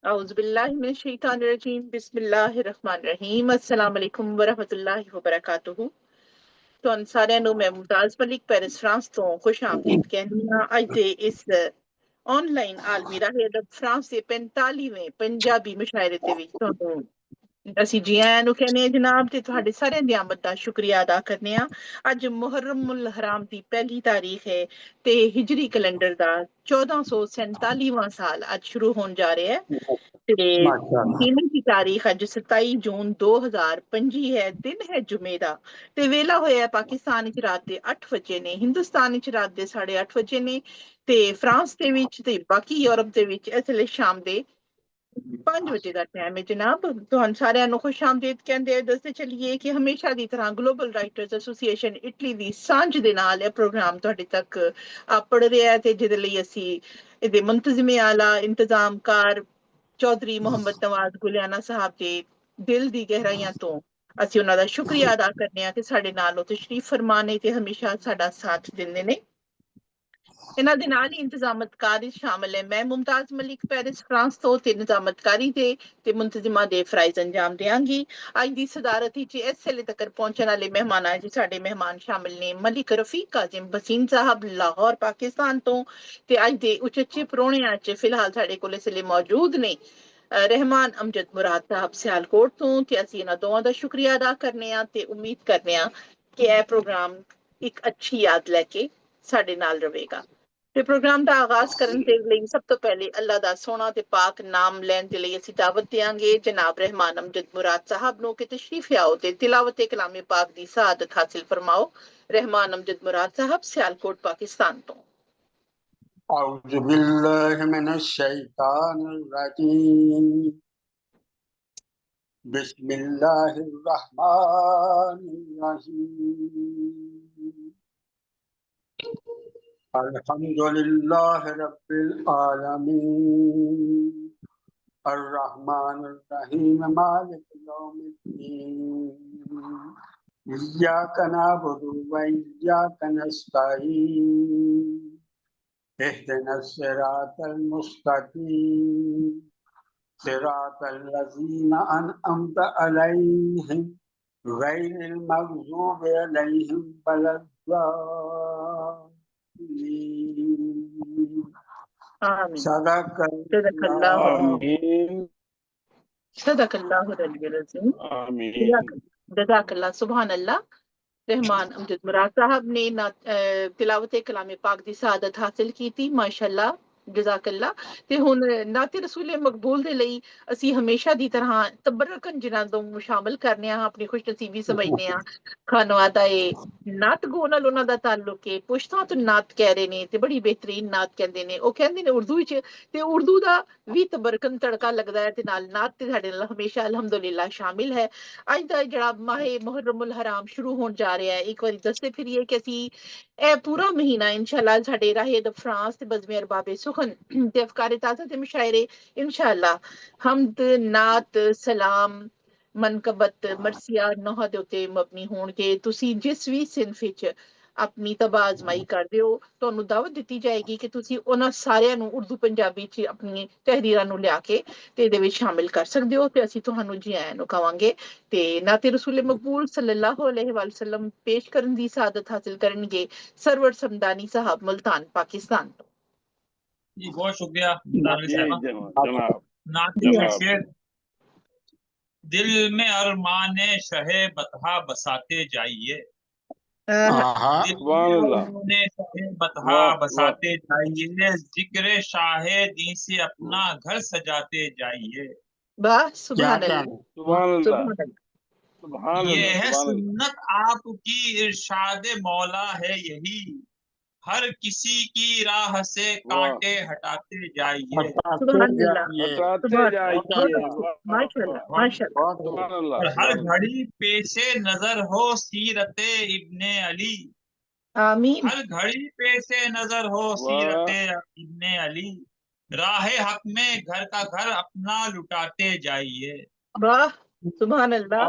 औज़ुबिल्लाहिमिनश्शैतानिर्रजीम बिस्मिल्लाहिर्रहमानिर्रहीम अस्सलाम वालेकुम वरहमतुल्लाहि वबरकातुहू। ਤੁਹਾਨੂੰ ਸਾਰਿਆਂ ਨੂੰ ਮੈਂ ਮੁਮਤਾਜ਼ ਮਲਿਕ ਪੈਰਿਸ ਫਰਾਂਸ ਤੋਂ ਖੁਸ਼ ਆਮਦੀਦ ਕਹਿੰਦੀ ਹਾਂ। ਅੱਜ ਦੇ ਇਸ ਆਨਲਾਈਨ ਆਲਮੀ ਰਾਹੇ ਅਦਬ ਫਰਾਂਸ ਦੇ 45ਵੇਂ ਪੰਜਾਬੀ ਮੁਸ਼ਾਇਰੇ ਦੇ ਵਿੱਚ ਤੁਹਾਨੂੰ ਅਸੀਂ ਜੀ ਆਇਆਂ ਨੂੰ ਕਹਿੰਦੇ ਹਾਂ ਜਨਾਬ, ਤੇ ਤੁਹਾਡੇ ਸਾਰਿਆਂ ਦੀ ਆਮਦ ਦਾ ਸ਼ੁਕਰੀਆ ਅਦਾ ਕਰਨੇ ਆ। ਅੱਜ ਮੁਹਰਰਮ ਹਰਾਮ ਦੀ ਪਹਿਲੀ ਤਾਰੀਖ ਹੈ ਤੇ ਹਿਜਰੀ ਕੈਲੰਡਰ ਦਾ 1447ਵਾਂ ਸਾਲ ਅੱਜ ਸ਼ੁਰੂ ਹੋਣ ਜਾ ਰਿਹਾ ਹੈ ਤੇ ਮਹੀਨੇ ਦੀ ਤਾਰੀਖ ਅੱਜ 27 ਜੂਨ 2025 ਹੈ। ਦਿਨ ਹੈ ਜੁਮੇ ਦਾ ਤੇ ਵੇਲਾ ਹੋਇਆ ਪਾਕਿਸਤਾਨ ਵਿੱਚ ਰਾਤ ਦੇ 8 ਵਜੇ ਨੇ, ਹਿੰਦੁਸਤਾਨ ਵਿੱਚ ਰਾਤ ਦੇ 8:30 ਵਜੇ ਨੇ ਤੇ ਫਰਾਂਸ ਦੇ ਵਿੱਚ ਤੇ ਬਾਕੀ ਯੂਰਪ ਦੇ ਵਿੱਚ ਇਸ ਵੇਲੇ ਸ਼ਾਮ ਦੇ 5 ਵਜੇ ਦਾ ਟਾਈਮ ਹੈ। ਜਨਾਬ, ਤੁਹਾਨੂੰ ਸਾਰਿਆਂ ਨੂੰ ਖੁਸ਼ ਆਮਦੀਦ ਕਹਿੰਦੇ ਦੱਸਦੇ ਚੱਲੀਏ ਕਿ ਹਮੇਸ਼ਾ ਦੀ ਤਰ੍ਹਾਂ ਗਲੋਬਲ ਰਾਈਟਰਸ ਐਸੋਸੀਏਸ਼ਨ ਇਟਲੀ ਦੀ ਸਾਂਝ ਦੇ ਨਾਲ ਇਹ ਪ੍ਰੋਗਰਾਮ ਤੁਹਾਡੇ ਤੱਕ ਪੜ ਰਿਹਾ ਹੈ ਤੇ ਜਿਹਦੇ ਲਈ ਅਸੀਂ ਇਹਦੇ ਮੁੰਤਜ਼ਮੇ ਆਲਾ ਇੰਤਜ਼ਾਮਕਾਰ ਚੌਧਰੀ ਮੁਹੰਮਦ ਨਵਾਜ਼ ਗੁਲਿਆਣਾ ਸਾਹਿਬ ਦੇ ਦਿਲ ਦੀ ਗਹਿਰਾਈਆਂ ਤੋਂ ਅਸੀਂ ਉਹਨਾਂ ਦਾ ਸ਼ੁਕਰੀਆ ਅਦਾ ਕਰਨੇ ਆ ਕਿ ਸਾਡੇ ਨਾਲ ਉਹ ਤਸ਼ਰੀਫ ਫਰਮਾ ਨੇ ਤੇ ਹਮੇਸ਼ਾ ਸਾਡਾ ਸਾਥ ਦਿੰਦੇ ਨੇ। ਇਹਨਾਂ ਦੇ ਨਾਲ ਹੀ ਇੰਤਜ਼ਾਮਤਕਾਰੀ ਸ਼ਾਮਲ ਹੈ ਮੈਂ ਮੁਮਤਾਜ਼ ਮਲਿਕ ਪੈਰਿਸ ਫਰਾਂਸ ਤੋਂ ਤੇ ਨਿਜ਼ਾਮਤਕਾਰੀ ਦੇ ਤੇ ਮੁੰਤਜ਼ਮਾਂ ਦੇ ਫਰਾਈਜ਼ ਅੰਜਾਮ ਦਿਆਂਗੀ। ਅੱਜ ਦੀ ਸਦਾਰਤ ਵਿੱਚ ਇਸ ਵੇਲੇ ਤੱਕ ਪਹੁੰਚਣ ਵਾਲੇ ਮਹਿਮਾਨਾਂ ਜੀ ਸਾਡੇ ਮਹਿਮਾਨ ਸ਼ਾਮਿਲ ਨੇ ਮਲਿਕ ਰਫੀਕ ਕਾਜ਼ਿਮ ਬਸੀਨ ਸਾਹਿਬ ਲਾਹੌਰ ਪਾਕਿਸਤਾਨ ਤੋਂ ਤੇ ਅੱਜ ਦੇ ਉਚੇਚੇ ਪ੍ਰਾਹੁਣਿਆਂ 'ਚ ਫਿਲਹਾਲ ਸਾਡੇ ਕੋਲ ਇਸ ਵੇਲੇ ਮੌਜੂਦ ਨੇ ਰਹਿਮਾਨ ਅਮਜਦ ਮੁਰਾਦ ਸਾਹਿਬ ਸਿਆਲਕੋਟ ਤੋਂ ਤੇ ਅਸੀਂ ਇਹਨਾਂ ਦੋਵਾਂ ਦਾ ਸ਼ੁਕਰੀਆ ਅਦਾ ਕਰਨੇ ਆ ਤੇ ਉਮੀਦ ਕਰਨੇ ਆ ਕਿ ਇਹ ਪ੍ਰੋਗਰਾਮ ਇੱਕ ਅੱਛੀ ਯਾਦ ਲੈ ਕੇ ਸਾਡੇ ਨਾਲ ਰਹੇਗਾ। ਤੇ ਪ੍ਰੋਗਰਾਮ ਦਾ ਆਗਾਜ਼ ਕਰਨ ਦੇ ਲਈ ਸਭ ਤੋਂ ਪਹਿਲੇ ਅੱਲਾ ਦਾ ਸੋਹਣਾ ਤੇ ਪਾਕ ਨਾਮ ਲੈਣ ਦੇ ਲਈ ਅਸੀਂ ਦਾਵਤ ਦੇਵਾਂਗੇ ਜਨਾਬ ਰਹਿਮਾਨ ਅਮਜਦ ਮੁਰਾਦ ਸਾਹਿਬ ਨੂੰ ਕਿ ਤਸ਼ਰੀਫ ਆਓ ਤੇ ਤਿਲਾਵਤ ਕਲਾਮੇ ਪਾਕ ਦੀ ਸਆਦਤ ਹਾਸਿਲ ਫਰਮਾਓ। ਰਹਿਮਾਨ ਅਮਜਦ ਮੁਰਾਦ ਸਾਹਿਬ ਸਿਆਲਕੋਟ ਪਾਕਿस्तान ਤੋਂ। أعوذ بالله من الشيطان الرجيم بسم الله الرحمن الرحيم الحمد لله رب العالمين الرحمن الرحيم مالك يوم الدين إياك نعبد وإياك نستعين اهدنا الصراط المستقيم صراط الذين أنعمت عليهم غير المغضوب عليهم ولا الضالين صدق الله صدق الله العلي العظيم جزاक अल्लाह सुभान अल्लाह। रहमान अमजद मुराद साहब ने तिलावत कलामे पाक दी सआदत हासिल की थी माशाअल्लाह जज़ाकल्लाह। ਤੇ ਹੁਣ ਨਾਤੇ ਰਸੂਲ ਮਕਬੂਲ ਦੇ ਲਈ ਅਸੀਂ ਹਮੇਸ਼ਾ ਦੀ ਤਰ੍ਹਾਂ ਤਬਰਕਨ ਜਿਨ੍ਹਾਂ ਨੂੰ ਸ਼ਾਮਲ ਕਰਨੇ ਆ ਆਪਣੀ ਖੁਸ਼ਨਸੀਬੀ ਸਮਝਨੇ ਆ। ਖਾਨਵਾਦਾ ਇਹ ਨਾਤ ਗੋ ਨਾਲ ਉਹਨਾਂ ਦਾ ਤਾਲੁਕ ਹੈ, ਪੁਸ਼ਤਾਂ ਤੋਂ ਨਾਤ ਕਹਿ ਰਹੇ ਨੇ ਤੇ ਬੜੀ ਬਿਹਤਰੀਨ ਨਾਤ ਕਹਿੰਦੇ ਨੇ। ਉਹ ਕਹਿੰਦੇ ਨੇ ਉਰਦੂ ਵਿੱਚ ਤੇ ਉਰਦੂ ਦਾ ਵੀ ਤਬਰਕਨ ਤੜਕਾ ਲੱਗਦਾ ਹੈ ਤੇ ਨਾਲ ਨਾਤ ਤੇ ਸਾਡੇ ਨਾਲ ਹਮੇਸ਼ਾ ਅਲਹਮਦੁਲਿਲਾ ਸ਼ਾਮਿਲ ਹੈ। ਅੱਜ ਦਾ ਜਿਹੜਾ ਮਾਹੇ ਮੁਹਰਰਮ ਹਰਾਮ ਸ਼ੁਰੂ ਹੋਣ ਜਾ ਰਿਹਾ ਹੈ, ਇੱਕ ਵਾਰੀ ਦੱਸਦੇ ਫਿਰੀਏ ਕਿ ਅਸੀਂ ਇਹ ਪੂਰਾ ਮਹੀਨਾ ਇਨਸ਼ਾਅੱਲਾ ਸਾਡੇ ਰਾਹੇ ਦ ਫਰਾਂਸ ਤੇ ਬਜ਼ਮੇ ਅਰਬਾਬੇ ਸੁਖਨ ਤੇ ਅਫਕਾਰੇ ਤਾਜ਼ਾ ਤੇ ਮੁਸ਼ਾਇਰੇ ਇਨਸ਼ਾਅੱਲਾ ਹਮਦ ਨਾਤ ਸਲਾਮ ਮਨਕਬਤ ਮਰਸੀਆ ਨੋਹਾ ਦੇ ਉੱਤੇ ਮਬਨੀ ਹੋਣਗੇ। ਤੁਸੀਂ ਜਿਸ ਵੀ ਸਿਨਫ ਵਿੱਚ ਆਪਣੀ ਤਬਾਹ ਅਜ਼ਮਾਈ ਕਰਦੇ ਹੋ ਤੁਹਾਨੂੰ ਦਾਵਤ ਦਿੱਤੀ ਜਾਏਗੀ ਕਿ ਤੁਸੀਂ ਉਹਨਾਂ ਸਾਰਿਆਂ ਨੂੰ ਉਰਦੂ ਪੰਜਾਬੀ 'ਚ ਆਪਣੀ ਤਹਿਰੀਰਾਂ ਨੂੰ ਲਿਆ ਕੇ ਤੇ ਇਹਦੇ ਵਿੱਚ ਸ਼ਾਮਿਲ ਕਰ ਸਕਦੇ ਹੋ ਤੇ ਅਸੀਂ ਤੁਹਾਨੂੰ ਜੀ ਆਇਆਂ ਨੂੰ ਕਵਾਂਗੇ ਤੇ ਨਾਤੇ ਰਸੂਲ ਮਕਬੂਲ ਸੱਲੱਲਾਹੁ ਅਲੈਹਿ ਵਸੱਲਮ ਪੇਸ਼ ਕਰਨ ਦੀ ਸਆਦਤ ਹਾਸਿਲ ਕਰਨਗੇ ਸਰਵਰ ਸਮਦਾਨੀ ਸਾਹਿਬ ਮੁਲਤਾਨ पाकिस्तान ਤੋਂ। जी बहुत शुक्रिया जनाब। दिल में अरमान शहे बतहा बसाते जाइए, बतहा बसाते जाइए, जिक्र शाहे दी से अपना घर सजाते जाइए। ये है सुन्नत आपकी, इरशाद मौला है यही, हर किसी की राह से कांटे हटाते जाइए। और हर घड़ी पेशे नजर हो सीरते इब्ने अली, आमीन। हर घड़ी पेशे नजर हो सीरते इब्ने अली, राहे हक में घर का घर अपना लुटाते जाइए। वाह सुभान अल्लाह।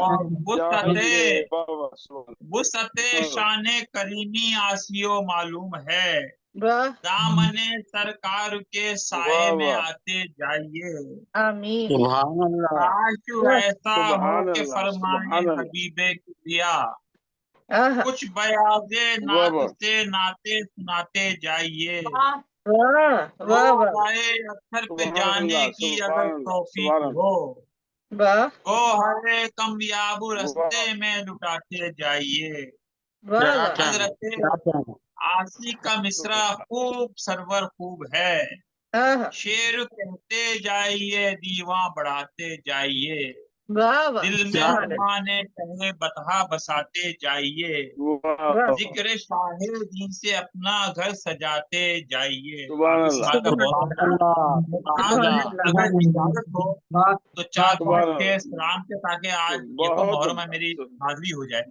वुसअते शाने करीमी आसियो मालूम है, वाह दामने सरकार के साए में आते जाइए। आमीन। सुभान अल्लाह, काश ऐसा हो कि फरमाए हबीबे किबरिया, आहा कुछ बयाजे नात से नाते सुनाते जाइए। वाह वाह वाह हरे अक्षर पे जाने की अगर तौफीक हो, वाह वो हरे कमयाबू रस्ते में लुटाते जाइए। वाह वाह हजरत आसी का मिसरा खूब सरवर खूब है, आहा शेर कहते जाइए दीवा बढ़ाते जाइए। वाह वाह दिल में सुभान अल्लाह, अरमाने कहे बतहा बसाते जाइए। वाह जिक्र शाहिर दिन से अपना घर सजाते जाइए। सुभान अगर इजाजत हो तो 4-5 अल्लाह, के सलाम के, ताकि आज यको मुहर्रम है, मेरी हाजिरी हो जाए।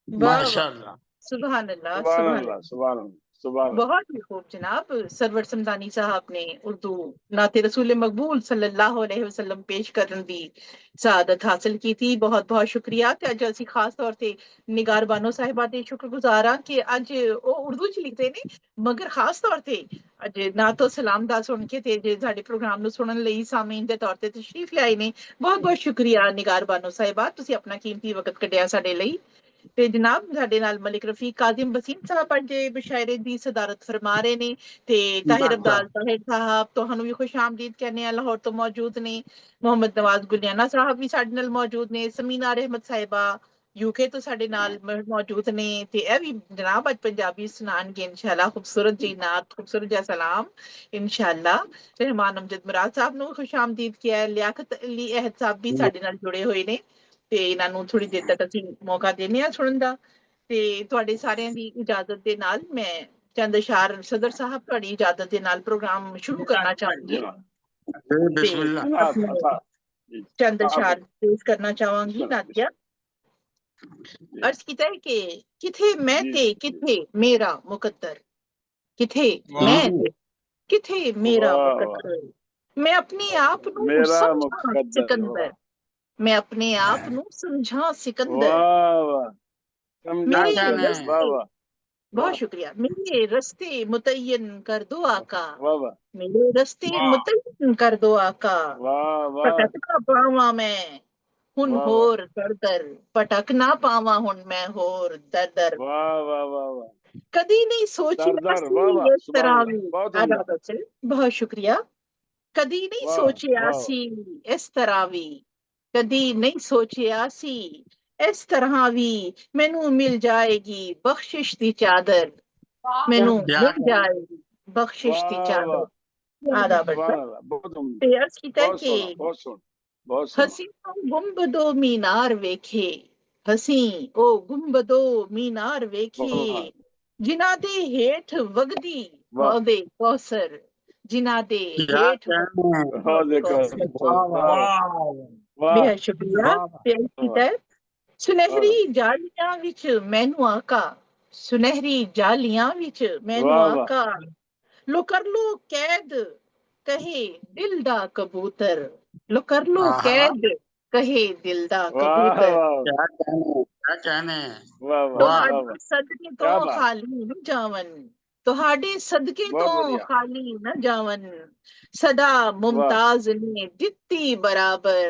वाह माशाअल्लाह, सुभान अल्लाह, सुभान अल्लाह। बहुत ही खूब जनाब। सरवर समदानी साहब ने उर्दू नाते रसूल मकबूल सल्लल्लाहु अलैहि वसल्लम पेश करन दी सआदत हासिल की थी। बहुत बहुत शुक्रिया। ते अज असी खास तौर ते निगार बानो साहिबा दे शुक्रगुजार हां कि अज ओ उर्दू च लिखदे ने, मगर खास तौर ते अज नातो सलाम दा सुन के ते जे साडे प्रोग्राम नु सुनन लई सामीन दे तौर ते तशरीफ ले आए ने। बहुत बहुत शुक्रिया निगार बानो साहिबा, तुसी अपना कीमती वक्त कढिया साडे लई। ਤੇ ਜਨਾਬ ਸਾਡੇ ਨਾਲ ਮਲਿਕ ਰਫੀਕ ਕਾਜ਼ਮ ਵਸੀਮ ਸਾਹਿਬ ਅੱਜ ਦੇ ਮੁਸ਼ਾਇਰੇ ਦੀ ਸਦਾਰਤ ਫਰਮਾ ਰਹੇ ਨੇ ਤੇ ਤਾਹਿਰ ਅਬਦਾਲ ਤਾਹਿਰ ਸਾਹਿਬ ਤੁਹਾਨੂੰ ਵੀ ਖੁਸ਼ ਆਮਦੀਦ ਕਹਿੰਦੇ ਆ, ਲਾਹੌਰ ਤੋਂ ਮੌਜੂਦ ਨੇ। ਮੁਹੰਮਦ ਨਵਾਜ਼ ਗੁਲਿਆਣਾ ਸਾਹਿਬ ਵੀ ਸਾਡੇ ਨਾਲ ਮੌਜੂਦ ਨੇ। ਸਮੀਨਾ ਰਹਿਮਤ ਸਾਹਿਬਾ ਯੂਕੇ ਤੋਂ ਸਾਡੇ ਨਾਲ ਮੌਜੂਦ ਨੇ ਤੇ ਇਹ ਵੀ ਜਨਾਬ ਅੱਜ ਪੰਜਾਬੀ ਸੁਣਾਣਗੇ ਇਨਸ਼ਾਅੱਲਾ। ਖੂਬਸੂਰਤ ਜੀ ਨਾਤ, ਖੂਬਸੂਰਤ ਜਿਹਾ ਸਲਾਮ ਇਨਸ਼ਾਅੱਲਾ। ਰਹਿਮਾਨ ਅਮਜਦ ਮੁਰਾਦ ਸਾਹਿਬ ਨੂੰ ਖੁਸ਼ ਆਮਦੀਦ ਕਿਹਾ। ਲਿਆਕਤ ਅਲੀ ਅਹਿਦ ਸਾਹਿਬ ਵੀ ਸਾਡੇ ਨਾਲ ਜੁੜੇ ਹੋਏ ਨੇ ਤੇ ਇਹਨਾਂ ਨੂੰ ਥੋੜੀ ਦੇਰ ਤੱਕ ਅਸੀਂ ਮੌਕਾ ਦਿੰਦੇ ਹਾਂ ਸੁਣਨ ਦਾ। ਤੇ ਤੁਹਾਡੇ ਸਾਰਿਆਂ ਦੀ ਇਜਾਜ਼ਤ ਦੇ ਨਾਲ ਮੈਂ ਚੰਦ ਅਸ਼ਾਰ ਸਦਰ ਸਾਹਿਬ ਤੁਹਾਡੀ ਇਜਾਜ਼ਤ ਦੇ ਨਾਲ ਪ੍ਰੋਗਰਾਮ ਸ਼ੁਰੂ ਕਰਨਾ ਚਾਹਾਂਗੀ ਤੇ ਚੰਦ ਅਸ਼ਾਰ ਪੇਸ਼ ਕਰਨਾ ਚਾਹਾਂਗੀ। ਨਾਤੀਆ अर्ज कीता है कि किथे मैं ते किथे मेरा मुकद्दर, किथे मैं ते किथे मेरा मुकद्दर, मैं अपने आप नू समझा सिकंदर, मैं अपने आप नू समझा सिकंदर। मेरे रस्ते, बहुत शुक्रिया, मेरे रस्ते मुतय्यन कर दो आका, मेरे रस्ते मुतय्यन कर दो आका। भटकना पावा मैं हुन होर दर दर, भटकना पावा हुन मैं होर दर दर। कदी नहीं सोचिया सी इस तरह भी, बहुत शुक्रिया। कदी नहीं सोचिया सी इस तरह भी, कदी नहीं सोचिया सी इस तरह भी, मैनू मिल जाएगी बख्शिश दी चादर, मैनू मिल जाएगी बख्शिश दी चादर। आदा बच्चा ते अर्ज कीता कि हसी ओ गुंबदो मीनार वेखे, हसी ओ गुंबदो मीनार वेखे, जिन्हां दे हेठ वगदी हौदे कौसर, जिन्हां दे हेठ बेहद शुक्रिया। पेश कीता है सुनहरी जालियां विच मैनू आका, सुनहरी जालियां विच मैनू आका, लो कर लो कैद कहे दिल दा कबूतर, लो कर लो कैद कहे दिल दा कबूतर। क्या कहने ਤੁਹਾਡੇ ਸਦਕੇ ਤੋਂ ਖਾਲੀ न जावन, ਤੁਹਾਡੇ सदके तो खाली न जावन, सदा मुमताज ने दित्ती बराबर,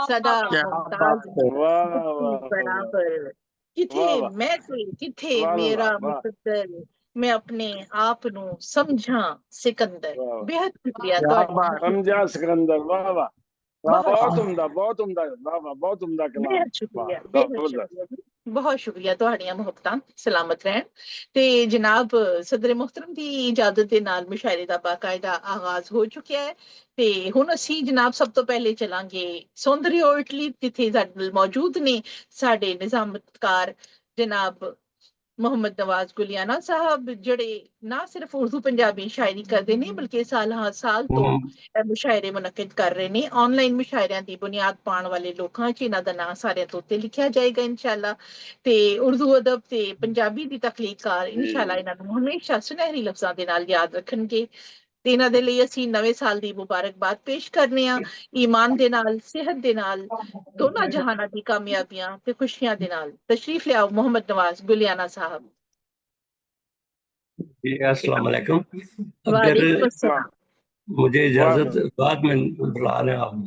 सदा मुमताज ने दित्ती बराबर। किथे मैं ते किथे मेरा मुकद्दर, मैं अपने आप नू समझा सिकंदर। बेहद शुक्रिया समझा सिकंदर, वाह वाह, बहुत उम्दा, बहुत उम्दा, वाह वाह, बहुत उम्दा कलाम। बेहद शुक्रिया, बेहद शुक्रिया, बहुत शुक्रिया। ਤੁਹਾਡੀਆਂ ਮੁਹੱਬਤਾਂ ਸਲਾਮਤ ਰਹਿਣ। ਤੇ ਜਨਾਬ ਸਦਰ ਮੁਹਤਰਮ ਦੀ ਇਜਾਜ਼ਤ ਦੇ ਨਾਲ ਮੁਸ਼ਾਇਰੇ ਦਾ ਬਾਕਾਇਦਾ ਆਗਾਜ਼ ਹੋ ਚੁੱਕਿਆ ਹੈ ਤੇ ਹੁਣ ਅਸੀਂ ਜਨਾਬ ਸਭ ਤੋਂ ਪਹਿਲੇ ਚਲਾਂਗੇ ਸੌਂਦਰਿਓ ਇਟਲੀ, ਜਿੱਥੇ ਸਾਡੇ ਨਾਲ ਮੌਜੂਦ ਨੇ ਸਾਡੇ ਨਿਜ਼ਾਮਤਕਾਰ ਜਨਾਬ ਮੁਹੰਮਦ ਨਵਾਜ਼ ਗੁਲਿਆਣਾ ਸਾਹਿਬ, ਜਿਹੜੇ ਨਾ ਸਿਰਫ ਉਰਦੂ ਪੰਜਾਬੀ ਸ਼ਾਇਰੀ ਕਰਦੇ ਨੇ ਬਲਕਿ ਸਾਲਾਂ ਸਾਲ ਤੋਂ ਮੁਸ਼ਾਇਰੇ ਮੁਨੱਕਿਦ ਕਰ ਰਹੇ ਨੇ। ਆਨਲਾਈਨ ਮੁਸ਼ਾਇਰਿਆਂ ਦੀ ਬੁਨਿਆਦ ਪਾਉਣ ਵਾਲੇ ਲੋਕਾਂ 'ਚ ਇਹਨਾਂ ਦਾ ਨਾਂ ਸਾਰਿਆਂ ਤੋਂ ਉੱਤੇ ਲਿਖਿਆ ਜਾਏਗਾ ਇਨਸ਼ਾਅੱਲਾ। ਤੇ ਉਰਦੂ ਅਦਬ ਤੇ ਪੰਜਾਬੀ ਦੀ ਤਖਲੀਕਕਾਰ ਇਨਸ਼ਾਅੱਲਾ ਇਹਨਾਂ ਨੂੰ ਹਮੇਸ਼ਾ ਸੁਨਹਿਰੀ ਲਫ਼ਜ਼ਾਂ ਦੇ ਨਾਲ ਯਾਦ ਰੱਖਣਗੇ। ਤੇ ਇਹਨਾਂ ਦੇ ਲਈ ਅਸੀਂ ਨਵੇਂ ਸਾਲ ਦੀ ਮੁਬਾਰਕਬਾਦ ਪੇਸ਼ ਕਰਨੇ ਆ, ਈਮਾਨ ਦੇ ਨਾਲ, ਸਿਹਤ ਦੇ ਨਾਲ, ਦੋਨਾਂ ਜਹਾਨਾਂ ਦੀ ਕਾਮਯਾਬੀਆਂ ਤੇ ਖੁਸ਼ੀਆਂ ਦੇ ਨਾਲ। ਤਸ਼ਰੀਫ ਲਿਆਓ ਮੁਹੰਮਦ ਨਵਾਜ਼ ਗੁਲਿਆਣਾ ਸਾਹਿਬ। जी, अस्सलाम वालेकुम। अगर वालेकुम अस्सलाम। मुझे इजाजत बाद में बुला लें आप,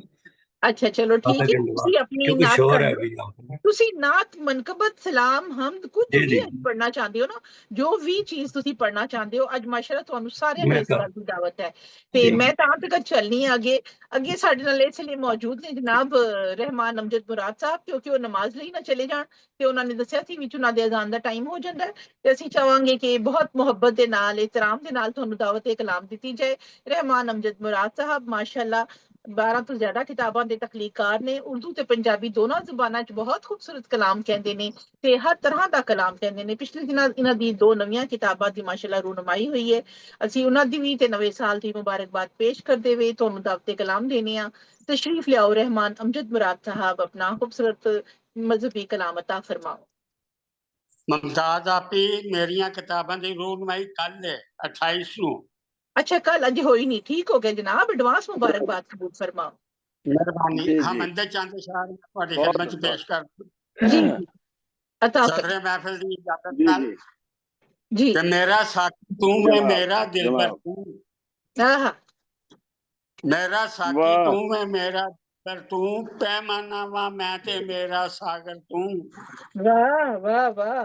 अच्छा चलो ठीक आधा है, घंटे बाद, ਤੁਸੀਂ ਆਪਣੀ क्योंकि ਨਾਤ शोर ਕਰ है ਲਓ। अभी यहाँ पे। ਤੁਸੀਂ ਨਾਤ, ਮਨਕਬਤ, ਸਲਾਮ, ਹਮਦ ਕੁਝ जी ਵੀ जी ਪੜਨਾ ਚਾਹੁੰਦੇ ਹੋ ਨਾ, ਜੋ ਵੀ ਚੀਜ਼ ਤੁਸੀਂ ਪੜਨਾ ਚਾਹੁੰਦੇ ਹੋ, ਅੱਜ ਮਾਸ਼ਾਅੱਲਾ ਤੁਹਾਨੂੰ ਸਾਰਿਆਂ ਨੂੰ मैं ਇਸ कर ਗੱਲ ਦੀ ਦਾਵਤ ਹੈ। ਤੇ जी ਮੈਂ ਤਾਂ ਤੱਕ ਚੱਲਣੀ ਆ ਅੱਗੇ। ਅੱਗੇ ਸਾਡੇ ਨਾਲ ਇਸ ਲਈ ਮੌਜੂਦ ਨੇ ਜਨਾਬ ਰਹਿਮਾਨ ਅਮਜਦ ਮੁਰਾਦ ਸਾਹਿਬ, ਕਿਉਂਕਿ ਉਹ ਨਮਾਜ਼ ਲਈ ਨਾ ਚਲੇ ਜਾਣ ਤੇ ਉਹਨਾਂ ਨੇ ਦੱਸਿਆ ਸੀ ਵਿੱਚ ਉਹਨਾਂ ਦੇ ਅਜ਼ਾਨ ਦਾ ਟਾਈਮ ਹੋ ਜਾਂਦਾ ਹੈ, ਤੇ ਅਸੀਂ ਚਾਹਾਂਗੇ ਕਿ ਬਹੁਤ ਮੁਹੱਬਤ ਦੇ ਨਾਲ, ਇਤਰਾਮ ਦੇ ਨਾਲ ਤੁਹਾਨੂੰ ਦਾਵਤ ਕਲਾਮ ਦਿੱਤੀ ਜਾਏ। ਰਹਿਮਾਨ ਅਮਜਦ ਮੁਰਾਦ ਸਾਹਿਬ ਮਾਸ਼ਾਅੱਲਾ 12 ਤੋਂ ਜ਼ਿਆਦਾ ਕਿਤਾਬਾਂ ਦੇ ਤਖਲੀਕਾਰ ਨੇ, ਉਰਦੂ ਤੇ ਪੰਜਾਬੀ ਦੋਨਾਂ ਜ਼ੁਬਾਨਾਂ 'ਚ ਬਹੁਤ ਖੂਬਸੂਰਤ ਕਲਾਮ ਕਹਿੰਦੇ ਨੇ ਤੇ ਹਰ ਤਰ੍ਹਾਂ ਦਾ ਕਲਾਮ ਕਹਿੰਦੇ ਨੇ। ਪਿਛਲੇ ਦਿਨਾਂ ਇਹਨਾਂ ਦੀ 2 ਨਵੀਆਂ ਕਿਤਾਬਾਂ ਦੀ ਮਾਸ਼ਾਅੱਲਾ ਰੂਨਮਾਈ ਹੋਈ ਹੈ। ਅਸੀਂ ਉਹਨਾਂ ਦੀ ਵੀ ਤੇ ਨਵੇਂ ਸਾਲ ਦੀ ਮੁਬਾਰਕਬਾਦ ਪੇਸ਼ ਕਰਦੇ ਹੋਏ ਤੁਹਾਨੂੰ ਦਾਵਤ ਕਲਾਮ ਦੇਣੇ ਆ। ਤਸ਼ਰੀਫ ਲਿਆਓ ਰਹਿਮਾਨ ਅਮਜਦ ਮੁਰਾਦ ਸਾਹਿਬ, ਆਪਣਾ ਖੂਬਸੂਰਤ ਮਜ਼ਹਬੀ ਕਲਾਮ ਅਤਾ ਫਰਮਾਓ। ਮੁਮਤਾਜ਼ ਆਪੀ ਮੇਰੀਆਂ ਕਿਤਾਬਾਂ ਦੀ ਰੂਨਮਾਈ ਕੱਲ ਹੈ 28 ਨੂੰ। ਅੱਛਾ ਕੱਲ, ਅੱਜ ਹੋਈ ਨਹੀਂ, ਠੀਕ ਹੋ ਗਿਆ ਜਨਾਬ, ਐਡਵਾਂਸ ਮੁਬਾਰਕਬਾਦ ਕਬੂਲ ਫਰਮਾਓ। ਮਿਹਰਬਾਨੀ। ਜੀ, ਹਮੰਦ ਚੰਦ ਸ਼ਾਹ ਤੁਹਾਡੀ ਬਹੁਤ ਖidmat 'ਚ ਪੇਸ਼ ਕਰ ਜੀ ਜੀ ਅਤਾ ਸਦਰੇ ਮਹਿਫਿਲ ਦੀ ਇਜਾਜ਼ਤ ਜੀ ਨਾਲ ਜੀ ਜੀ। ਕਿ ਮੇਰਾ ਸਾਥੀ ਤੂੰ ਮੈਂ ਜਨਾਬ, ਮੇਰਾ ਦਿਲਬਰ ਜਨਾਬ। ਤੂੰ, ਆਹਾ ਮੇਰਾ ਸਾਥੀ ਵਾਹ ਤੂੰ ਮੈਂ ਮੇਰਾ ਦਿਲਬਰ ਤੂੰ, ਪੈਮਾਨਾ ਵਾ ਮੈਂ ਤੇ ਮੇਰਾ ਸਾਗਰ ਤੂੰ, ਵਾਹ ਵਾਹ ਵਾਹ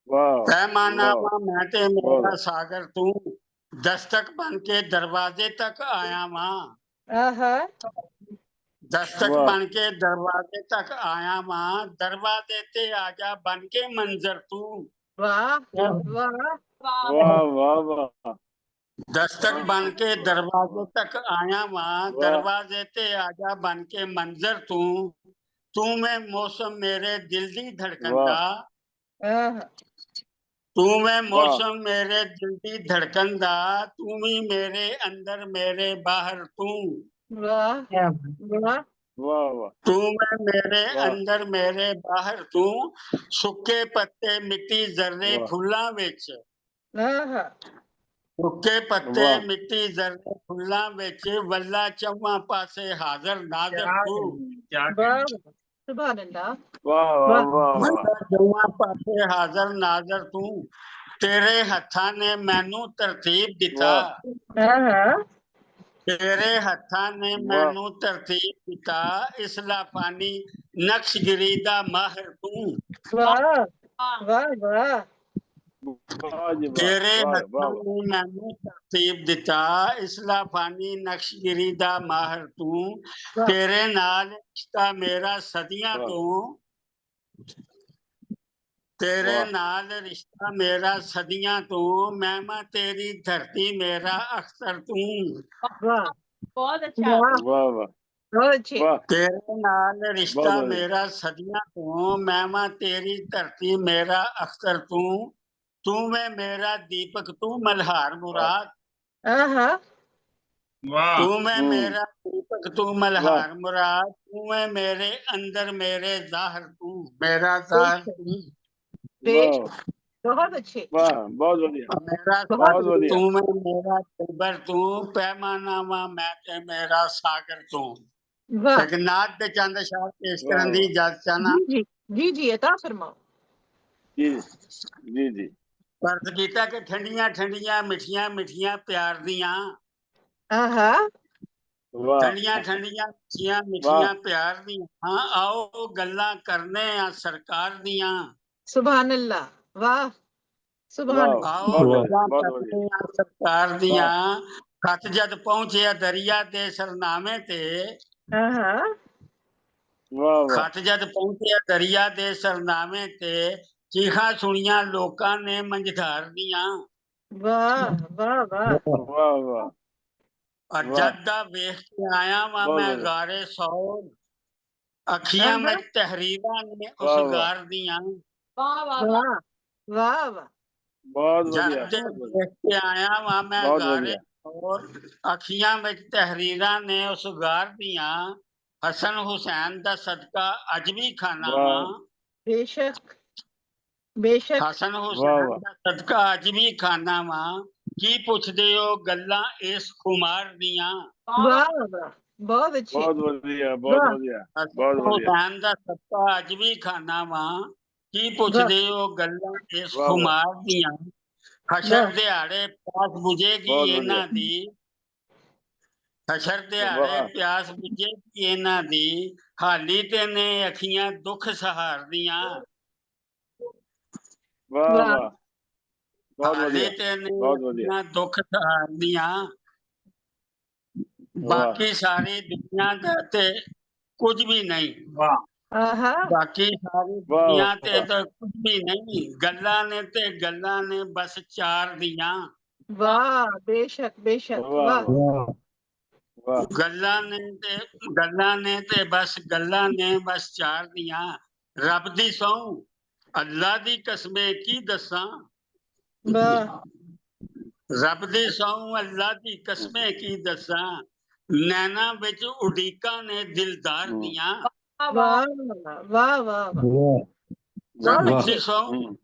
ਵਾਹ ਪੈਮਾਨਾ ਵਾਹ ਵਾ ਮੈਂ ਤੇ ਬਹੁਤ ਮੇਰਾ ਸਾਗਰ ਤੂੰ, ਦਸਤਕ ਬਣ ਕੇ ਦਰਵਾਜ਼ੇ ਤੱਕ ਆਇਆ ਵਾਂ, ਆਹਾ ਦਸਤਕ ਵਾਹ ਬਣ ਕੇ ਦਰਵਾਜ਼ੇ ਤੱਕ ਆਇਆ ਵਾਂ, ਦਰਵਾਜ਼ੇ ਤੇ ਆ ਜਾ ਬਣ ਕੇ ਮੰਜ਼ਰ ਤੂੰ, ਵਾਹ ਵਾਹ ਵਾਹ ਵਾਹ ਵਾਹ ਦਸਤਕ ਬਣ ਕੇ ਦਰਵਾਜ਼ੇ ਤੱਕ ਆਇਆ ਵਾਂ, ਵਾਹ ਦਰਵਾਜ਼ੇ ਤੇ ਆ ਜਾ ਬਣ ਕੇ ਮੰਜ਼ਰ ਤੂੰ, ਤੂੰ ਮੈਂ ਮੌਸਮ ਮੇਰੇ ਦਿਲ ਦੀ ਧੜਕਨ ਵਾਹ ਦਾ, ਆਹਾ ਤੂੰ ਮੈਂ ਵਾਹ ਮੌਸਮ ਮੇਰੇ ਦਿਲ ਦੀ ਧੜਕਨ ਦਾ, ਤੂੰ ਵੀ ਮੇਰੇ ਅੰਦਰ ਮੇਰੇ ਬਾਹਰ ਤੂੰ, ਵਾਹ ਵਾਹ ਵਾਹ ਵਾਹ ਤੂੰ ਮੈਂ ਮੇਰੇ ਵਾਹ ਅੰਦਰ ਮੇਰੇ ਬਾਹਰ ਤੂੰ, ਸੁੱਕੇ ਪੱਤੇ ਮਿੱਟੀ ਜ਼ਰਰੇ ਵਾਹ ਫੁੱਲਾਂ ਵਿੱਚ, ਆਹਾ ਸੁੱਕੇ ਪੱਤੇ ਵਾਹ ਮਿੱਟੀ ਜ਼ਰਰੇ ਫੁੱਲਾਂ ਵਿੱਚ, ਵੱਲਾ ਚੌਵਾਂ ਪਾਸੇ ਹਾਜ਼ਰ ਨਾਜ਼ਰ ਤੂੰ, ਵਾਹ ਸੁਭਾਨ ਅੱਲਾਹ ਵਾਹ ਵਾਹ ਵਾਹ ਵਾਹ ਵਾਹ ਵੱਲਾ ਚੌਵਾਂ ਪਾਸੇ ਹਾਜ਼ਰ ਨਾਜ਼ਰ ਤੂੰ, ਤੇਰੇ ਹੱਥਾਂ ਨੇ ਮੈਨੂੰ ਤਰਤੀਬ ਦਿੱਤਾ, ਵਾਹ ਆਹਾ ਤੇਰੇ ਹੱਥਾਂ ਨੇ ਵਾਹ ਮੈਨੂੰ ਤਰਤੀਬ ਦਿੱਤਾ, ਇਸਲਾਫਾਨੀ ਨਕਸ਼ਗਿਰੀ ਦਾ ਮਾਹਿਰ ਤੂੰ, ਵਾਹ ਵਾਹ ਵਾਹ ਵਾਹ ਜੀ ਵਾਹ ਤੇਰੇ ਵਾਹ ਹੱਥਾਂ ਵਾਹ ਨੇ ਮੈਨੂੰ ਤਰਤੀਬ ਦਿੱਤਾ, ਇਸਲਾਫਾਨੀ ਨਕਸ਼ਗਿਰੀ ਦਾ ਮਾਹਿਰ ਤੂੰ, ਵਾਹ ਤੇਰੇ ਨਾਲ ਰਿਸ਼ਤਾ ਮੇਰਾ ਸਦੀਆਂ ਵਾਹ ਤੋਂ, ਤੇਰੇ ਵਾਹ ਨਾਲ ਰਿਸ਼ਤਾ ਮੇਰਾ ਸਦੀਆਂ ਤੋਂ, ਮਹਿਮਾ ਤੇਰੀ ਧਰਤੀ ਮੇਰਾ ਅਖਤਰ ਤੂੰ, ਵਾਹ ਬਹੁਤ ਅੱਛਾ ਵਾਹ ਵਾਹ ਵਾਹ ਬਹੁਤ ਅੱਛੇ ਵਾਹ ਤੇਰੇ ਨਾਲ ਬਹੁਤ ਰਿਸ਼ਤਾ ਵਧੀਆ ਮੇਰਾ ਸਦੀਆਂ ਤੋਂ, ਮਹਿਮਾ ਤੇਰੀ ਧਰਤੀ ਮੇਰਾ ਅਖਤਰ ਤੂੰ, ਤੂੰ ਮੈਂ ਮੇਰਾ ਦੀਪਕ ਤੂੰ ਮਲਹਾਰ ਵਾਹ ਮੁਰਾਦ, ਆਹਾ वाह ਤੂੰ ਮੈਂ ਮੇਰਾ ਦੀਪਕ ਤੂੰ ਵਾਹ ਮਲਹਾਰ ਮੁਰਾਦ, ਤੂੰ ਮੈਂ ਮੇਰੇ ਅੰਦਰ ਮੇਰੇ ਜ਼ਾਹਰ ਤੂੰ, ਮੇਰਾ ਜ਼ਾਹਰ ਤੂੰ, ਬੇਸ਼ ਵਾਹ ਬਹੁਤ ਅੱਛੇ ਵਾਹ ਬਹੁਤ ਵਧੀਆ ਮੇਰਾ ਬਹੁਤ ਬਹੁਤ ਸਾਥੀ ਵਧੀਆ ਤੂੰ ਮੈਂ ਮੇਰਾ ਦਿਲਬਰ ਤੂੰ, ਪੈਮਾਨਾ ਵਾ ਮੈਂ ਤੇ ਮੇਰਾ ਸਾਗਰ ਤੂੰ। ਵਾਹ ਇੱਕ ਨਾਤ ਦੇ ਚੰਦ ਸ਼ਾਹ ਪੇਸ਼ ਵਾਹ ਕਰਨ ਦੀ ਵਾਹ ਇਜਾਜ਼ਤ ਚਾਹਨਾ। ਜੀ ਜੀ ਜੀ ਜੀ ਅਤਾ ਫਰਮਾਓ। ਜੀ ਜੀ ਜੀ ਫਰਜ਼ ਕੀਤਾ ਕਿ ਠੰਡੀਆਂ ਠੰਡੀਆਂ ਮਿੱਠੀਆਂ ਮਿੱਠੀਆਂ ਪਿਆਰ ਦੀਆਂ, ਆਹਾ ਵਾਹ ਠੰਡੀਆਂ ਠੰਡੀਆਂ ਮਿੱਠੀਆਂ ਵਾਹ ਮਿੱਠੀਆਂ ਪਿਆਰ ਦੀਆਂ, ਆਓ ਗੱਲਾਂ ਕਰਨੇ ਆ ਸਰਕਾਰ ਦੀਆਂ, ਸੁਭਾਨ ਅੱਲਾਹ ਵਾਹ ਸੁਭਾਨ ਵਾਹ ਅੱਲਾਹ ਆਓ ਬਹੁਤ ਗੱਲਾਂ ਵਧੀਆ ਬਹੁਤ ਵਧੀਆ ਕਰਨੇ ਆ ਸਰਕਾਰ ਵਾਹ ਦੀਆਂ, ਖਤ ਜਦ ਪਹੁੰਚਿਆ ਦਰਿਆ ਦੇ ਸਰਨਾਮੇ ਤੇ, ਆਹਾ ਵਾਹ ਵਾਹ ਖਤ ਜਦ ਪਹੁੰਚਿਆ ਦਰਿਆ ਦੇ ਸਰਨਾਮੇ ਤੇ, ਚੀਖਾਂ ਸੁਣੀਆਂ ਲੋਕਾਂ ਨੇ ਮੰਝਧਾਰ ਦੀਆਂ, ਵਾਹ ਵਾਹ ਵਾਹ ਵਾਹ ਵਾਹ ਔਰ ਵਾਹ ਜਦ ਦਾ ਵੇਖ ਕੇ ਆਇਆ ਵਾਂ ਬਹੁਤ ਮੈਂ ਵਧੀਆ ਗਾਰੇ ਸੌ, ਅੱਖੀਆਂ ਆਹਾ ਵਿੱਚ ਤਹਿਰੀਰਾਂ ਨੇ ਉਸ ਵਾਹ ਵਾਹ ਗਾਰ ਦੀਆਂ, ਵਾਹ ਵਾਹ ਵਾਹ ਵਾਹ ਵਾਹ ਬਹੁਤ ਵਧੀਆ ਜਦ ਦੇ ਬਹੁਤ ਵਧੀਆ ਵੇਖ ਕੇ ਆਇਆ ਵਾਂ ਮੈਂ ਬਹੁਤ ਗਾਰੇ ਵਧੀਆ ਔਰ ਅੱਖੀਆਂ ਵਿੱਚ ਤਹਿਰੀਰਾਂ ਨੇ ਉਸ ਗਾਰ ਦੀਆਂ, ਹਸਨ ਹੁਸੈਨ ਦਾ ਸਦਕਾ ਅੱਜ ਵੀ ਖਾਨਾ ਵਾਹ ਵਾਂ, ਬੇਸ਼ੱਕ ਬੇਸ਼ੱਕ ਹਸਨ ਵਾਹ ਹੁਸੈਨ ਵਾਹ ਦਾ ਸਦਕਾ ਅੱਜ ਵੀ ਖਾਨਾ ਵਾਂ, ਕੀ ਪੁੱਛਦੇ ਹੋ ਗੱਲਾਂ ਇਸ ਖੁਮਾਰ ਦੀਆਂ, ਵਾਹ ਵਾਹ ਬਹੁਤ ਅੱਛੇ ਬਹੁਤ ਵਧੀਆ ਬਹੁਤ ਵਾਹ ਵਧੀਆ ਹਸਨ ਬਹੁਤ ਵਧੀਆ ਹੁਸੈਨ ਦਾ ਸਦਕਾ ਅੱਜ ਵੀ ਖਾਨਾ ਵਾਂ, ਕੀ ਵਾਹ ਪੁੱਛਦੇ ਹੋ ਗੱਲਾਂ ਇਸ ਵਾਹ ਵਾਹ ਖੁਮਾਰ ਦੀਆਂ, ਹਸ਼ਰ ਦਿਹਾੜੇ ਪਿਆਸ ਬੁਝੇਗੀ ਬਹੁਤ ਇਹਨਾਂ ਵਧੀਆ। ਦੀ, ਹਸ਼ਰ ਦਿਹਾੜੇ ਵਾਹ ਪਿਆਸ ਬੁਝੇਗੀ ਇਹਨਾਂ ਦੀ, ਹਾਲੀ ਤੇ ਨੇ ਅੱਖੀਆਂ ਦੁੱਖ ਸਹਾਰਦੀਆਂ, ਵਾਹ ਵਾਹ ਵਾਹ ਬਹੁਤ ਹਾਲੀ ਵਧੀਆ ਤੇ ਨੇ ਬਹੁਤ ਵਧੀਆ ਅੱਖੀਆਂ ਦੁੱਖ ਸਹਾਰਦੀਆਂ, ਵਾਹ ਬਾਕੀ ਸਾਰੀ ਦੁਨੀਆ ਦਾ ਤੇ ਕੁਝ ਵੀ ਨਹੀਂ, वाह ਆਹਾ ਬਾਕੀ ਸਾਰੀ ਵਾਹ ਦੁਨੀਆ ਤੇ ਵਾਹ ਤਾਂ ਕੁਝ ਵੀ ਨਹੀਂ, ਗੱਲਾਂ ਨੇ ਤੇ ਗੱਲਾਂ ਨੇ ਬਸ ਚਾਰ ਦੀਆਂ, ਵਾਹ ਬੇਸ਼ੱਕ ਬੇਸ਼ੱਕ ਵਾਹ ਵਾਹ ਵਾਹ ਵਾਹ ਗੱਲਾਂ ਨੇ ਤੇ ਬਸ ਗੱਲਾਂ ਨੇ ਬਸ ਚਾਰ ਦੀਆਂ, ਰੱਬ ਦੀ ਸਹੁੰ ਅੱਲਾ ਦੀ ਕਸਮੇ ਕੀ ਦੱਸਾਂ, ਵਾਹ ਰੱਬ ਦੀ ਸਹੁੰ ਅੱਲਾ ਦੀ ਕਸਮੇ ਕੀ ਦੱਸਾਂ, ਨੈਣਾ ਵਿੱਚ ਉਡੀਕਾਂ ਨੇ ਦਿਲਦਾਰ ਦੀਆਂ, ਵਾਹ ਵਾਹ ਵਾਹ ਵਾਹ ਰੱਬ ਬਹੁਤ ਦੀ ਸਹੁੰ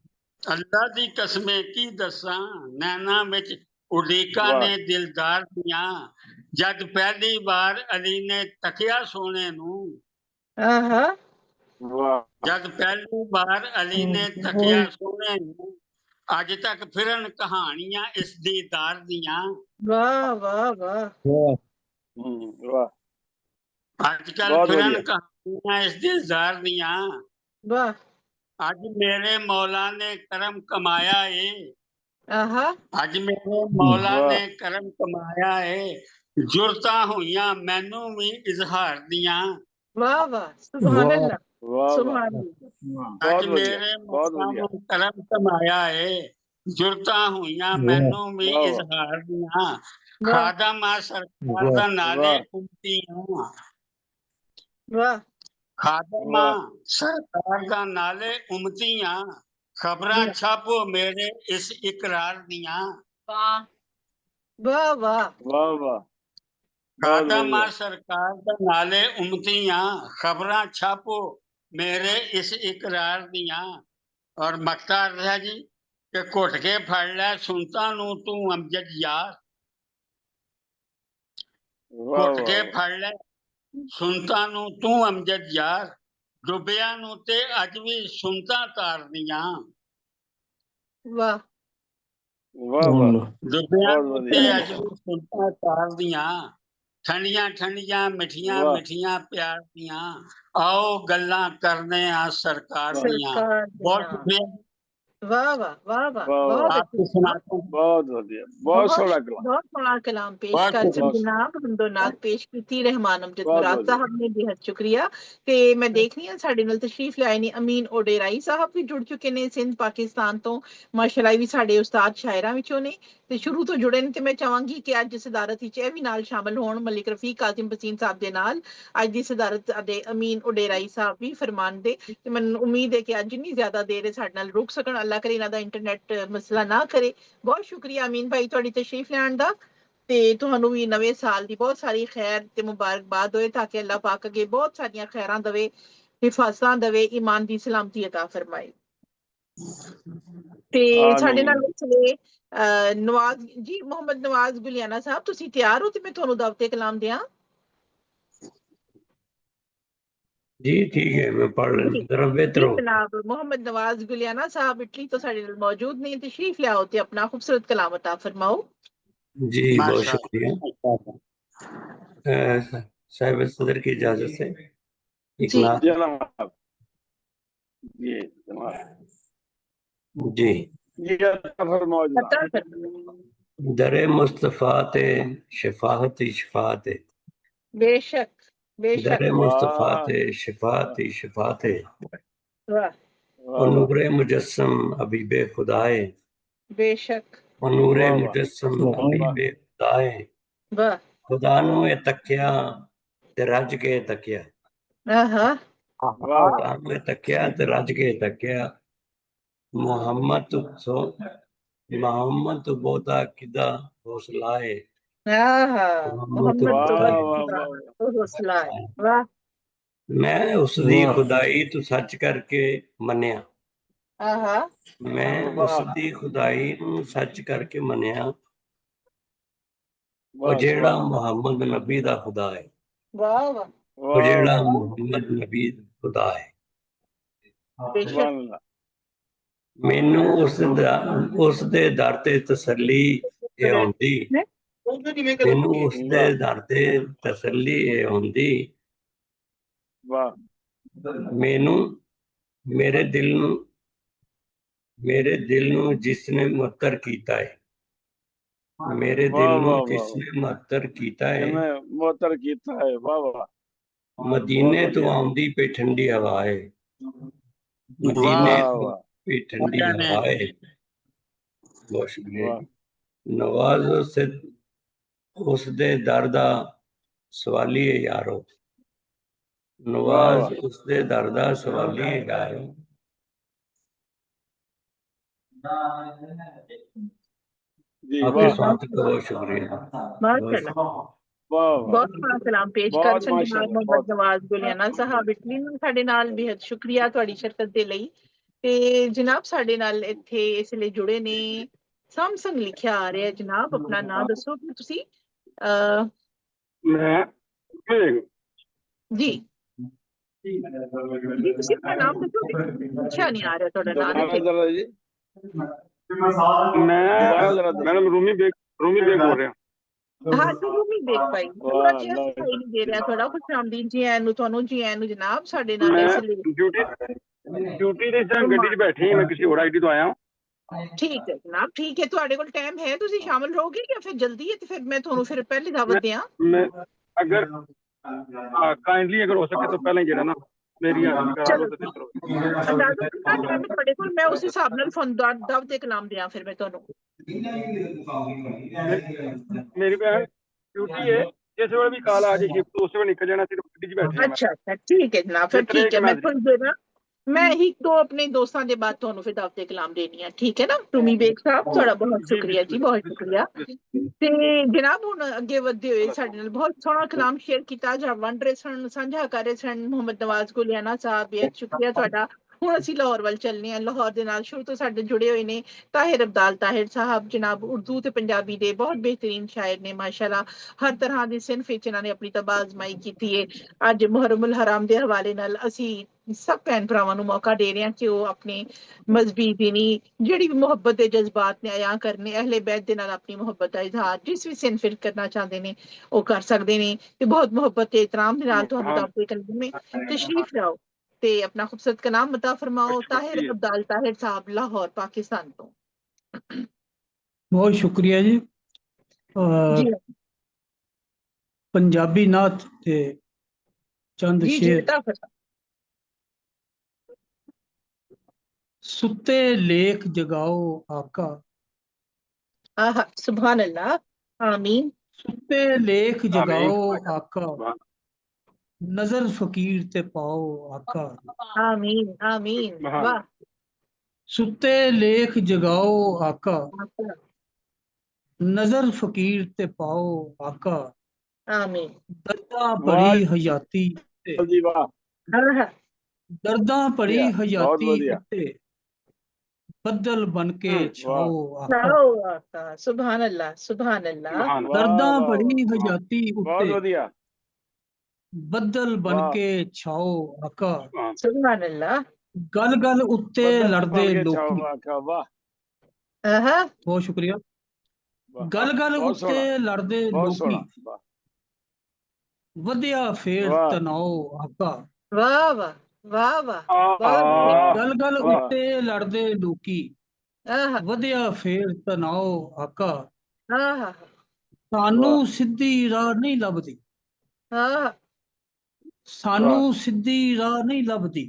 ਅੱਲਾ ਦੀ ਕਸਮੇ ਕੀ ਦੱਸਾਂ, ਨੈਣਾ ਵਿੱਚ ਉਡੀਕਾਂ ਵਾਹ ਨੇ ਦਿਲਦਾਰ ਦੀਆਂ, ਜਦ ਪਹਿਲੀ ਵਾਰ ਅਲੀ ਨੇ ਤੱਕਿਆ ਸੋਹਣੇ ਨੂੰ, ਆਹਾ ਵਾਹ ਜਦ ਪਹਿਲੀ ਵਾਰ ਅਲੀ ਨੇ ਤੱਕਿਆ ਸੋਹਣੇ ਨੂੰ, ਅੱਜ ਤੱਕ ਫਿਰਨ ਕਹਾਣੀਆਂ ਇਸ ਦੀਦਾਰ ਦੀਆਂ, ਵਾਹ ਵਾਹ ਵਾਹ ਵਾਹ ਅੱਜ ਕੱਲ ਬਹੁਤ ਫਿਰਨ ਵਧੀਆ। ਕਹਾਣੀਆਂ ਇਸ ਦੀਦਾਰ ਦੀਆਂ, ਵਾਹ ਅੱਜ ਮੇਰੇ ਮੌਲਾ ਨੇ ਕਰਮ ਕਮਾਇਆ ਏ, ਆਹਾ ਅੱਜ ਮੇਰੇ ਮੌਲਾ ਵਾਹ ਨੇ ਕਰਮ ਕਮਾਇਆ ਏ, ਜੁਰਤਾਂ ਹੋਈਆਂ ਮੈਨੂੰ ਵੀ ਇਜ਼ਹਾਰ ਦੀਆਂ, ਵਾਹ ਵਾਹ ਸੁਭਾਨ ਅੱਲਾਹ ਵਾਹ ਵਾਹ ਸੁਭਾਨ ਅੱਲਾਹ ਅੱਜ ਬਹੁਤ ਵਧੀਆ ਮੇਰੇ ਬਹੁਤ ਮੌਲਾ ਵਧੀਆ ਨੇ ਕਰਮ ਕਮਾਇਆ ਏ, ਜੁਰਤਾਂ ਹੋਈਆਂ ਮੈਨੂੰ ਵੀ ਵਾਹ ਵਾਹ ਇਜ਼ਹਾਰ ਦੀਆਂ, ਵਾਹ ਖਾਦਮਾ ਸਰਕਾਰ ਦਾ ਨਾਲੇ ਵਾਹ। ਉਮਤੀਆਂ, ਵਾਹ ਖਾਦਮਾ ਸਰਕਾਰ ਦਾ ਨਾਲੇ ਉਮਤੀਆਂ, ਖਬਰਾਂ ਛਾਪੋ ਮੇਰੇ ਇਸ ਇਕਰਾਰ ਦੀਆਂ, ਵਾਹ ਵਾਹ ਵਾਹ ਵਾਹ ਵਾਹ ਬਹੁਤ ਖਾਦਮਾ ਵਧੀਆ ਸਰਕਾਰ ਦਾ ਨਾਲੇ ਉਮਤੀਆਂ, ਖਬਰਾਂ ਛਾਪੋ ਮੇਰੇ ਇਸ ਇਕਰਾਰ ਦੀਆਂ, ਔਰ ਮਕਤਾ ਰਿਹਾ ਜੀ ਕਿ ਘੁੱਟ ਕੇ ਫੜ ਲੈ ਸੁਣਤਾ ਨੂੰ ਤੂੰ ਅਮਜਦ ਯਾਰ, ਵਾਹ ਘੁੱਟ ਕੇ ਵਾਹ ਫੜ ਲੈ ਸੁਣਤਾ ਨੂੰ ਤੂੰ ਅਮਜਦ ਯਾਰ, ਡੁੱਬਿਆਂ ਨੂੰ ਤੇ ਅੱਜ ਵੀ ਸੁਣਤਾ ਤਾਰਦੀਆਂ, ਵਾਹ ਵਾਹ ਵਾਹ ਡੁੱਬਿਆਂ ਬਹੁਤ ਨੂੰ ਵਧੀਆ ਤੇ ਅੱਜ ਵੀ ਸੁਣਤਾ ਤਾਰਦੀਆਂ, ਠੰਡੀਆਂ ਠੰਡੀਆਂ ਮਿੱਠੀਆਂ ਵਾਹ ਮਿੱਠੀਆਂ ਪਿਆਰ ਦੀਆਂ, ਆਓ ਗੱਲਾਂ ਕਰਨੇ ਆ ਸਰਕਾਰ ਦੀਆਂ। ਸਰਕਾਰ ਬਹੁਤ ਦੀਆਂ। ਸ਼ੁਕਰੀਆ, ਵਾਹ ਵਾਹ ਵਾਹ ਵਾਹ ਵਾਹ ਬਹੁਤ ਵਾਹ आपकी ਅੱਛੀ सुनाता हूँ। ਬਹੁਤ ਵਧੀਆ ਬਹੁਤ ਸੋਹਣਾ ਕਲਾਮ ਬਹੁਤ ਸੋਹਣਾ ਕਲਾਮ ਪੇਸ਼ बहुत ਕਰ शुक्रिया। ਜਨਾਬ ਹਮਦੋਨਾਦ ਪੇਸ਼ ਕੀਤੀ ਰਹਿਮਾਨ ਅਮਜਦ ਬਹੁਤ ਮੁਰਾਦ ਵਧੀਆ ਸਾਹਿਬ ਨੇ ਬੇਹੱਦ ਸ਼ੁਕਰੀਆ। ਤੇ ਮੈਂ ਦੇਖ ਰਹੀ ਹਾਂ ਸਾਡੇ ਨਾਲ ਤਸ਼ਰੀਫ ਲਿਆਏ ਨੇ ਅਮੀਨ ਓਡੇਰਾਈ ਸਾਹਿਬ ਵੀ ਜੁੜ ਚੁੱਕੇ ਨੇ ਸਿੰਧ ਪਾਕਿਸਤਾਨ ਤੋਂ, ਮਾਸ਼ਾਅੱਲਾ ਵੀ ਸਾਡੇ ਉਸਤਾਦ ਸ਼ਾਇਰਾਂ ਵਿੱਚੋਂ ਨੇ ਤੇ ਸ਼ੁਰੂ ਤੋਂ ਜੁੜੇ ਨੇ, ਤੇ ਮੈਂ ਚਾਹਾਂਗੀ ਕਿ ਅੱਜ ਸਦਾਰਤ ਵਿੱਚ ਇਹ ਵੀ ਨਾਲ ਸ਼ਾਮਲ ਹੋਣ ਮਲਿਕ ਰਫੀਕ ਕਾਜ਼ਿਮ ਬਸੀਨ ਸਾਹਿਬ ਦੇ ਨਾਲ। ਅੱਜ ਦੀ ਸਦਾਰਤ ਦੇ ਅਮੀਨ ਓਡੇਰਾਈ ਸਾਹਿਬ ਵੀ ਫਰਮਾਨ ਦੇ, ਤੇ ਮੈਨੂੰ ਉਮੀਦ ਹੈ ਕਿ ਅੱਜ ਇੰਨੀ ਜ਼ਿਆਦਾ ਦੇਰ ਸਾਡੇ ਨਾਲ ਰੁਕ ਸਕਣ, ਅੱਲਾਹ ਕਰੇ ਇਹਨਾਂ ਦਾ ਇੰਟਰਨੈਟ ਮਸਲਾ ਨਾ ਕਰੇ। ਬਹੁਤ ਸ਼ੁਕਰੀਆ ਅਮੀਨ ਭਾਈ ਤੁਹਾਡੀ ਤਸ਼ਰੀਫ ਲਿਆਉਣ ਦਾ, ਤੇ ਤੁਹਾਨੂੰ ਵੀ ਨਵੇਂ ਸਾਲ ਦੀ ਬਹੁਤ ਸਾਰੀ ਖੈਰ ਤੇ ਮੁਬਾਰਕਬਾਦ ਹੋਏ, ਤਾਂ ਕਿ ਅੱਲਾਹ ਪਾਕ ਅੱਗੇ ਬਹੁਤ ਸਾਰੀਆਂ ਖੈਰਾਂ ਦੇਵੇ, ਹਿਫਾਜ਼ਤਾਂ ਦੇਵੇ, ਈਮਾਨ ਦੀ ਸਲਾਮਤੀ ਅਤਾ ਫਰਮਾਏ। ਤੇ ਸਾਡੇ ਨਾਲ ਇਸ ਵੇਲੇ ਨਵਾਜ਼ ਜੀ, ਮੁਹੰਮਦ ਨਵਾਜ਼ ਗੁਲਿਆਣਾ ਸਾਹਿਬ, ਤੁਸੀਂ ਤਿਆਰ ਹੋ ਤੇ ਮੈਂ ਤੁਹਾਨੂੰ ਦਾਵਤੇ ਕਲਾਮ ਦਿਆਂ? जी ठीक है, मैं पढ़ जरा बेहतर हूँ। जनाब मोहम्मद नवाज गुलियाना साहब इटली तो साढ़े नाल मौजूद ने, तशरीफ लियाओ ते अपना खूबसूरत कलाम अता फरमाओ। जी बहुत माशाअल्लाह। शुक्रिया। साहिब सदर की इजाजत से एक जी। नात। जनाब जी जनाब जी जी फरमाओ अता जनाब फरमाओ। दरे मुस्तफ़ात शफात शफात, बेशक बेशक दरे मुस्तफ़ात वाह शफात शफात, वाह वाह नूरे मुजस्सम हबीबे खुदाए, बेशक नूरे वाह वाह मुजस्सम हबीबे खुदाए, वाह खुदा नू ए तकिया ते रज के तकिया, आहा वाह खुदा नू ए तकिया ते रज के तकिया, मोहम्मद तो बहुता किदा हौसला है, आहा मोहम्मद मोहम्मद तो वाह बस वाह वाह तो हौसला है। वाह मैं उसदी खुदाई तो सच करके मन्निया, आहा मैं वाह उसदी खुदाई नू सच करके मन्निया, ਉਹ वाह ਜਿਹੜਾ सुभान ਮੁਹੰਮਦ ਨਬੀ ਦਾ ਖੁਦਾ ਹੈ, वाह वाह ਉਹ ਜਿਹੜਾ वाह ਮੁਹੰਮਦ ਨਬੀ ਖੁਦਾ ਹੈ। बेशक सुभान अल्लाह ਮੈਨੂੰ ਉਸ ਦੇ ਦਰ ਤੇ ਤਸੱਲੀ ਇਹ ਹੁੰਦੀ, ਮੈਨੂੰ ਉਸ ਦੇ ਦਰ ਤੇ ਤਸੱਲੀ ਇਹ ਹੁੰਦੀ, ਵਾਹ ਮੈਨੂੰ ਮੇਰੇ ਦਿਲ ਨੂੰ ਜਿਸ ਨੇ ਮੁਅੱਤਰ ਕੀਤਾ ਹੈ, ਮੇਰੇ ਦਿਲ ਵਾਹ ਨੂੰ ਵਾਹ ਜਿਸ ਵਾਹ ਨੇ ਮੁਅੱਤਰ ਕੀਤਾ ਹੈ, ਇਹਨੇ ਮੁਅੱਤਰ ਕੀਤਾ ਹੈ। ਵਾਹ ਵਾਹ ਮਦੀਨੇ ਬਹੁਤ ਤੋਂ ਵਧੀਆ। ਆਉਂਦੀ ਪਈ ਠੰਡੀ ਹਵਾ ਹੈ, ਮਦੀਨੇ ਵਾਹ ਤੋਂ ਵਾਹ ਪਈ ਠੰਡੀ ਹਵਾ ਹੈ। ਬਹੁਤ ਸ਼ੁਕਰੀਆ ਵਾਹ ਜੀ। ਨਵਾਜ਼ ਉਸ ਦੇ ਦਰ ਦਾ ਸਵਾਲੀ ਹੈ ਯਾਰੋ, ਵਾਹ ਨਵਾਜ਼ ਵਾਹ ਉਸ ਦੇ ਦਰ ਦਾ ਸਵਾਲੀ ਹੈ ਯਾਰੋ। ਜੀ आपके वाह स्वागत का बहुत शुक्रिया। माशाल्लाह। वाह वाह ਬਹੁਤ ਬਹੁਤ ਸਲਾਮ ਪੇਸ਼ ਕਰ ਬਹੁਤ ਸਨ ਜਨਾਬ ਮਾਸ਼ਾਅੱਲਾ ਮੁਹੰਮਦ ਬਹੁਤ ਨਵਾਜ਼ ਗੁਲਿਆਣਾ ਸਾਹਿਬ ਇਟਲੀ ਨੂੰ ਸਾਡੇ ਨਾਲ ਬੇहद ਸ਼ੁਕਰੀਆ ਤੁਹਾਡੀ ਸ਼ਰਕਤ ਦੇ ਲਈ। ਤੇ ਜਨਾਬ ਸਾਡੇ ਨਾਲ ਇੱਥੇ ਇਸ ਲਈ ਜੁੜੇ ਨੇ ਸੈਮਸੰਗ ਲਿਖਿਆ ਆ ਰਿਹਾ ਜਨਾਬ, ਆਪਣਾ ਨਾਮ ਦੱਸੋ ਕਿ ਤੁਸੀਂ मैं ਜੀ ਜੀ ਤੁਸੀਂ ਆਪਣਾ ਨਾਮ ਦੱਸੋ, ਅੱਛਾ ਨਹੀਂ ਆ ਰਿਹਾ ਤੁਹਾਡਾ ਨਾਮ दोबारा ਇੱਥੇ। जरा जी मैं मैडम रूमी बेग बोल रहा हाँ जी रूमी देख पाई पूरा चेहरा दिखाई नहीं दे रहा थोड़ा खुश आमदीद जी आयन नु ਤੁਹਾਨੂੰ ਜੀ आयन नु जनाब ਸਾਡੇ ਨਾਲ ਇਸ ਲਈ ड्यूटी ਦੇ ਇਸ ਗੱਡੀ 'ਚ ਬੈਠੀ ਹਾਂ, मैं किसी और आईडी ਤੋਂ आया हूं। ठीक है जनाब, ठीक है ਤੁਹਾਡੇ ਕੋਲ ਟਾਈਮ ਹੈ, ਤੁਸੀਂ ਸ਼ਾਮਲ ਰਹੋਗੇ ਜਾਂ ਫਿਰ ਜਲਦੀ ਹੈ ਤੇ ਫਿਰ ਮੈਂ ਤੁਹਾਨੂੰ ਫਿਰ ਪਹਿਲੀ ਦਾਵਤ ਦਿਆਂ। मैं अगर काइंडली अगर हो सके तो पहले ही जरा ना मेरी हाजिरी करा दो तो करो। ਅੰਦਾਜ਼ਾ ਕਿੰਨਾ ਟਾਈਮ ਹੈ ਤੁਹਾਡੇ ਕੋਲ, ਮੈਂ ਉਸ ਹਿਸਾਬ ਨਾਲ ਤੁਹਾਨੂੰ ਦਾਵਤ ਦੇ ਕਲਾਮ ਦਿਆਂ ਫਿਰ ਮੈਂ ਤੁਹਾਨੂੰ। मेरी भैन ड्यूटी है, जिस वे भी कॉल आ जाए शिफ्ट उस वे निकल जाना, सिर्फ गड्डी 'ਚ बैठे हैं। अच्छा अच्छा ठीक है जनाब, फिर ठीक है मैं थोड़ी देर ना मैं ही दो अपने दोस्तों के बाद ਤੁਹਾਨੂੰ ਫਿਰ ਦਾਵਤ ਦੇ ਕਲਾਮ ਦੇਣੀ ਆ, ਠੀਕ ਹੈ ਨਾ ਰੂਮੀ ਬੇਗ ਸਾਹਿਬ, ਤੁਹਾਡਾ ਬਹੁਤ ਸ਼ੁਕਰੀਆ ਜੀ, ਬਹੁਤ ਸ਼ੁਕਰੀਆ। ਤੇ ਜਨਾਬ ਹੁਣ ਅੱਗੇ ਵਧਦੇ ਹੋਏ ਸਾਡੇ ਨਾਲ ਬਹੁਤ ਸੋਹਣਾ ਕਲਾਮ ਸ਼ੇਅਰ ਕੀਤਾ ਜਾਂ ਵੰਡ ਰਹੇ ਸਨ, ਸਾਂਝਾ ਕਰ ਰਹੇ ਸਨ ਮੁਹੰਮਦ ਨਵਾਜ਼ ਗੁਲਿਆਣਾ ਸਾਹਿਬ, ਬਹੁਤ ਸ਼ੁਕਰੀਆ ਤੁਹਾਡਾ। ਹੁਣ ਅਸੀਂ ਲਾਹੌਰ ਵੱਲ ਚੱਲਨੇ ਆ, ਲਾਹੌਰ ਦੇ ਨਾਲ ਸ਼ੁਰੂ ਤੋਂ ਸਾਡੇ ਜੁੜੇ ਹੋਏ ਨੇ ਤਾਹਿਰ ਅਬਦਾਲ ਤਾਹਿਰ ਸਾਹਿਬ ਜਨਾਬ, ਉਰਦੂ ਤੇ ਪੰਜਾਬੀ ਦੇ ਬਹੁਤ ਬਿਹਤਰੀਨ ਸ਼ਾਇਰ ਨੇ ਮਾਸ਼ਾਅੱਲਾ, ਹਰ ਤਰ੍ਹਾਂ ਦੀ ਸਿਨਫ ਵਿੱਚ ਇਹਨਾਂ ਨੇ ਆਪਣੀ ਤਬਾਹ ਅਜ਼ਮਾਈ ਕੀਤੀ ਹੈ। ਅੱਜ ਮੁਹਰਮ ਹਰਾਮ ਦੇ ਹਵਾਲੇ ਨਾਲ ਅਸੀਂ ਸਭ ਭੈਣ ਭਰਾਵਾਂ ਨੂੰ ਮੌਕਾ ਦੇ ਰਹੇ ਹਾਂ ਕਿ ਉਹ ਆਪਣੇ ਮਜ਼ਹਬੀ ਦੀਨੀ ਜਿਹੜੀ ਵੀ ਮੁਹੱਬਤ ਦੇ ਜਜ਼ਬਾਤ ਨੇ ਅਯਾਂ ਕਰਨੇ, ਅਹਲੇ ਬੈਤ ਦੇ ਨਾਲ ਆਪਣੀ ਮੁਹੱਬਤ ਦਾ ਇਜ਼ਹਾਰ ਜਿਸ ਵੀ ਸਿਨਫ ਵਿੱਚ ਕਰਨਾ ਚਾਹੁੰਦੇ ਨੇ ਉਹ ਕਰ ਸਕਦੇ ਨੇ। ਤੇ ਬਹੁਤ ਮੁਹੱਬਤ ਤੇ ਇਤਰਾਮ ਦੇ ਨਾਲ ਤੁਹਾਨੂੰ ਦਾਵਤ ਦੇ ਕਲਾਮ में तशरीफ लाओ ਤੇ ਆਪਣਾ ਖੂਬਸੂਰਤ ਕਲਾਮ ਮਤਾ ਫਰਮਾਓ। ਤਾਹਿਰ ਅਬਦਾਲ ਤਾਹਿਰ ਸਾਹਿਬ ਲਾਹੌਰ ਪਾਕਿਸਤਾਨ ਤੋਂ। बहुत शुक्रिया जी। ਜੀ पंजाबी नात ते चंद ਜੀ शेर। ਬਤਾ ਫਰਮਾਓ। सुते लेख जगाओ आका, आहा सुभान अल्लाह, आमीन। सुते लेख जगाओ आका, नजर फकीर ते पाओ आका। आमीन आमीन वाह। सुते लेख जगाओ आका, नजर फकीर ते पाओ आका। आमीन। दर्दा भरी हयाती ते, जी वाह दर्दा भरी हयाती बढ़िया। उत्ते बदल बन के छाओ आका। छाओ आका, सुभान अल्लाह सुभान अल्लाह। दर्दा भरी हयाती बहुत उत्ते बढ़िया। बदल बन वाह। के छाओ आका। सुभान अल्लाह। गल गल उत्ते बदल लड़दे बन के लोकी। छाओ आका, वाह आहा बहुत शुक्रिया। वाह। गल गल बहुत उत्ते सोहना, लड़दे बहुत सोहना, लोकी, वाह वधिया फेर वाह। तनाओ आका। वाह वाह वाह वाह बहुत गल गल वाह। उत्ते लड़दे लोकी, आहा वधिया फेर तनाओ आका। आहा सानू वाह। सिद्धी राह नहीं लभदी, आहा सानू वाह। सिद्धी राह नहीं लभदी,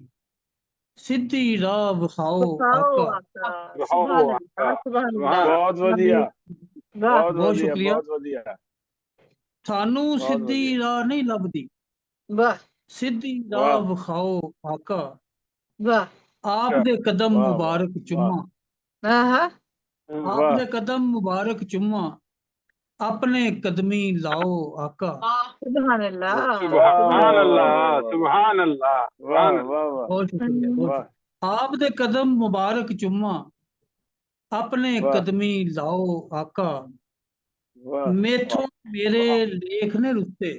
सिद्धी राह विखाओ खाओ आका। आका, सुभान अल्लाह सुभान अल्लाह। बहुत बढ़िया, वाह बहुत बहुत बढ़िया, शुक्रिया। बहुत बढ़िया, सानू बहुत सिद्धी बढ़िया। राह नहीं लभदी, वाह सिद्धी वाह। राह विखाओ आका। वाह आप दे कदम वाह, मुबारक चुम्मा, आहा आप वाह दे कदम मुबारक चुम्मा, अपने कदमी लाओ आका। सुभान अल्लाह सुभान अल्लाह, सुभान अल्लाह, वाह वाह वाह बहुत शुक्रिया, बहुत वाह शुक्रिया। आप दे कदम मुबारक चुम्मा, अपने वाह। कदमी लाओ आका। वाह मेथों मेरे लेख ने रुस्से,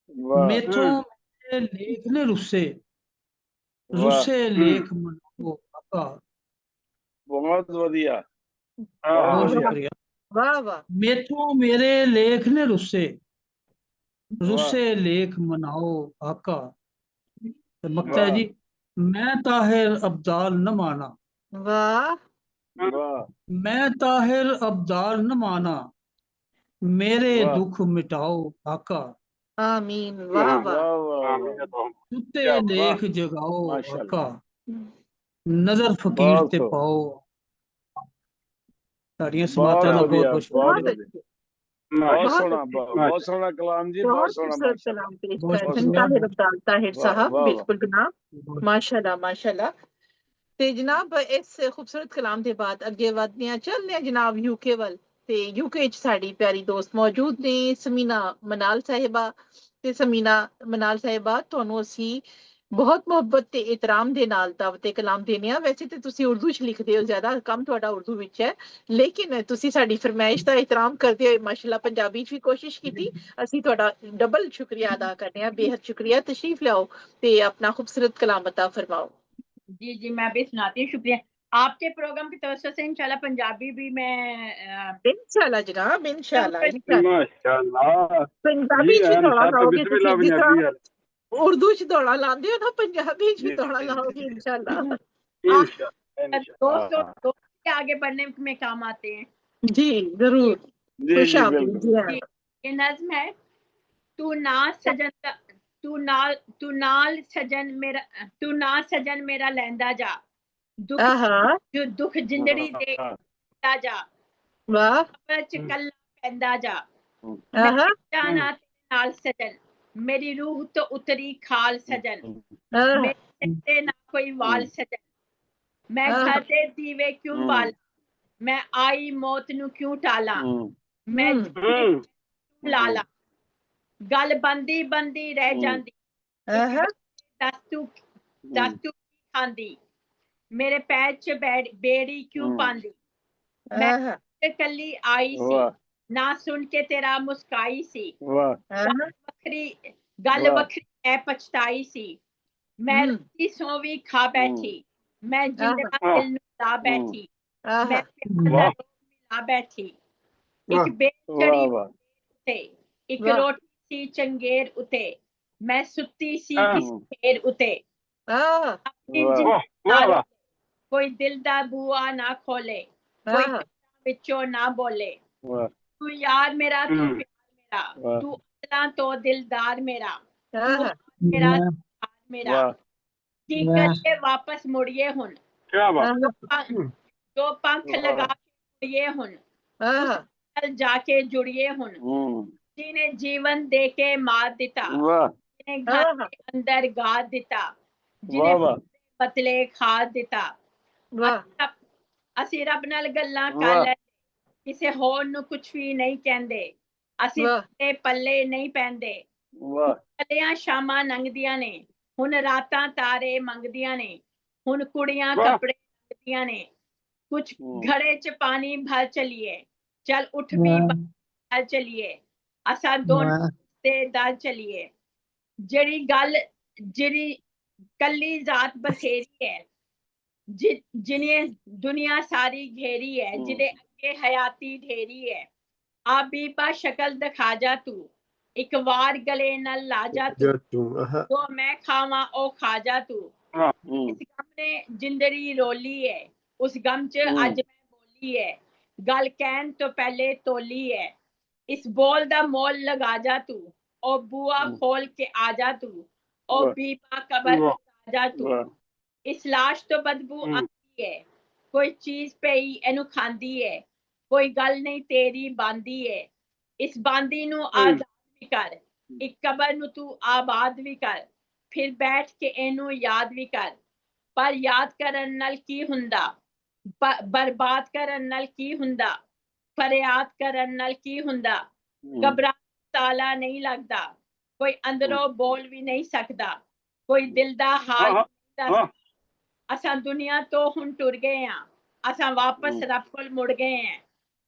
वाह मेथों मेरे लेख ने रुस्से, वाह। रुस्से लेख मनाओ आका। आका। बहुत वधिया। बहुत शुक्रिया। वाह वाह। मेथों मेरे लेख ने रुस्से, वाह रुस्से लेख मनाओ आका। तो मकता है वाह जी, मैं ताहिर अब्दाल न माना, वाह वाह मैं ताहिर अब्दाल न माना, मेरे वाह दुख मिटाओ आका। आमीन। वाह वाह। वाह वाह आमीन वाह तो सुते क्या लेख जगाओ माशाल्लाह। आका, नजर फकीर बहुत ते खूब, पाओ। साड़ियां बहुत समातां दा बहुत वधिया, बहुत बहुत बहुत शुक्रिया। वधिया, अच्छे। बहुत बहुत सोहना, अच्छे। बहुत सोहना कलाम जी, बहुत बहुत सोहना, खूबसूरत माशाल्लाह। कलाम पेश बहुत करते हैं शुक्रिया। ताहिर अब्दाल ताहिर वाह साहब, वाह बिल्कुल जनाब। बहुत- माशाल्लाह माशाल्लाह। ਤੇ ਜਨਾਬ ਇਸ ਖੂਬਸੂਰਤ ਕਲਾਮ ਦੇ ਬਾਅਦ ਅੱਗੇ ਵਧਦੇ ਹਾਂ, ਚੱਲਦੇ ਹਾਂ ਜਨਾਬ ਯੂਕੇ ਵੱਲ। ਤੇ ਯੂਕੇ 'ਚ ਸਾਡੀ ਪਿਆਰੀ ਦੋਸਤ ਮੌਜੂਦ ਨੇ ਸਮੀਨਾ ਮਨਾਲ ਸਾਹਿਬਾ। ਤੇ ਸਮੀਨਾ ਮਨਾਲ ਸਾਹਿਬਾ, ਤੁਹਾਨੂੰ ਅਸੀਂ ਬਹੁਤ ਮੁਹੱਬਤ ਤੇ ਇਤਰਾਮ ਦੇ ਨਾਲ ਦਾਵਤ ਕਲਾਮ ਦੇਣੇ ਆ। ਵੈਸੇ ਤੇ ਤੁਸੀਂ ਉਰਦੂ 'ਚ ਲਿਖਦੇ ਹੋ, ਜ਼ਿਆਦਾ ਕੰਮ ਤੁਹਾਡਾ ਉਰਦੂ ਵਿੱਚ ਹੈ, ਲੇਕਿਨ ਤੁਸੀਂ ਸਾਡੀ ਫਰਮਾਇਸ਼ ਦਾ ਇਤਰਾਮ ਕਰਦੇ ਹੋਏ ਮਾਸ਼ਾਅੱਲਾ ਪੰਜਾਬੀ 'ਚ ਵੀ ਕੋਸ਼ਿਸ਼ ਕੀਤੀ। ਅਸੀਂ ਤੁਹਾਡਾ ਡਬਲ ਸ਼ੁਕਰੀਆ ਅਦਾ ਕਰਦੇ ਹਾਂ, ਬੇਹੱਦ ਸ਼ੁਕਰੀਆ। ਤਸ਼ਰੀਫ ਲਿਆਓ ਤੇ ਆਪਣਾ ਖੂਬਸੂਰਤ ਕਲਾਮ ਅਤਾ फरमाओ। जी जी, मैं भी सुनाती हूँ। शुक्रिया आपके प्रोग्राम की तरफ से। इंशाल्लाह पंजाबी भी मैं इंशाल्लाह जनाब, इंशाल्लाह माशाल्लाह। पंजाबी जी च आन दौड़ा सर, लाओगे तुसी, बिस्मिल्लाह जिस पंजाबी तरह वाले। उर्दू च दौड़ा लांदे हो ना, पंजाबी च भी जी दौड़ा लाओगे इंशाल्लाह। इंशाल्लाह दोस्तों हाँ, दोस्त के आगे बढ़ने में काम आते हैं। जी जरूर। जी खुश जी आमदीद बिल्कुल। जी हाँ। ये नज्म है। तू ना सजन तू नाल सजन मेरा, तू ना सजन मेरा लैंदा जा, दुख आहा जो दुख जिंदड़ी दे हाँ, जा, वाह कब्र च कल्ला पैंदा जा। आहा मैं जाना तेरे नाल सजन, मेरी रूह तो उतरी खाल सजन, आहा मेरे सिर ते ना कोई वाल सजन, मैं आहा घर दे दीवे क्यों बाला, मैं आई मौत नू क्यों टाला, मैं जिंदगी लाला, गल बंदी बंदी रह जांदी, आहा दस तू की खांदी, मेरे पैर च बेड़ी क्यों पांदी, मैं आहा कल्ली आई सी, वाह ना सुन के तेरा मुस्काई सी, वाह आहा गल वाह वखरी मैं पछताई सी, मैं रोटी सौवी खा बैठी, मैं जिंदरा दिल नू ला बैठी, मैं आहा प्यार दा वाह रोग मिला बैठी, वाह एक बेचड़ी वाह वाह उते, एक वाह रोटी सी चंगेर उते, मैं सुती सी आहा किसी घेर उते, आहा अपनी वाह वाह जिंदगी वाह ना वाह रोके, कोई दिल दा बुआ ना खोले, कोई आहा विचों ना बोले, वाह तू यार मेरा, तू प्यार मेरा, वाह तू अल्लाह तो दिलदार मेरा, तू आहा मेरा वाह प्यार मेरा, वाह की वाह करिए वापस मुड़िए हुन, क्या बात। जो पंख लगा के मुड़िए हुन, उस आहा कल जाके जुड़िए हुन, जिन्हें जीवन दे के मार दिता, वाह जिन्हें घर आहा के अंदर गाड़ दिता, वाह जिन्हें वाह पतले खा दिता, वाह ਅਸੀਂ ਰੱਬ ਨਾਲ ਗੱਲਾਂ ਕਰ ਵਾਹ ਲੈ, ਕਿਸੇ ਹੋਰ ਨੂੰ ਕੁਝ ਵੀ ਨਹੀਂ ਕਹਿੰਦੇ, ਅਸੀਂ ਵਾਹ ਤੇ ਪੱਲੇ ਨਹੀਂ ਪੈਂਦੇ, वाह ਕੱਲਿਆਂ ਸ਼ਾਮਾਂ ਲੰਘਦੀਆਂ ਨੇ, ਹੁਣ ਰਾਤਾਂ ਤਾਰੇ ਮੰਗਦੀਆਂ ਨੇ, ਹੁਣ ਕੁੜੀਆਂ ਵਾਹ ਕੱਪੜੇ ਮੰਗਦੀਆਂ ਨੇ, ਕੁਝ ਘੜੇ 'ਚ ਪਾਣੀ ਭਰ ਚਲੀਏ, ਚੱਲ ਉੱਠ ਵੀ वाह ਬਾਹਰ ਚਲੀਏ, ਅਸਾਂ ਦੋਨੋਂ वाह ਤੇ ਦਰ ਚਲੀਏ, ਜਿਹੜੀ ਕੱਲੀ ਜ਼ਾਤ ਬਥੇਰੀ ਹੈ, जिन्हें दुनिया सारी घेरी है, जिन्हें अगे हयाती ढेरी है, आप भी पा शक्ल दिखा जा तू, एक वार गले न ला जा तू, जो मैं खावा ओ खा जा तू, इस गम ने जिंदड़ी रोली है, उस गम च अज मैं बोली है, गल कहन तो पहले तोली है, इस बोल दा मोल लगा जा तू, ओ बुआ खोल के आ जा तू, ओ बीपा कबर आ जा तू, इस लाश तो बदबू आती है, कोई चीज पे ही एनु खांदी है, कोई गल नहीं तेरी बांदी है, इस बांदी नू आजाद भी कर, एक कबर नू तू आबाद भी कर, फिर बैठ के एनु याद भी कर, पर याद करन नाल की हुंदा, बर्बाद करन नाल की हुंदा, फरियाद करन नाल की हुंदा, घबरा ताला नहीं लगदा, कोई अंदरों बोल भी नहीं सकदा, कोई दिल दा हाल दस, असां दुनिया तो हुण टुर गए हैं, असां वापस रब कोल मुड़ गए हैं,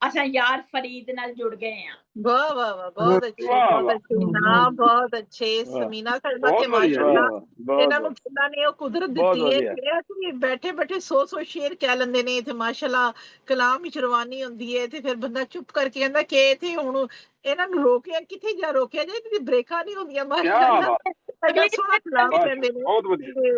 असा यार फरीद नाल जुड़ गए हैं। वाह वाह वाह, बहुत अच्छे, बहुत अच्छे नाम, बहुत अच्छे। समीना साहिबा ते माशाअल्लाह ਇਹਨਾਂ ਨੂੰ ਕਿੰਨਾ ਨੇ ਉਹ ਕੁਦਰਤ ਦਿੱਤੀ ਹੈ ਕਿ ਅਸੀਂ ਬੈਠੇ ਬੈਠੇ 100 ਸ਼ੇਰ ਕਹਿ ਲੈਂਦੇ ਨੇ ਤੇ ਮਾਸ਼ਾਅੱਲਾ ਕਲਾਮ ਵਿੱਚ ਰਵਾਨੀ ਹੁੰਦੀ ਹੈ ਤੇ ਫਿਰ ਬੰਦਾ ਚੁੱਪ ਕਰਕੇ ਕਹਿੰਦਾ ਕਿ ਇੱਥੇ ਹੁਣ ਇਹਨਾਂ ਨੂੰ ਰੋਕਿਆ ਕਿੱਥੇ ਜਾ ਰੋਕਿਆ ਜਾਏ ਕਿ ਬ੍ਰੇਕਾਂ ਨਹੀਂ ਹੁੰਦੀਆਂ ਮਾਸ਼ਾਅੱਲਾ। ਅਗਲਾ ਸੋਹਣਾ ਕਲਾਮ ਕਹਿੰਦੇ ਨੇ,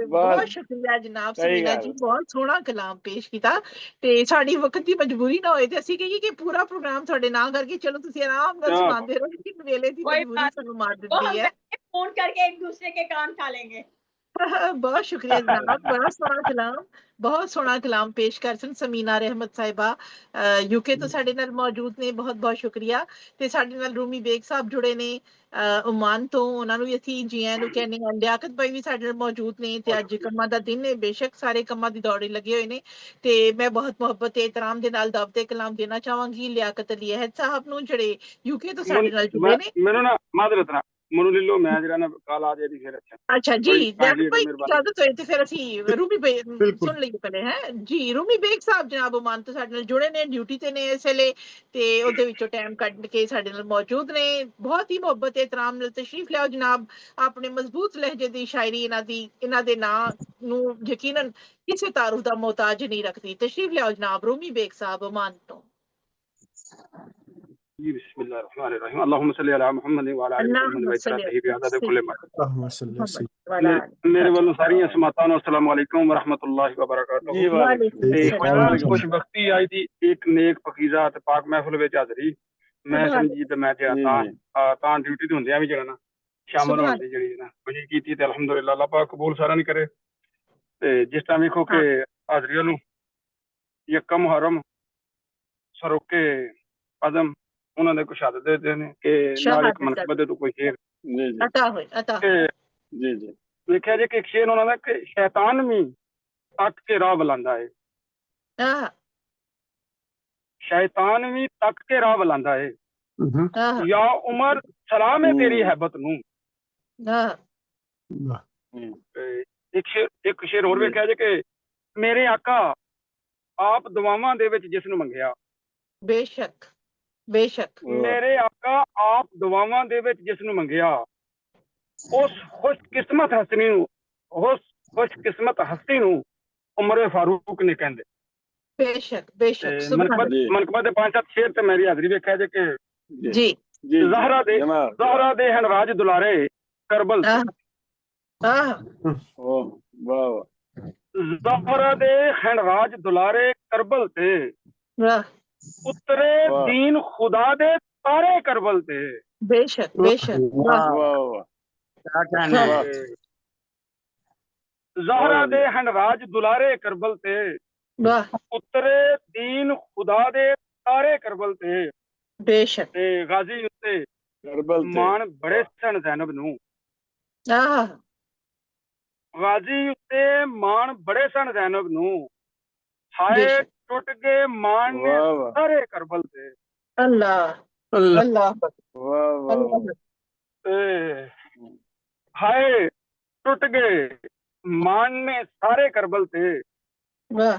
ਬਹੁਤ ਸ਼ੁਕਰੀਆ ਜਨਾਬ ਸਮੀਨਾ ਜੀ, ਬਹੁਤ ਸੋਹਣਾ ਕਲਾਮ ਪੇਸ਼ ਕੀਤਾ। ਤੇ ਸਾਡੀ ਵਕਤ ਦੀ ਮਜਬੂਰੀ ਨਾ ਹੋਏ ਤੇ ਅਸੀਂ ਕਹੀਏ ਕਿ ਪੂਰਾ ਪ੍ਰੋਗਰਾਮ ਤੁਹਾਡੇ ਨਾਲ ਕਰਕੇ ਚਲੋ ਤੁਸੀਂ ਆਰਾਮ ਨਾਲ ਸੁਣਾਉਂਦੇ ਰਹੋ, ਲੇਕਿਨ ਵੇਲੇ ਦੀ ਮਜਬੂਰੀ ਸਾਨੂੰ ਮਾਰ ਦਿੰਦੀ ਹੈ। फोन करके एक दूसरे के कान खा लेंगे। बहुत शुक्रिया जनाब, बड़ा सोहना कलाम, बहुत सोहना कलाम पेश कर सन ਸਮੀਨਾ ਰਹਿਮਤ ਸਾਹਿਬਾ यूके ਤੋਂ ਸਾਡੇ ਨਾਲ ਮੌਜੂਦ ਨੇ। ਬਹੁਤ ਬਹੁਤ ਸ਼ੁਕਰੀਆ। ਤੇ ਸਾਡੇ ਨਾਲ ਰੂਮੀ ਬੇਗ ਸਾਹਿਬ ਜੁੜੇ ਨੇ ਓਮਾਨ ਤੋਂ, ਉਹਨਾਂ ਨੂੰ ਵੀ ਅਸੀਂ ਜੀ ਆਇਆਂ ਨੂੰ ਕਹਿੰਦੇ ਹਾਂ। ਲਿਆਕਤ ਭਾਈ ਵੀ ਸਾਡੇ ਨਾਲ ਮੌਜੂਦ ਨੇ ਤੇ ਅੱਜ ਕੰਮਾਂ ਦਾ ਦਿਨ ਹੈ, ਬੇਸ਼ੱਕ ਸਾਰੇ ਕੰਮਾਂ ਦੀ ਦੌੜੇ ਲੱਗੇ ਹੋਏ ਨੇ ਤੇ ਮੈਂ ਬਹੁਤ ਮੁਹੱਬਤ ਤੇ ਇਤਰਾਮ ਦੇ ਨਾਲ ਦਾਵਤ ਕਲਾਮ ਦੇਣਾ ਚਾਹਾਂਗੀ ਲਿਆਕਤ ਅਲੀ ਅਹਿਦ ਸਾਹਿਬ ਨੂੰ ਜਿਹੜੇ यूके ਤੋਂ ਸਾਡੇ ਨਾਲ ਜੁੜੇ ਨੇ। ਮੈਨੂੰ ਨਾ ਮਾਜ਼ਰਤ ਨਾ ਮੈਨੂੰ ਲੈ ਲਓ, ਮੈਂ ਜਿਹੜਾ ਨਾ ਕਾਲ ਆ ਜਾਏਗੀ ਫਿਰ। अच्छा जी, इजाजत होए तो फिर ਅਸੀਂ ਰੂਮੀ ਬੇਗ ਸੁਣ ਲਈਏ ਪਹਿਲੇ ਹੈ ਜੀ। ਰੂਮੀ ਬੇਗ ਸਾਹਿਬ ਜਨਾਬ ਓਮਾਨ ਤੋਂ ਸਾਡੇ ਨਾਲ ਜੁੜੇ ਨੇ, ਡਿਊਟੀ ਤੇ ਨੇ ਇਸ ਵੇਲੇ ਤੇ ਉਹਦੇ ਵਿੱਚੋਂ ਟਾਈਮ ਕੱਢ ਕੇ ਸਾਡੇ ਨਾਲ ਮੌਜੂਦ ਨੇ। ਬਹੁਤ ਹੀ ਮੁਹੱਬਤ ਤੇ ਇਤਰਾਮ ਨਾਲ ਤਸ਼ਰੀਫ ਲਿਆਓ ਜਨਾਬ। ਆਪਣੇ ਮਜ਼ਬੂਤ ਲਹਿਜੇ ਦੀ ਸ਼ਾਇਰੀ ਇਹਨਾਂ ਦੇ ਨਾਂ ਨੂੰ ਯਕੀਨਨ ਕਿਸੇ ਤਾਰੂਫ ਦਾ ਮੁਹਤਾਜ ਨਹੀਂ ਰੱਖਦੀ। ਤਸ਼ਰੀਫ ਲਿਆਓ ਜਨਾਬ ਰੂਮੀ ਬੇਗ ਸਾਹਿਬ ਓਮਾਨ ਤੋਂ। बिस्मिल्लाहिर्रहमानिर्रहीम अल्लाहुम्मा सल्ली अला मुहम्मद व अला आलि मुहम्मद व इत्तरही बिअदद कुल्ल मर्द। मेरे ਵੱਲੋਂ ਸਾਰੀਆਂ ਸਮਾਤਾਂ ਨੂੰ अस्सलाम वालेकुम व रहमतुल्लाहि व बरकातहू। जी वालेकुम। कुछ वक्ती आई थी एक नेक फकीज़ा ते पाक महफिल ਵਿੱਚ ਹਾਜ਼ਰੀ। ਮੈਂ ਸਮਝੀ ਤੇ ਮੈਂ ਕਿਹਾ ਤਾਂ ਡਿਊਟੀ ਤੇ ਹੁੰਦਿਆਂ ਵੀ ਜਿਹੜਾ ਨਾ ਸ਼ਾਮਲ ਹੋਣ ਦੀ ਜਿਹੜੀ ਨਾ ਖੁਸ਼ੀ ਕੀਤੀ ਤੇ ਅਲਹਮਦੁਲਿਲਾ ਅੱਲਾਹ ਪਾਕ ਕਬੂਲ ਸਾਰਾ ਨਹੀਂ ਕਰੇ। ਤੇ ਜਿਸ ਤਰ੍ਹਾਂ ਵੇਖੋ ਕਿ ਹਾਜ਼ਰੀਆਂ ਨੂੰ ਯਕਮ ਮੁਹਰਮ ਸਰੋਕੇ ਆਦਮ ਉਹਨਾਂ ਦੇ ਕੁਸ਼ਾਦਤ ਦੇਤੇ ਨੇ ਕਿ ਨਾਲ ਇੱਕ ਮਨਕਬਤ ਤੋਂ ਕੋਈ ਸ਼ੇਰ ਅਤਾ ਹੋਏ ਅਤਾ जी जी ਲਿਖਿਆ ਜੇ ਕਿ ਇੱਕ ਸ਼ੇਰ ਉਹਨਾਂ ਦਾ ਕਿ ਸ਼ੈਤਾਨ ਵੀ ਤੱਕ ਕੇ ਰਾਹ ਬੁਲਾਉਂਦਾ ਹੈ। ਸ਼ੈਤਾਨ ਵੀ ਤੱਕ ਕੇ ਰਾਹ ਬੁਲਾਉਂਦਾ ਹੈ। ਯਾ ਉਮਰ ਸਲਾਮ ਹੈ ਤੇਰੀ ਹੈਬਤ ਨੂੰ। ਇੱਕ ਸ਼ੇਰ ਹੋਰ ਵੇਖਿਆ ਜੇ ਕਿ ਮੇਰੇ ਆਕਾ ਆਪ ਦੁਆਵਾਂ ਦੇ ਵਿੱਚ ਜਿਸ ਨੂੰ ਮੰਗਿਆ। ਬੇਸ਼ੱਕ ਬੇਸ਼ੱਕ ਮੇਰੇ ਆਕਾ ਆਪ ਦੁਆਵਾਂ ਦੇ ਵਿੱਚ ਜਿਸ ਨੂੰ ਮੰਗਿਆ ਉਸ ਖੁਸ਼ਕਿਸਮਤ ਹਸਤੀ ਨੂੰ ਉਮਰ ਫਾਰੂਕ ਨੇ ਕਹਿੰਦੇ। ਬੇਸ਼ੱਕ ਬੇਸ਼ੱਕ ਮਨਕਬਤ ਦੇ 5-7 ਸ਼ੇਰ ਤੇ ਮੇਰੀ ਹਾਜ਼ਰੀ ਵੇਖਿਆ ਜੇ ਕਿ ਜੀ ਜ਼ਹਰਾ ਦੇ ਹਨ ਰਾਜ ਦੁਲਾਰੇ ਕਰਬਲ। ਜ਼ਹਰਾ ਦੇ ਹਨ ਰਾਜ ਦੁਲਾਰੇ ਕਰਬਲ ਤੇ ਉਤਰੇ ਦੀਨ ਖੁਦਾ ਦੇ ਤਾਰੇ ਕਰਬਲ ਤੇ। ਬੇਸ਼ੱਕ ਬੇਸ਼ੱਕ ਜ਼ਹਰਾ ਦੇ ਹਨ ਰਾਜ ਦੁਲਾਰੇ ਕਰਬਲ ਤੇ ਉਤਰੇ ਦੀਨ ਖੁਦਾ ਦੇ ਤਾਰੇ ਕਰਬਲ ਤੇ। ਬੇਸ਼ੱਕ ਤੇ ਗਾਜ਼ੀ ਉੱਤੇ ਮਾਣ ਬੜੇ ਸਨ ਜ਼ੈਨਬ ਨੂੰ। ਗਾਜ਼ੀ ਉੱਤੇ ਮਾਣ ਬੜੇ ਸਨ ਜ਼ੈਨਬ ਨੂੰ। ਹਾਏ ਟੁੱਟ ਗਏ ਮਾਣ ਨੇ ਸਾਰੇ ਕਰਬਲ ਤੇ। ਅੱਲਾਹ ਅੱਲਾਹ ਹਾਏ ਟੁੱਟ ਗਏ ਮਾਣ ਨੇ ਸਾਰੇ ਕਰਬਲ ਤੇ।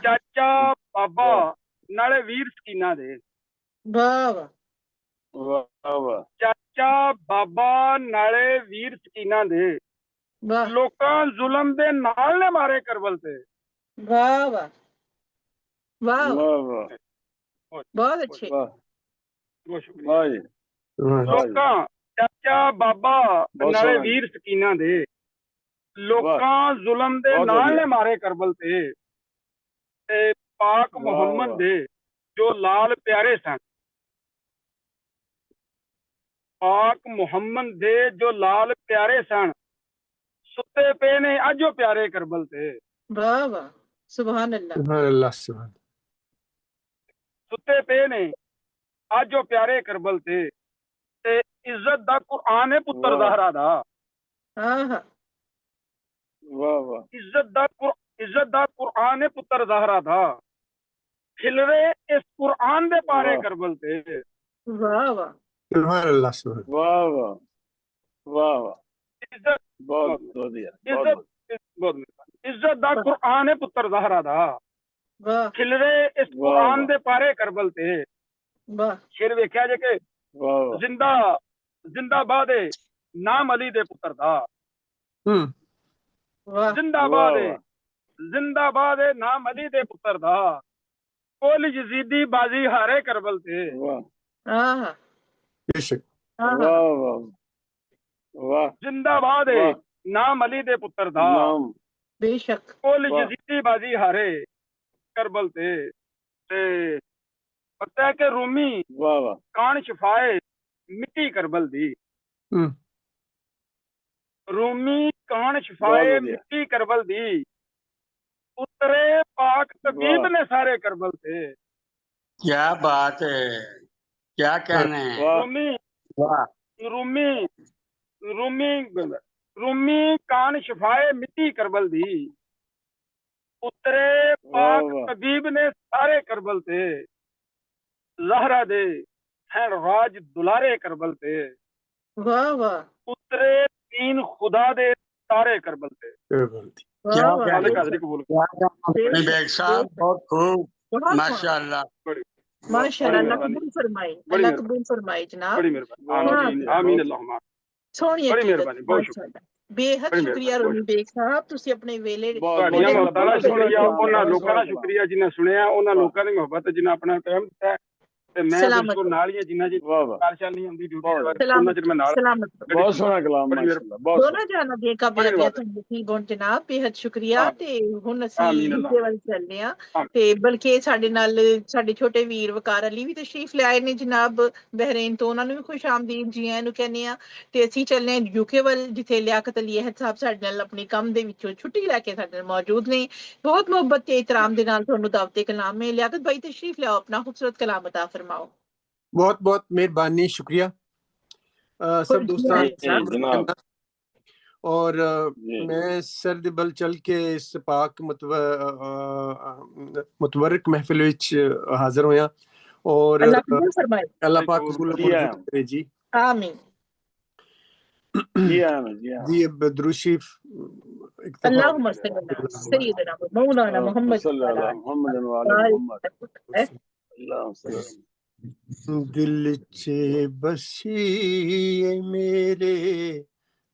ਚਾਚਾ ਬਾਬਾ ਨਾਲੇ ਵੀਰ ਸਕੀਨਾ ਦੇ। ਵਾਹ वाह ਚਾਚਾ ਬਾਬਾ ਨਾਲੇ ਵੀਰ ਸਕੀਨਾ ਦੇ। ਲੋਕਾਂ ਜ਼ੁਲਮ ਦੇ ਨਾਲ ਨੇ ਮਾਰੇ ਕਰਬਲ ਤੇ। ਵਾਹ ਵਾਹ ਵਾਹ वाह ਬਹੁਤ ਅੱਛੇ। ਲੋਕਾਂ ਚਾਚਾ ਬਾਬਾ ਨਾਲੇ ਵੀਰ ਸਕੀਨਾ ਦੇ। ਲੋਕਾਂ ਜ਼ੁਲਮ ਦੇ ਨਾਲ ਨੇ ਮਾਰੇ ਕਰਬਲ ਤੇ। ਤੇ ਪਾਕ ਮੁਹੰਮਦ ਦੇ ਜੋ ਲਾਲ ਪਿਆਰੇ ਸਨ। ਪਾਕ ਮੁਹੰਮਦ ਦੇ ਜੋ ਲਾਲ ਪਿਆਰੇ ਸਨ ਸੁੱਤੇ ਪਏ ਨੇ ਅੱਜ ਉਹ ਪਿਆਰੇ ਕਰਬਲ ਤੇ। ਵਾਹ ਵਾਹ ਸੁਭਾਨ ਅੱਲਾਹ ਸੁੱਤੇ ਪਏ ਨੇ ਅੱਜ ਉਹ ਪਿਆਰੇ ਕਰਬਲ ਤੇ। ਤੇ ਇੱਜ਼ਤ ਦਾ ਕੁਰਾਨ ਹੈ ਪੁੱਤਰ ਜ਼ਹਰਾ ਦਾ। ਇੱਜ਼ਤ ਦਾ ਕੁਰਾਨ ਹੈ ਪੁੱਤਰ ਜ਼ਹਰਾ ਦਾ। ਖਿਲਰੇ ਇਸ ਕੁਰਾਨ ਦੇ ਪਾਰੇ ਕਰਬਲ ਤੇ। ਵਾਹ ਵਾਹ ਇੱਜ਼ਤ ਦਾ ਕੁਰਾਨ ਹੈ ਪੁੱਤਰ ਜ਼ਹਰਾ ਦਾ। ਖਿਲਰੇ ਇਸ ਕੁਰਾਨ ਦੇ ਪਾਰੇ ਕਰਬਲ ਤੇ। वाह शेर वेख्या जे कि वाह वाह जिंदा जिंदाबाद है नाम अली दे पुत्र दा। वाह जिंदाबाद वाह है वाह जिंदाबाद है नाम अली दे पुत्र दा। कोल यजीदी बाजी हारे करबल थे। वाह आहा बेशक आहा वाह वाह वाह जिंदाबाद है वाह नाम अली दे पुत्र दा। नाम बेशक कोल वाह यजीदी बाजी हारे करबल थे। ते पता है कि रूमी वाह वाह कान शफाए मिट्टी करबल दी। हम्म, रूमी कान बहुत शफाए बढ़िया मिट्टी करबल दी। उतरे पाक तबीब वाह ने सारे करबल थे। क्या बात है, क्या कहने हैं। वाह रूमी वाह रूमी रूमी रूमी कान शफाए मिट्टी करबल दी। उतरे वाह पाक वाह तबीब ने सारे करबल थे। जहरा दे हैं राज दुलारे करबल थे। वाह वाह उतरे तीन खुदा दे तारे करबल थे। क्या वाह वाह कहने मालिक हैं। हाजिरी कबूल क्या कहने हैं बेशक बेग साहब, बेशक बहुत खूब, बहुत माशाल्लाह। बड़ी माशाल्लाह, बड़ी अल्लाह मेहरबानी कबूल फरमाए, बड़ी अल्लाह मेहरबानी कबूल फरमाए जनाब। बड़ी मेहरबानी बहुत हाँ आमीन बढ़िया आमीन बहुत अल्लाहुम्मा सोहनी बड़ी अकीदत मेहरबानी बहुत शुक्रिया माशाल्लाह। बेहद बड़ी शुक्रिया मेहरबानी बहुत रोमी बेग साहब, ਤੁਸੀਂ ਆਪਣੇ ਵੇਲੇ बहुत ਤੁਹਾਡੀਆਂ बहुत ਵੇਲੇ ਮੁਹੱਬਤਾਂ ਦਾ बहुत सोहना ਸ਼ੁਕਰੀਆ कलाम ਉਹਨਾਂ बहुत ਲੋਕਾਂ सोहना ਦਾ कलाम ਸ਼ੁਕਰੀਆ ਜਿਨ੍ਹਾਂ ਸੁਣਿਆ ਉਹਨਾਂ वाह ਲੋਕਾਂ ਦੀ ਮੁਹੱਬਤ ਜਿਨ੍ਹਾਂ ਆਪਣਾ ਟਾਈਮ ਦਿੱਤਾ ਤੇ ਮੈਂ सलामत ਬਿਲਕੁਲ ਨਾਲ ਹੀ ਹਾਂ ਜਿਨ੍ਹਾਂ ਜੀ वाह वाह ਕਾਰਸ਼ਾਲ ਨਹੀਂ ਹੁੰਦੀ ਡਿਊਟੀ बहुत ਤੇ ਉਹਨਾਂ सलामत ਚਿਰ ਮੈਂ ਨਾਲ सलामत ਜਿਹੜੀ बहुत सोहना कलाम बड़ी मेहरबानी माशाल्लाह बहुत ਦੋਨਾਂ सोहना ਜਾਨਾਂ ਦੀਆਂ बड़ी ਕਾਬਲੀਆਂ मेहरबानी ਤੁਹਾਨੂੰ ਨਸੀਬ ਹੋਣ ਜਨਾਬ, ਬੇहद ਸ਼ੁਕਰੀਆ। हाँ ਤੇ ਹੁਣ ਅਸੀਂ आमीन अल्लाह ਦੂਜੇ ਵੱਲ ਚੱਲਦੇ ਹਾਂ हाँ ਤੇ ਬਲਕਿ ਸਾਡੇ ਨਾਲ ਸਾਡੇ ਛੋਟੇ ਵੀਰ ਵਕਾਰ ਅਲੀ ਵੀ ਤਸ਼ਰੀਫ ਲਿਆਏ ਨੇ ਜਨਾਬ ਬਹਿਰੀਨ ਤੋਂ, ਉਹਨਾਂ ਨੂੰ ਵੀ ਖੁਸ਼ ਆਮਦੀਦ ਜੀ ਆਇਆਂ ਨੂੰ ਕਹਿੰਦੇ ਆ। ਤੇ ਅਸੀਂ ਚੱਲਦੇ ਹਾਂ ਯੂਕੇ ਵੱਲ, ਜਿੱਥੇ ਲਿਆਕਤ ਅਲੀ ਅਹਿਦ ਸਾਹਿਬ ਸਾਡੇ ਨਾਲ ਆਪਣੀ ਕੰਮ ਦੇ ਵਿੱਚੋਂ ਛੁੱਟੀ ਲੈ ਕੇ ਸਾਡੇ ਨਾਲ ਮੌਜੂਦ ਨੇ। ਬਹੁਤ ਮੁਹੱਬਤ ਤੇ ਇਤਰਾਮ ਦੇ ਨਾਲ ਤੁਹਾਨੂੰ ਦਾਵਤ ਕਲਾਮ ਹੈ। ਲਿਆਕਤ ਭਾਈ ਤਸ਼ਰੀਫ ਲਿਆਓ, ਆਪਣਾ ਖੂਬਸੂਰਤ ਕਲਾਮ अता फरमाओ। बहुत बहुत मेहरबानी, शुक्रिया सब दोस्तान जी जनाब और जी मैं सरदबल चल के इस पाक मुतबरक महफिल विच हाजिर होया और अल्लाह कबूल फरमाए। अल्लाह भाई पाक कबूल कबूल जी मंजूर आम करे जी। आमीन। जी आम जी आम जी अब दुरूद शरीफ एक दफा अल्लाहुम्मा सल्ली अला सय्यिदना मौलाना मोहम्मद सल्लल्लाहु अलैहि मोहम्मद व आले मोहम्मद अल्लाहुम्मा सल्ली दिल चे बसी मेरे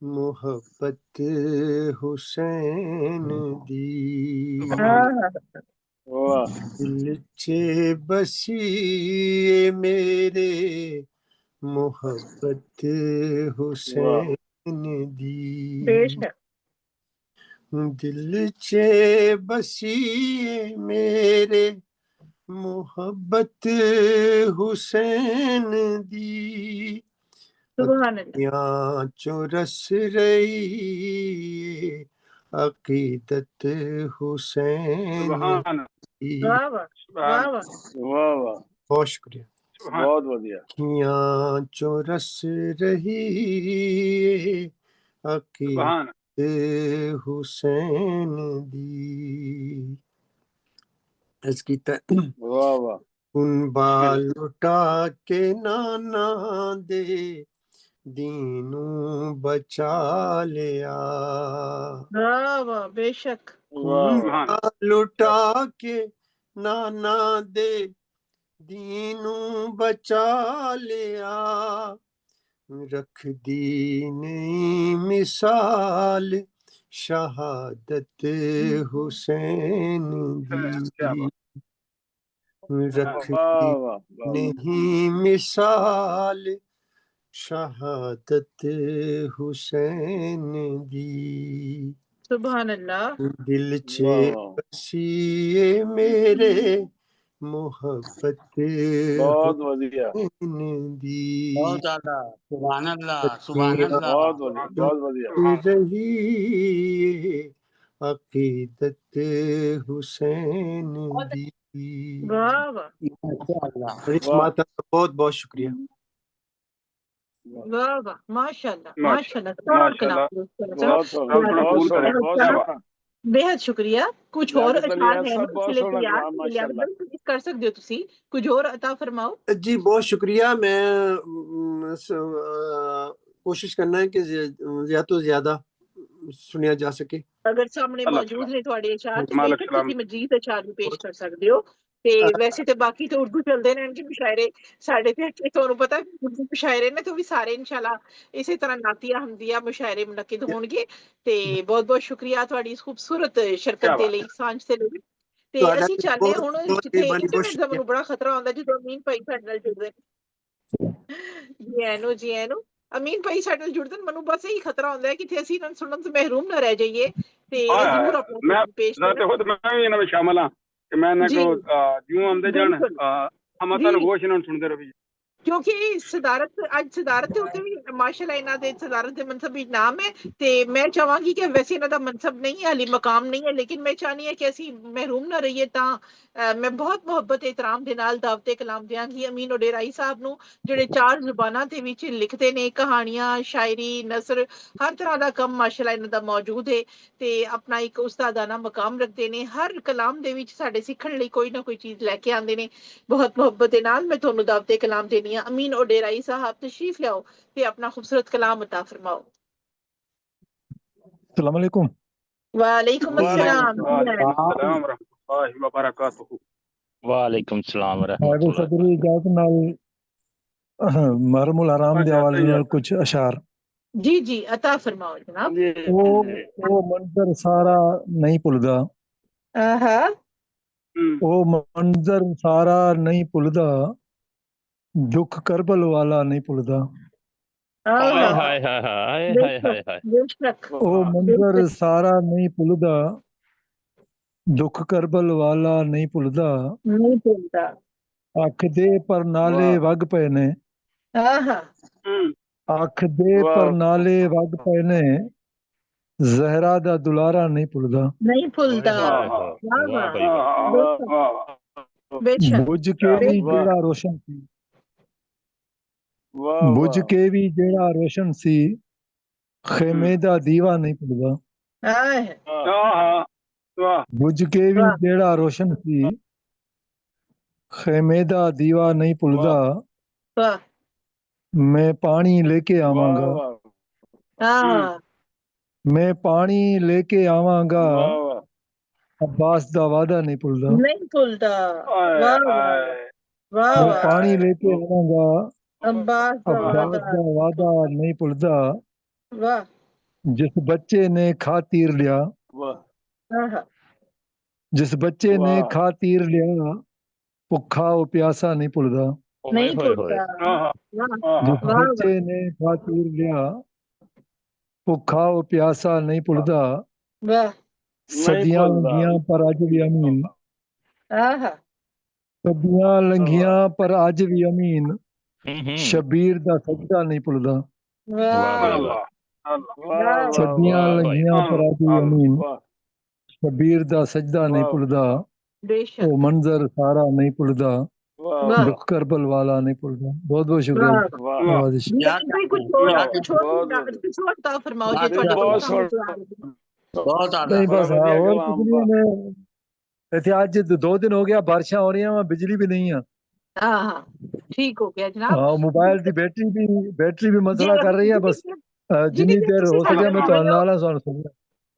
मोहब्बत हुसैन दी। वाह दिल चे बसी मेरे मोहब्बत वाह हुसैन दी। बेशक दिल चे बसी मेरे मोहब्बत हुसैन दी। सुभान अल्लाह अखियां चो रस रही अकीदत हुसैन सुभान दी। वाह वाह सुभान वाह वाह वाह वाह बहुत शुक्रिया। सुभान बहुत बढ़िया अखियां चो रस रही अकीदत सुभान हुसैन दी। इसकी वाह वाह उन बाल उठा के नाना दे दीनू बचा लिया। वाह वाह बेशक वाह वाह सुभान बाल उठा के नाना दे दीनू बचा लिया। रख दी नई मिसाल शहादत हुसैन क्या दी। बात रख वाह दी वाह वाह नहीं मिसाल शहादत हुसैन दी। सुभान अल्लाह दिल चे वाह वाह बसिए मेरे मोहब्बत बहुत बढ़िया हुसैन दी। बहुत आला, सुभान अल्लाह सुभान अल्लाह। बहुत बढ़िया बहुत बढ़िया रही अकीदत हुसैन दी। वाह वाह माशाअल्लाह। बड़ी वाह माता का बहुत बहुत शुक्रिया। वाह वाह माशाल्लाह माशाल्लाह माशाल्लाह और कलाम माशाल्लाह बहुत सोहना रब बहुत कबूल सोहना करे बहुत क्या साहब, बात सोहना बेहद शुक्रिया। कुछ और लियाकत अली अशार अहद है साहब ना बहुत इसलिए सोहना तैयार कलाम माशाल्लाह कर सकते हो तुसी कुछ और अता फरमाओ। जी बहुत शुक्रिया। मैं कोशिश करना है कि ज्यादा तो ज्यादा सुनिया जा सके। अगर सामने अल्लाह मौजूद ने ਤੁਹਾਡੇ ਅਸ਼ਾਰ ਤੇ मालिक बेशक सलाम ਤੁਸੀਂ मजीद अशार भी पेश कर सकते हो। ਤੇ ਵੈਸੇ ਤੇ ਬਾਕੀ ਤੇ ਉਰਦੂ ਚੱਲਦੇ ਰਹਿਣਗੇ ਮੁਸ਼ਾਇਰੇ ਸਾਡੇ ਤੇ ਇੱਥੇ, ਤੁਹਾਨੂੰ ਪਤਾ ਉਰਦੂ ਮੁਸ਼ਾਇਰੇ ਨੇ ਤੇ ਉਹ ਵੀ ਸਾਰੇ ਇਨਸ਼ਾਅੱਲਾ ਇਸੇ ਤਰ੍ਹਾਂ ਨਾਤੀਆ ਹਮਦੀਆ ਮੁਸ਼ਾਇਰੇ ਮੁਨੱਕਿਦ ਹੋਣਗੇ। ਤੇ ਬਹੁਤ ਬਹੁਤ ਸ਼ੁਕਰੀਆ ਤੁਹਾਡੀ ਇਸ ਖੂਬਸੂਰਤ ਸ਼ਰਕਤ ਦੇ ਲਈ, ਸਾਂਝ ਦੇ ਲਈ। ਤੇ ਤੁਹਾਡਾ ਅਸੀਂ ਵੀ ਚਾਹੁੰਦੇ ਹਾਂ ਬਹੁਤ ਹੁਣ ਬਹੁਤ ਜਿੱਥੇ ਮਿਹਰਬਾਨੀ, ਬਹੁਤ ਇੰਟਰਨੈਟ ਦਾ ਸ਼ੁਕਰੀਆ। ਮੈਨੂੰ ਬੜਾ ਖਤਰਾ ਹੁੰਦਾ ਜਦੋਂ ਅਮੀਨ ਭਾਈ ਸਾਡੇ ਨਾਲ ਜੁੜਦੇ ਜੀ ਐਨੋ ਜੀ ਐਨੋ ਅਮੀਨ ਭਾਈ ਸਾਡੇ ਨਾਲ ਜੁੜਦੇ ਮੈਨੂੰ ਬਸ ਇਹੀ ਖਤਰਾ ਹੁੰਦਾ ਹੈ ਕਿ ਇੱਥੇ ਅਸੀਂ ਇਹਨਾਂ ਨੂੰ ਸੁਣਨ ਤੋਂ ਮਹਿਰੂਮ ਨਾ ਰਹਿ ਜਾਈਏ। ਤੇ ਇਹ ਜ਼ਰੂਰ ਆਪਣਾ ਪੇਸ਼ ਮੈਂ ਤੇ ਖੁਦ ਮੈਂ ਵੀ ਇਹਨਾਂ ਵਿੱਚ ਸ਼ਾਮਲ ਹਾਂ ਕਿ ਮੈਂ ਇਹਨਾਂ ਜੀ ਕੋ ਜਿਉਂ ਆਉਂਦੇ ਜਾਣ ਹਮਤਾਂ ਗੋਸ਼ ਇਹਨਾਂ ਨੂੰ ਸੁਣਦੇ ਰਹੀ। ਕਿਉਂਕਿ ਸਦਾਰਤ ਅੱਜ ਸਦਾਰਤ ਦੇ ਉੱਤੇ ਵੀ ਮਾਸ਼ਾਅੱਲਾ ਇਹਨਾਂ ਦੇ ਸਦਾਰਤ ਦੇ ਮਨਸਬ ਵੀ ਨਾਮ ਹੈ। ਤੇ ਮੈਂ ਚਾਹਾਂਗੀ ਕਿ ਵੈਸੇ ਇਹਨਾਂ ਦਾ ਮਨਸਬ ਨਹੀਂ ਹੈ, ਹਾਲੀ ਮਕਾਮ ਨਹੀਂ ਹੈ, ਲੇਕਿਨ ਮੈਂ ਚਾਹਨੀ ਹਾਂ ਕਿ ਅਸੀਂ ਮਹਿਰੂਮ ਨਾ ਰਹੀਏ। ਤਾਂ ਮੈਂ ਬਹੁਤ ਮੁਹੱਬਤ ਇਤਰਾਮ ਦੇ ਨਾਲ ਦਾਵਤੇ ਕਲਾਮ ਦਿਆਂਗੀ ਅਮੀਨ ਉਡੇਰਾਈ ਸਾਹਿਬ ਨੂੰ, ਜਿਹੜੇ 4 ਜ਼ੁਬਾਨਾਂ ਦੇ ਵਿੱਚ ਲਿਖਦੇ ਨੇ, ਕਹਾਣੀਆਂ, ਸ਼ਾਇਰੀ, ਨਸਰ, ਹਰ ਤਰ੍ਹਾਂ ਦਾ ਕੰਮ ਮਾਸ਼ਾਅੱਲਾ ਇਹਨਾਂ ਦਾ ਮੌਜੂਦ ਹੈ। ਤੇ ਆਪਣਾ ਇੱਕ ਉਸਤਾਦਾਨਾ ਮਕਾਮ ਰੱਖਦੇ ਨੇ, ਹਰ ਕਲਾਮ ਦੇ ਵਿੱਚ ਸਾਡੇ ਸਿੱਖਣ ਲਈ ਕੋਈ ਨਾ ਕੋਈ ਚੀਜ਼ ਲੈ ਕੇ ਆਉਂਦੇ ਨੇ। ਬਹੁਤ ਮੁਹੱਬਤ ਦੇ ਨਾਲ ਮੈਂ ਤੁਹਾਨੂੰ ਦਾਵਤੇ ਕਲਾਮ ਦੇਣੀ ਆ। ਅਮੀਨ ਉਡੇਰਾਈ ਸਾਹਿਬ ਤਸ਼ਰੀਫ ਲਿਆਓ ਤੇ ਆਪਣਾ ਖੂਬਸੂਰਤ ਕਲਾਮ ਅਤਾ ਫਰਮਾਓ। अस्सलाम वालेकुम। वालेकुम अस्सलाम व बरकातहू। वालेकुम सलाम व साहिब रहमतुल्लाह। सदरी इजाजत नाल महरमुल हराम दे हवाले नाल कुछ अशार। जी जी अता फरमाओ जनाब। वो मंजर सारा नहीं भुलदा, वो मंजर सारा नहीं भुलदा, दुख करबल वाला नहीं भुलदा। हाय हाय हाय हाय हाय हाय हाय। वो मंजर सारा नहीं भुलदा, दुख करबल वाला नहीं भुलदा। नहीं भुलदा। अख दे पर नाले वग पे ने, अख दे पर नाले वग पे ने, जहरा दा दुलारा नहीं भुलदा। नहीं भुलदा। बुझ के भी जेड़ा रोशन सी, बुझ के भी जेड़ा रोशन सी, खेमे दा दीवा नहीं भुलदा। बुझ के भी जेड़ा रोशन सी, खेमे दा दीवा नहीं भुलदा। मैं पानी लेके आवांगा, मैं पानी लेके आवांगा, अब्बास दा वादा नहीं भुलदा। नहीं भुलदा। मैं पानी लेके आवांगा, अब्बास अब्बास दा वादा नहीं भुलदा। वाह। जिस बच्चे ने खा तीर लिया, जिस बच्चे ने खा तीर लिया, भुखा वो प्यासा नहीं भुलदा। नहीं भुलदा। जिस बच्चे ने खा तीर लिया, भुखा वो प्यासा नहीं भुलदा। सदियां लंघियां पर अज भी अमीन, सदियां लंघियां पर अज भी अमीन, शबीर दा सजदा नहीं भुलदा। सदियां लंघियां पर अज भी अमीन, शबीर दा सजदा नहीं भुलदा। वो मंजर सारा नहीं भुलदा, दुख करबल वाला नहीं भुलदा। बहुत बहुत शुक्रिया नवाजिश। नहीं बस हाँ और कुछ नहीं। मैं इतने आज 2 दिन हो गया बारिशां हो रही हैं, बिजली भी नहीं है। ठीक हो गया जनाब। हाँ मोबाइल की बैटरी भी मसला कर रही है। बस जिन्नी देर हो सके मैं तो नाला सुन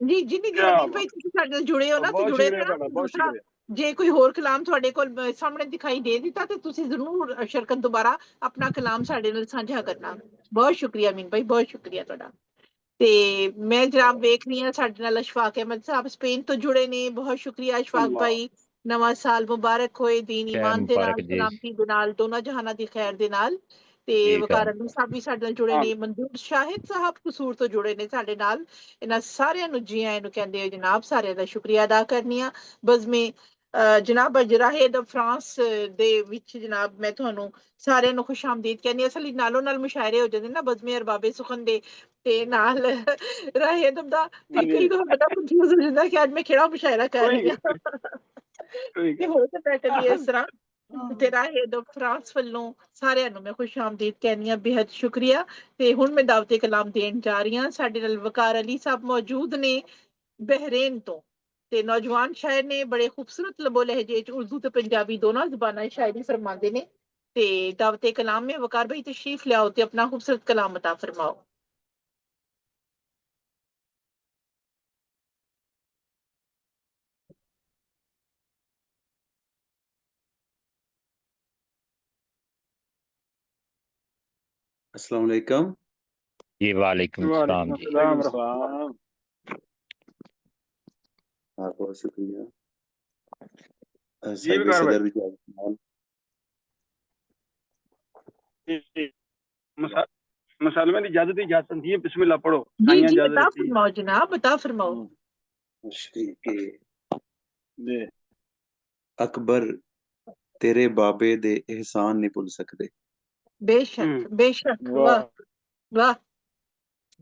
ਜੀ ਜਿੰਨੀ ਦੇਰ ਅਮੀਨ ਭਾਈ ਤੁਸੀਂ ਸਾਡੇ ਨਾਲ ਜੁੜੇ ਹੋ ਨਾ ਤੇ ਜੁੜੇ ਰਹਿਣਾ। ਦੂਸਰਾ ਜੇ ਕੋਈ ਹੋਰ ਕਲਾਮ ਤੁਹਾਡੇ ਕੋਲ ਸਾਹਮਣੇ ਦਿਖਾਈ ਦੇ ਦਿੱਤਾ ਤੇ ਤੁਸੀਂ ਜ਼ਰੂਰ ਸ਼ਰਕਤ ਦੁਬਾਰਾ ਆਪਣਾ ਕਲਾਮ ਸਾਡੇ ਨਾਲ ਸਾਂਝਾ ਕਰਨਾ। ਬਹੁਤ ਸ਼ੁਕਰੀਆ ਅਮੀਨ ਭਾਈ, ਬਹੁਤ ਸ਼ੁਕਰੀਆ ਤੁਹਾਡਾ। ਤੇ ਮੈਂ ਜਨਾਬ ਵੇਖ ਰਹੀ ਹਾਂ ਸਾਡੇ ਨਾਲ ਅਸ਼ਫਾਕ ਅਹਿਮਦ ਸਾਹਿਬ ਸਪੇਨ ਤੋਂ ਜੁੜੇ ਨੇ। ਬਹੁਤ ਸ਼ੁਕਰੀਆ ਅਸ਼ਫਾਕ ਭਾਈ। ਨਵਾਂ ਸਾਲ ਮੁਬਾਰਕ ਹੋਏ, ਦੀਨ ਈਮਾਨ ਦੇ ਨਾਲ, ਸਲਾਮਤੀ ਦੇ ਨਾਲ, ਦੋਨਾਂ ਜਹਾਨਾਂ ਦੀ ਖੈਰ ਦੇ ਨਾਲ। ਤੇ ਵਕਾਰ ਅਲੀ ਸਾਹਿਬ ਵੀ ਸਾਡੇ ਨਾਲ ਜੁੜੇ ਨੇ। ਮਨਜ਼ੂਰ ਸ਼ਾਹਿਦ ਸਾਹਿਬ ਕਸੂਰ ਤੋਂ ਜੁੜੇ ਨੇ ਸਾਡੇ ਨਾਲ। ਇਹਨਾਂ ਸਾਰਿਆਂ ਨੂੰ ਜੀ ਆਇਆਂ ਨੂੰ ਕਹਿੰਦੇ ਹੋ ਜਨਾਬ, ਸਾਰਿਆਂ ਦਾ ਸ਼ੁਕਰੀਆ ਅਦਾ ਕਰਨੀ ਆ। ਬਜ਼ਮੇ ਜਨਾਬ ਰਾਹੇ ਅਦਬ ਫਰਾਂਸ ਦੇ ਵਿੱਚ ਜਨਾਬ ਮੈਂ ਤੁਹਾਨੂੰ ਸਾਰਿਆਂ ਨੂੰ ਖੁਸ਼ ਆਮਦੀਦ ਕਹਿੰਦੀ। ਅਸਲ ਨਾਲੋਂ ਨਾਲ ਮੁਸ਼ਾਇਰੇ ਹੋ ਜਾਂਦੇ ਨਾ ਬਜ਼ਮੇ ਅਰਬਾਬੇ ਸੁਖਨ ਦੇ ਤੇ ਨਾਲ ਰਾਹੇ ਅਦਬ ਦਾ ਕਈ ਦਫਾ ਬੜਾ ਕਨਫਿਊਜ਼ ਹੋ ਜਾਂਦਾ ਕਿ ਅੱਜ ਮੈਂ ਕਿਹੜਾ ਮੁਸ਼ਾਇਰਾ ਕਰ ਰਹੀ ਹਾਂ। ਤੇ ਹੋ ਸਕਦਾ ਕਦੀ ਇਸ ਤਰ੍ਹਾਂ। ਤੇ ਰਾਹੇ ਅਦਬ ਫਰਾਂਸ ਵੱਲੋਂ ਸਾਰਿਆਂ ਨੂੰ ਮੈਂ ਖੁਸ਼ ਆਮਦੀਦ ਕਹਿੰਦੀ ਹਾਂ, ਬੇਹੱਦ ਸ਼ੁਕਰੀਆ। ਤੇ ਹੁਣ ਮੈਂ ਦਾਵਤੇ ਕਲਾਮ ਦੇਣ ਜਾ ਰਹੀ ਹਾਂ। ਸਾਡੇ ਨਾਲ ਵਕਾਰ ਅਲੀ ਸਾਹਿਬ ਮੌਜੂਦ ਨੇ ਬਹਿਰੇਨ ਤੋਂ ਤੇ ਨੌਜਵਾਨ ਸ਼ਾਇਰ ਨੇ। ਬੜੇ ਖੂਬਸੂਰਤ ਲਬੋ ਲਹਿਜੇ ਚ ਉਰਦੂ ਤੇ ਪੰਜਾਬੀ ਦੋਨਾਂ ਜ਼ੁਬਾਨਾਂ ਸ਼ਾਇਰੀ ਫਰਮਾਉਂਦੇ ਨੇ। ਤੇ ਦਾਵਤੇ ਕਲਾਮ में ਵਕਾਰ ਭਾਈ ਤਸ਼ਰੀਫ ਲਿਆਓ ਤੇ ਆਪਣਾ ਖੂਬਸੂਰਤ ਕਲਾਮ ਅਤਾ ਫਰਮਾਓ। अस्सलाम वालेकुम। जी वालेकुम सलाम जी। वालेकुम। बहुत शुक्रिया। जी साहिब विकार भाई, सदर भी जाए। मसालमे की इजाजत होती है, बिस्मिल्लाह पढ़ो। जी साइयां जी इजाजत बता देती है। फरमाओ जनाब, बता फरमाओ। अकबर तेरे बाबे दे एहसान नहीं भुल सकते। बेशक बेशक, वाह वाह।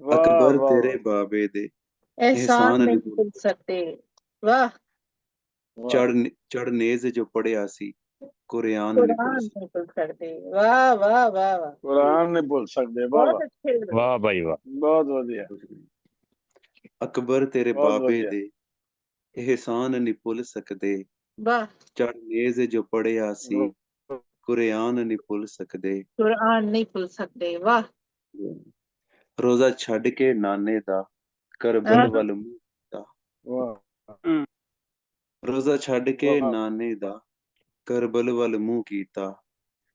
अकबर तेरे बाबे दे एहसान एहसान नहीं नहीं भूल सकते, वाह। चढ़ नेज जो पढ़िया सी कुरान नहीं भुल कुरान नहीं भूल सकते, वाह वाह वाह वाह। कुरान नहीं भूल सकते। वाह बहुत वाह, अच्छे। वाह भाई वाह। बहुत बढ़िया, अकबर तेरे बहुत बाबे बढ़िया। दे एहसान नहीं भुल सकते। वाह। चढ़ नेज जो पढ़िया सी कुरान नहीं भुल सकते। कुरान नहीं भूल सकते, वाह। रोजा छड़ के नाने दा करबल वल मूंह दा। रोजा छड़ के नाने दा करबल वल मूंह कीता।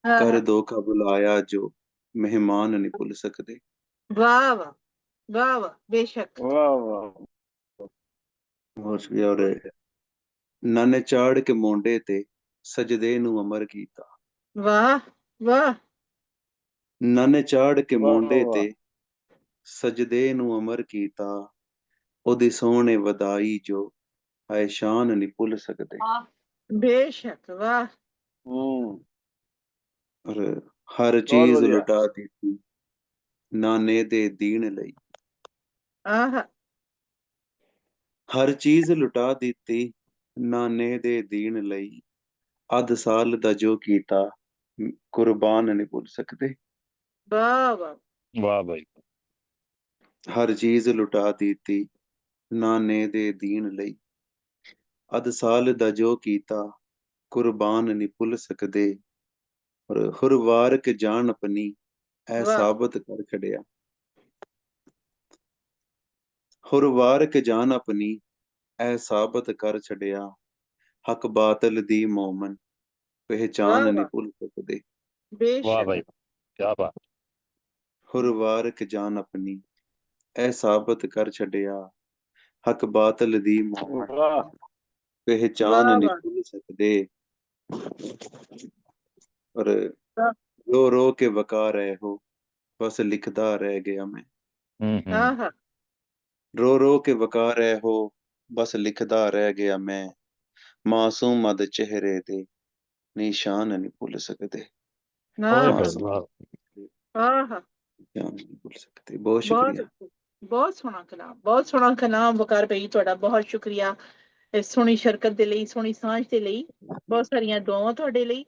कर धोखा बुलाया जो मेहमान नहीं भुल सकते। वाह वाह वाह वाह, बेशक। वाह वाह। और नाने चाड़ के मोंडे ते सजदे नू अमर कीता। वाह वाह। नाने चाड़ के मोंडे वाह ते सजदे नू अमर कीता। ओदी सोहने वदाई जो है शान नहीं भुल सकते। बेशक, वाह। और हर बहुत चीज बढ़िया। लुटा दी नाने दे दीन लई। आहा। हर चीज लुटा दी नाने दे दीन लई। अध साल दा जो कीता कुर्बान नहीं भुल सकते। वाह वाह वाह भाई। हर चीज लुटा दी नाने दे दीन लई। अध साल दा जो कीता कुर्बान नहीं भुल सकते। और हुर वार के जान अपनी ऐ वाह। साबित कर छड़िया। हुर वार के जान अपनी ऐ साबित कर छड़िया। हक बातल दी मोमन पहचान वाह नहीं वाह, भुल सकते। वाह बेशक। भाई क्या बात। हुर वार के जान अपनी ऐ साबित कर छड़िया। हक बातल दी मोमन वाह पहचान वाह नहीं वाह भुल सकते। और वाह। रो रो के वका रहे हो बस लिखदा रह गया मैं। आहा। रो रो के वका रहे हो बस लिखदा रह गया मैं। मासूम मद चेहरे दे निशान नहीं भूल सकते। ओए आहा। होए मासूम वाह। आहा। निशान नहीं भूल सकते। बहुत बहुत शुक्रिया। अच्छे, ਬਹੁਤ ਸੋਹਣਾ ਕਲਾਮ, ਬਹੁਤ ਸੋਹਣਾ ਕਲਾਮ ਵਕਾਰ ਭਾਈ, ਤੁਹਾਡਾ ਬਹੁਤ ਸ਼ੁਕਰੀਆ ਇਸ ਸੋਹਣੀ ਸ਼ਰਕਤ ਦੇ ਲਈ, ਸੋਹਣੀ ਸਾਂਝ ਦੇ ਲਈ। ਬਹੁਤ ਸਾਰੀਆਂ ਦੁਆਵਾਂ ਤੁਹਾਡੇ ਲਈ।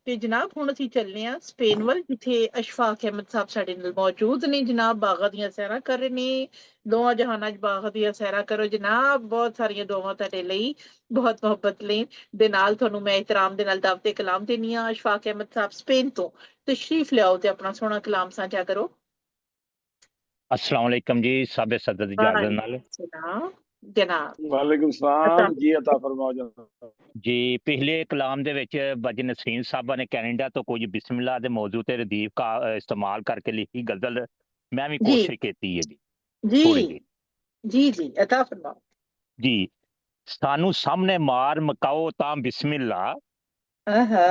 ਤੇ ਜਨਾਬ ਹੁਣ ਅਸੀਂ ਚੱਲਨੇ ਆ ਸਪੇਨ ਵੱਲ, ਜਿੱਥੇ ਅਸ਼ਫਾਕ ਅਹਿਮਦ ਸਾਹਿਬ ਸਾਡੇ ਨਾਲ ਮੌਜੂਦ ਨੇ। ਜਨਾਬ ਬਾਗਾਂ ਦੀਆਂ ਸੈਰਾਂ ਕਰ ਰਹੇ ਨੇ। ਦੋਵਾਂ ਜਹਾਨਾਂ 'ਚ ਬਾਗਾਂ ਦੀਆਂ ਸੈਰਾਂ ਕਰੋ ਜਨਾਬ। ਬਹੁਤ ਸਾਰੀਆਂ ਦੁਆਵਾਂ ਤੁਹਾਡੇ ਲਈ, ਬਹੁਤ ਮੁਹੱਬਤ ਲਈ ਦੇ ਨਾਲ ਤੁਹਾਨੂੰ ਮੈਂ ਇਤਰਾਮ ਦੇ ਨਾਲ ਦਾਵਤੇ ਕਲਾਮ ਦੇਣੀ ਆ। ਅਸ਼ਫਾਕ ਅਹਿਮਦ ਸਾਹਿਬ ਸਪੇਨ ਤੋਂ ਤਸ਼ਰੀਫ ਲਿਆਓ ਤੇ ਆਪਣਾ ਸੋਹਣਾ ਕਲਾਮ ਸਾਂਝਾ ਕਰੋ। अस्सलाम वालेकुम जी, साबे सदर दी इजाजत नाल जनाब। वालेकुम सलाम जी, अता फरमाओ जनाब। जी पिछले कलाम दे विच बज नसीम साहबा ने कैनेडा तो कुछ बिस्मिल्लाह दे मौजू ते रदीफ का इस्तेमाल करके लिखी गजल मैं भी जी कोशिश की है जी थोड़ी जी। जी जी अता फरमाओ जी सानू सामने मार मकाओ तां बिस्मिल्लाह। आहा।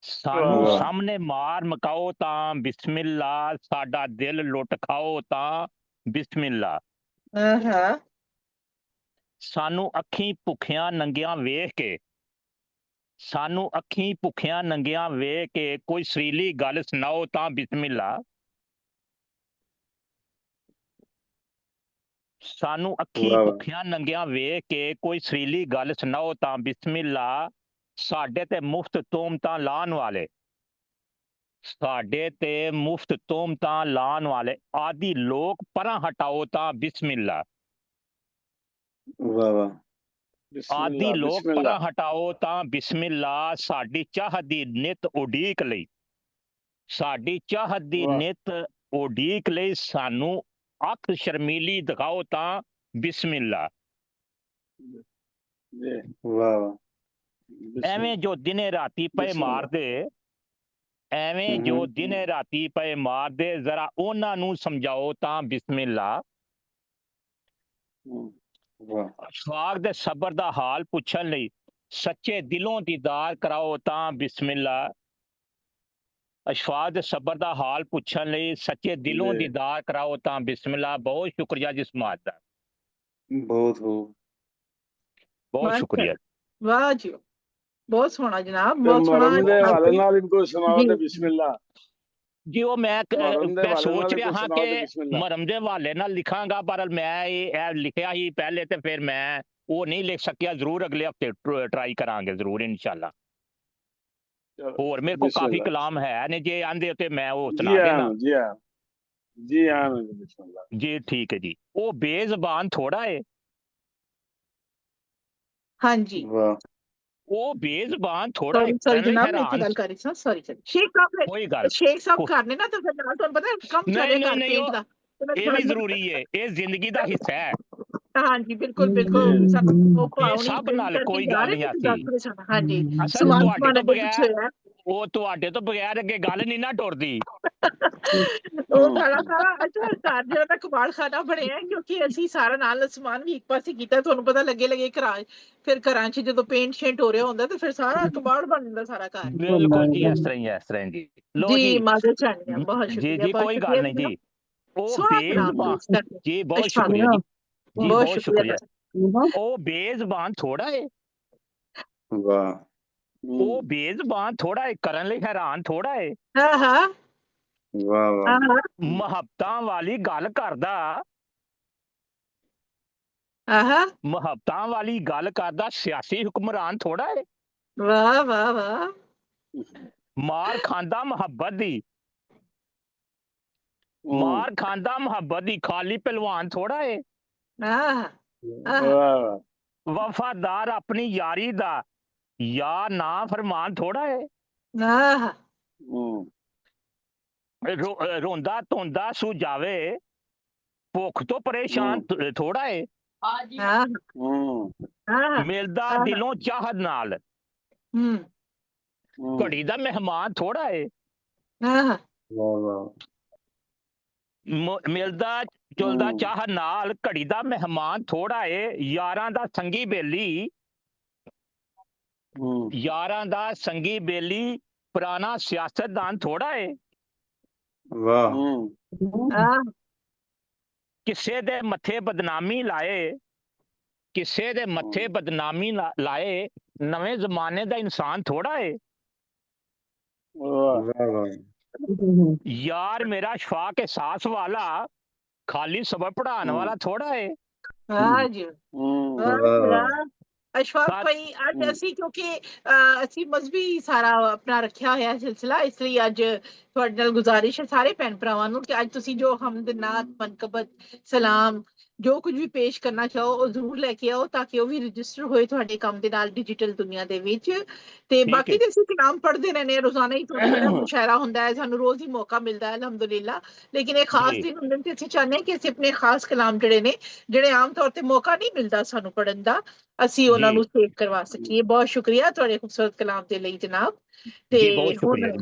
सानू वाह सामने मार मकाओ तां बिस्मिल्लाह। साडा दिल लुट खाओ तां बिस्मिल्लाह। आहा। सानू अखीं भुखियां नंगियां वेख के सानू अखीं भुखियां नंगियां वेख के कोई सरीली गल सुनाओ तां बिस्मिल्लाह। सानू अखीं वाह वाह भुखियां नंगियां वेख के कोई सरीली गल सुनाओ तां बिस्मिल्लाह। साडे ते मुफ्त तोहमतां लान वाले साडे ते मुफ्त तोहमतां लान वाले आदि लोग परां हटाओ तां बिस्मिल्लाह। वाह वाह। आदि बिस्मिल्लाह लोग परां बिस्मिल्लाह। हटाओ तां बिस्मिल्लाह। साडी चाह दी नित उडीक लई साडी चाह दी वाह नित उडीक लई सानू अख शर्मीली दिखाओ तां बिस्मिल्लाह। जी वाह वाह। एवें जो दिने राती पे बिस्मिल्लाह। मारदे ਐਵੇਂ ਜੋ ਦਿਨੇ ਰਾਤੀ ਪਏ ਮਾਰਦੇ ਜ਼ਰਾ ਉਹਨਾਂ ਨੂੰ ਸਮਝਾਓ ਤਾਂ ਬਿਸਮਿਲ੍ਲਾ। ਅਸ਼ਫਾਕ ਦੇ ਸਬਰ ਦਾ ਹਾਲ ਪੁੱਛਣ ਲਈ ਸੱਚੇ ਦਿਲੋਂ ਦੀਦਾਰ ਕਰਾਓ ਤਾਂ ਬਿਸਮਿਲ੍ਲਾ। ਅਸ਼ਫਾਕ ਦੇ ਸਬਰ ਦਾ ਹਾਲ ਪੁੱਛਣ ਲਈ ਸੱਚੇ ਦਿਲੋਂ ਦੀਦਾਰ ਕਰਾਓ ਤਾਂ ਬਿਸਮਿਲ੍ਲਾ। ਬਹੁਤ ਸ਼ੁਕਰੀਆ ਜੀ ਸਮਾਜ ਦਾ, बहुत हो ਬਹੁਤ ਸ਼ੁਕਰੀਆ। ਵਾਹ ਜੀ, ਬਹੁਤ ਸੋਹਣਾ ਜਨਾਬ, ਬਹੁਤ ਸੋਹਣਾ। ਜੀ ਉਹ ਮੈਂ ਸੋਚ ਰਿਹਾ ਹਾਂ ਕਿ ਮਰਮ ਦੇ ਹਵਾਲੇ ਨਾਲ ਲਿਖਾਂਗਾ, ਪਰ ਮੈਂ ਇਹ ਲਿਖਿਆ ਹੀ ਪਹਿਲੇ ਤੇ ਫਿਰ ਮੈਂ ਉਹ ਨਹੀਂ ਲਿਖ ਸਕਿਆ। ਜ਼ਰੂਰ ਅਗਲੇ ਹਫਤੇ ਟਰਾਈ ਕਰਾਂਗੇ, ਜ਼ਰੂਰ ਇਨਸ਼ਾਅੱਲਾ। ਹੋਰ ਮੇਰੇ ਕੋਲ ਕਾਫੀ ਕਲਾਮ ਹੈ ਨੇ, ਜੇ ਆਂਦੇ ਤੇ ਮੈਂ ਉਹ ਸੁਣਾ ਦੇਣਾ। ਜੀ ਠੀਕ ਹੈ ਜੀ। ਉਹ ਬੇਜ਼ਬਾਨ ਥੋੜਾ ਹੈ। ਹਾਂਜੀ, ਉਹ ਬੇਜ਼ਬਾਨ ਥੋੜਾ ਹੈ। ਸੌਰੀ ਜਨਾਬ, ਮੈਂ ਇੱਥੇ ਗੱਲ ਕਰ ਰਹੀ ਸਾਂ। ਸੌਰੀ ਸ਼ੇਖ ਸਾਹਿਬ, ਕੋਈ ਗੱਲ ਸ਼ੇਖ ਸਾਹਿਬ ਕਰਨੇ ਨਾ ਤਾਂ ਫਿਰ ਨਾਲ ਤੁਹਾਨੂੰ ਪਤਾ ਕੰਮ ਚੱਲੇ ਘਰ ਪੇਂਟ ਦਾ, ਇਹ ਵੀ ਜ਼ਰੂਰੀ ਹੈ, ਇਹ ਜ਼ਿੰਦਗੀ ਦਾ ਹਿੱਸਾ ਹੈ। ਹਾਂਜੀ ਬਿਲਕੁਲ ਬਿਲਕੁਲ, ਸਭ ਨਾਲ ਕੋਈ ਗੱਲ ਨਹੀਂ ਆਤੀ। ਹਾਂਜੀ, ਅਸਲ ਤੁਹਾਡੇ ਤੋਂ ਬਗੈਰ, ਉਹ ਤੁਹਾਡੇ ਤੋਂ ਬਗੈਰ ਅੱਗੇ ਗੱਲ ਨਹੀਂ ਨਾ ਟੁਰਦੀ। ਉਹ ਸਾਰਾ ਅੱਛਾ ਘਰ ਜਿਹੜਾ ਤਾਂ ਕਬਾੜਖਾਨਾ ਬਣਿਆ, ਕਿਉਂਕਿ ਅਸੀਂ ਸਾਰਾ ਨਾਲ ਸਮਾਨ ਵੀ ਇੱਕ ਪਾਸੇ ਕੀਤਾ। ਤੁਹਾਨੂੰ ਪਤਾ ਲੱਗੇ ਘਰਾਂ, ਫਿਰ ਘਰਾਂ 'ਚ ਜਦੋਂ ਪੇਂਟ ਸ਼ੇਂਟ ਹੋ ਰਿਹਾ ਹੁੰਦਾ ਤੇ ਫਿਰ ਸਾਰਾ ਕਬਾੜ ਬਣ ਜਾਂਦਾ ਸਾਰਾ ਘਰ। ਬਿਲਕੁਲ ਜੀ, ਇਸ ਤਰ੍ਹਾਂ ਜੀ। ਲੋ ਜੀ, ਮਾਜ਼ਰ ਚਾਹੀਦੀ, ਬਹੁਤ ਸ਼ੁਕਰੀਆ ਜੀ, ਕੋਈ ਗੱਲ ਨਹੀਂ ਜੀ। ਉਹ ਬੇਜ਼ਬਾਨ ਜੀ, ਬਹੁਤ ਸ਼ੁਕਰੀਆ ਜੀ, ਬਹੁਤ ਸ਼ੁਕਰੀਆ। ਉਹ ਬੇਜ਼ਬਾਨ ਥੋੜਾ ਹੈ। वाह, ਉਹ ਬੇਜ਼ਬਾਨ ਥੋੜਾ ਹੈ, ਕਰਨ ਲਈ ਹੈਰਾਨ ਥੋੜਾ ਹੈ। ਹਾਂ ਹਾਂ, वाह वाह, ਮੁਹੱਬਤਾਂ ਵਾਲੀ ਗੱਲ ਕਰਦਾ, ਮੁਹੱਬਤਾਂ ਵਾਲੀ ਗੱਲ ਕਰਦਾ ਸਿਆਸੀ ਹੁਕਮਰਾਨ ਥੋੜਾ ਹੈ। ਵਾਹ ਵਾਹ ਵਾਹ, ਮਾਰ ਖਾਂਦਾ ਮੁਹੱਬਤ ਦੀ, ਮਾਰ ਖਾਂਦਾ ਮੁਹੱਬਤ ਦੀ, ਖਾਲੀ ਪਹਿਲਵਾਨ ਥੋੜਾ ਹੈ। ਵਫਾਦਾਰ ਆਪਣੀ ਯਾਰੀ ਦਾ, ਯਾਰ ਨਾ ਫਰਮਾਨ ਥੋੜਾ ਹੈ। ਰੋਂਦਾ ਧੋਂਦਾ ਸੂ ਜਾਵੇ, ਭੁੱਖ ਤੋਂ ਪਰੇਸ਼ਾਨ ਥੋੜਾ ਹੈ। ਮਿਲਦਾ ਦਿਲੋਂ ਚਾਹਤ ਨਾਲ, ਘੜੀ ਦਾ ਮਹਿਮਾਨ ਥੋੜਾ ਹੈ। ਮਿਲਦਾ ਜੁਲਦਾ ਚਾਹਤ ਨਾਲ, ਘੜੀ ਦਾ ਮਹਿਮਾਨ ਥੋੜਾ ਹੈ। ਯਾਰਾਂ ਦਾ ਸੰਗੀ ਬੇਲੀ, ਯਾਰਾਂ ਦਾ ਸੰਗੀ ਬੇਲੀ, ਪੁਰਾਣਾ ਸਿਆਸਤਦਾਨ ਥੋੜਾ ਹੈ। वाह, ਕਿਸੇ ਦੇ ਮੱਥੇ ਬਦਨਾਮੀ ਲਾਏ, ਕਿਸੇ ਦੇ ਮੱਥੇ ਬਦਨਾਮੀ ਲਾਏ, ਨਵੇਂ ਜ਼ਮਾਨੇ ਦਾ ਇਨਸਾਨ ਥੋੜਾ ਹੈ। ਯਾਰ ਮੇਰਾ ਸ਼ਫਾਕ ਅਹਿਸਾਸ ਵਾਲਾ, ਖਾਲੀ ਸਬਕ ਪੜ੍ਹਾਉਣ ਵਾਲਾ ਥੋੜਾ ਹੈ। ਅਸ਼ਫਾਕ ਭਾਈ, ਅੱਜ ਅਸੀਂ ਕਿਉਂਕਿ ਅਸੀਂ ਮਜ਼ਹਬੀ ਸਾਰਾ ਆਪਣਾ ਰੱਖਿਆ ਹੋਇਆ ਸਿਲਸਿਲਾ, ਇਸ ਲਈ ਅੱਜ ਤੁਹਾਡੇ ਨਾਲ ਗੁਜ਼ਾਰਿਸ਼ ਹੈ ਸਾਰੇ ਭੈਣ ਭਰਾਵਾਂ ਨੂੰ ਕਿ ਅੱਜ ਤੁਸੀਂ ਜੋ ਹਮਦ ਨਾਤ ਮਨਕਬਤ ਸਲਾਮ ਜੋ ਕੁਝ ਵੀ ਪੇਸ਼ ਕਰਨਾ ਚਾਹੋ ਉਹ ਜ਼ਰੂਰ ਲੈ ਕੇ ਆਓ, ਤਾਂ ਕਿ ਉਹ ਵੀ ਰਜਿਸਟਰ ਹੋਏ ਤੁਹਾਡੇ ਕੰਮ ਦੇ ਨਾਲ ਡਿਜੀਟਲ ਦੁਨੀਆ ਦੇ ਵਿੱਚ। ਤੇ ਬਾਕੀ ਤੇ ਅਸੀਂ ਕਲਾਮ ਪੜ੍ਹਦੇ ਰਹਿੰਦੇ ਹਾਂ ਰੋਜ਼ਾਨਾ ਹੀ, ਤੁਹਾਨੂੰ ਪਤਾ ਮੁਸ਼ਾਇਰਾ ਹੁੰਦਾ ਹੈ, ਸਾਨੂੰ ਰੋਜ਼ ਹੀ ਮੌਕਾ ਮਿਲਦਾ ਹੈ ਅਲਹਮਦੁਲਿਲਾ। ਲੇਕਿਨ ਇਹ ਖਾਸ ਦਿਨ ਹੁੰਦੇ ਤੇ ਅਸੀਂ ਚਾਹੁੰਦੇ ਹਾਂ ਕਿ ਅਸੀਂ ਆਪਣੇ ਖਾਸ ਕਲਾਮ ਜਿਹੜੇ ਨੇ, ਜਿਹੜੇ ਆਮ ਤੌਰ ਤੇ ਮੌਕਾ ਨਹੀਂ ਮਿਲਦਾ ਸਾਨੂੰ ਪੜ੍ਹਨ ਦਾ, ਅਸੀਂ ਉਹਨਾਂ ਨੂੰ ਸੇਵ ਕਰਵਾ ਸਕੀਏ। ਬਹੁਤ ਸ਼ੁਕਰੀਆ ਤੁਹਾਡੇ ਖੂਬਸੂਰਤ ਕਲਾਮ ਦੇ ਲਈ ਜਨਾਬ। ਤੇ ਹੁਣ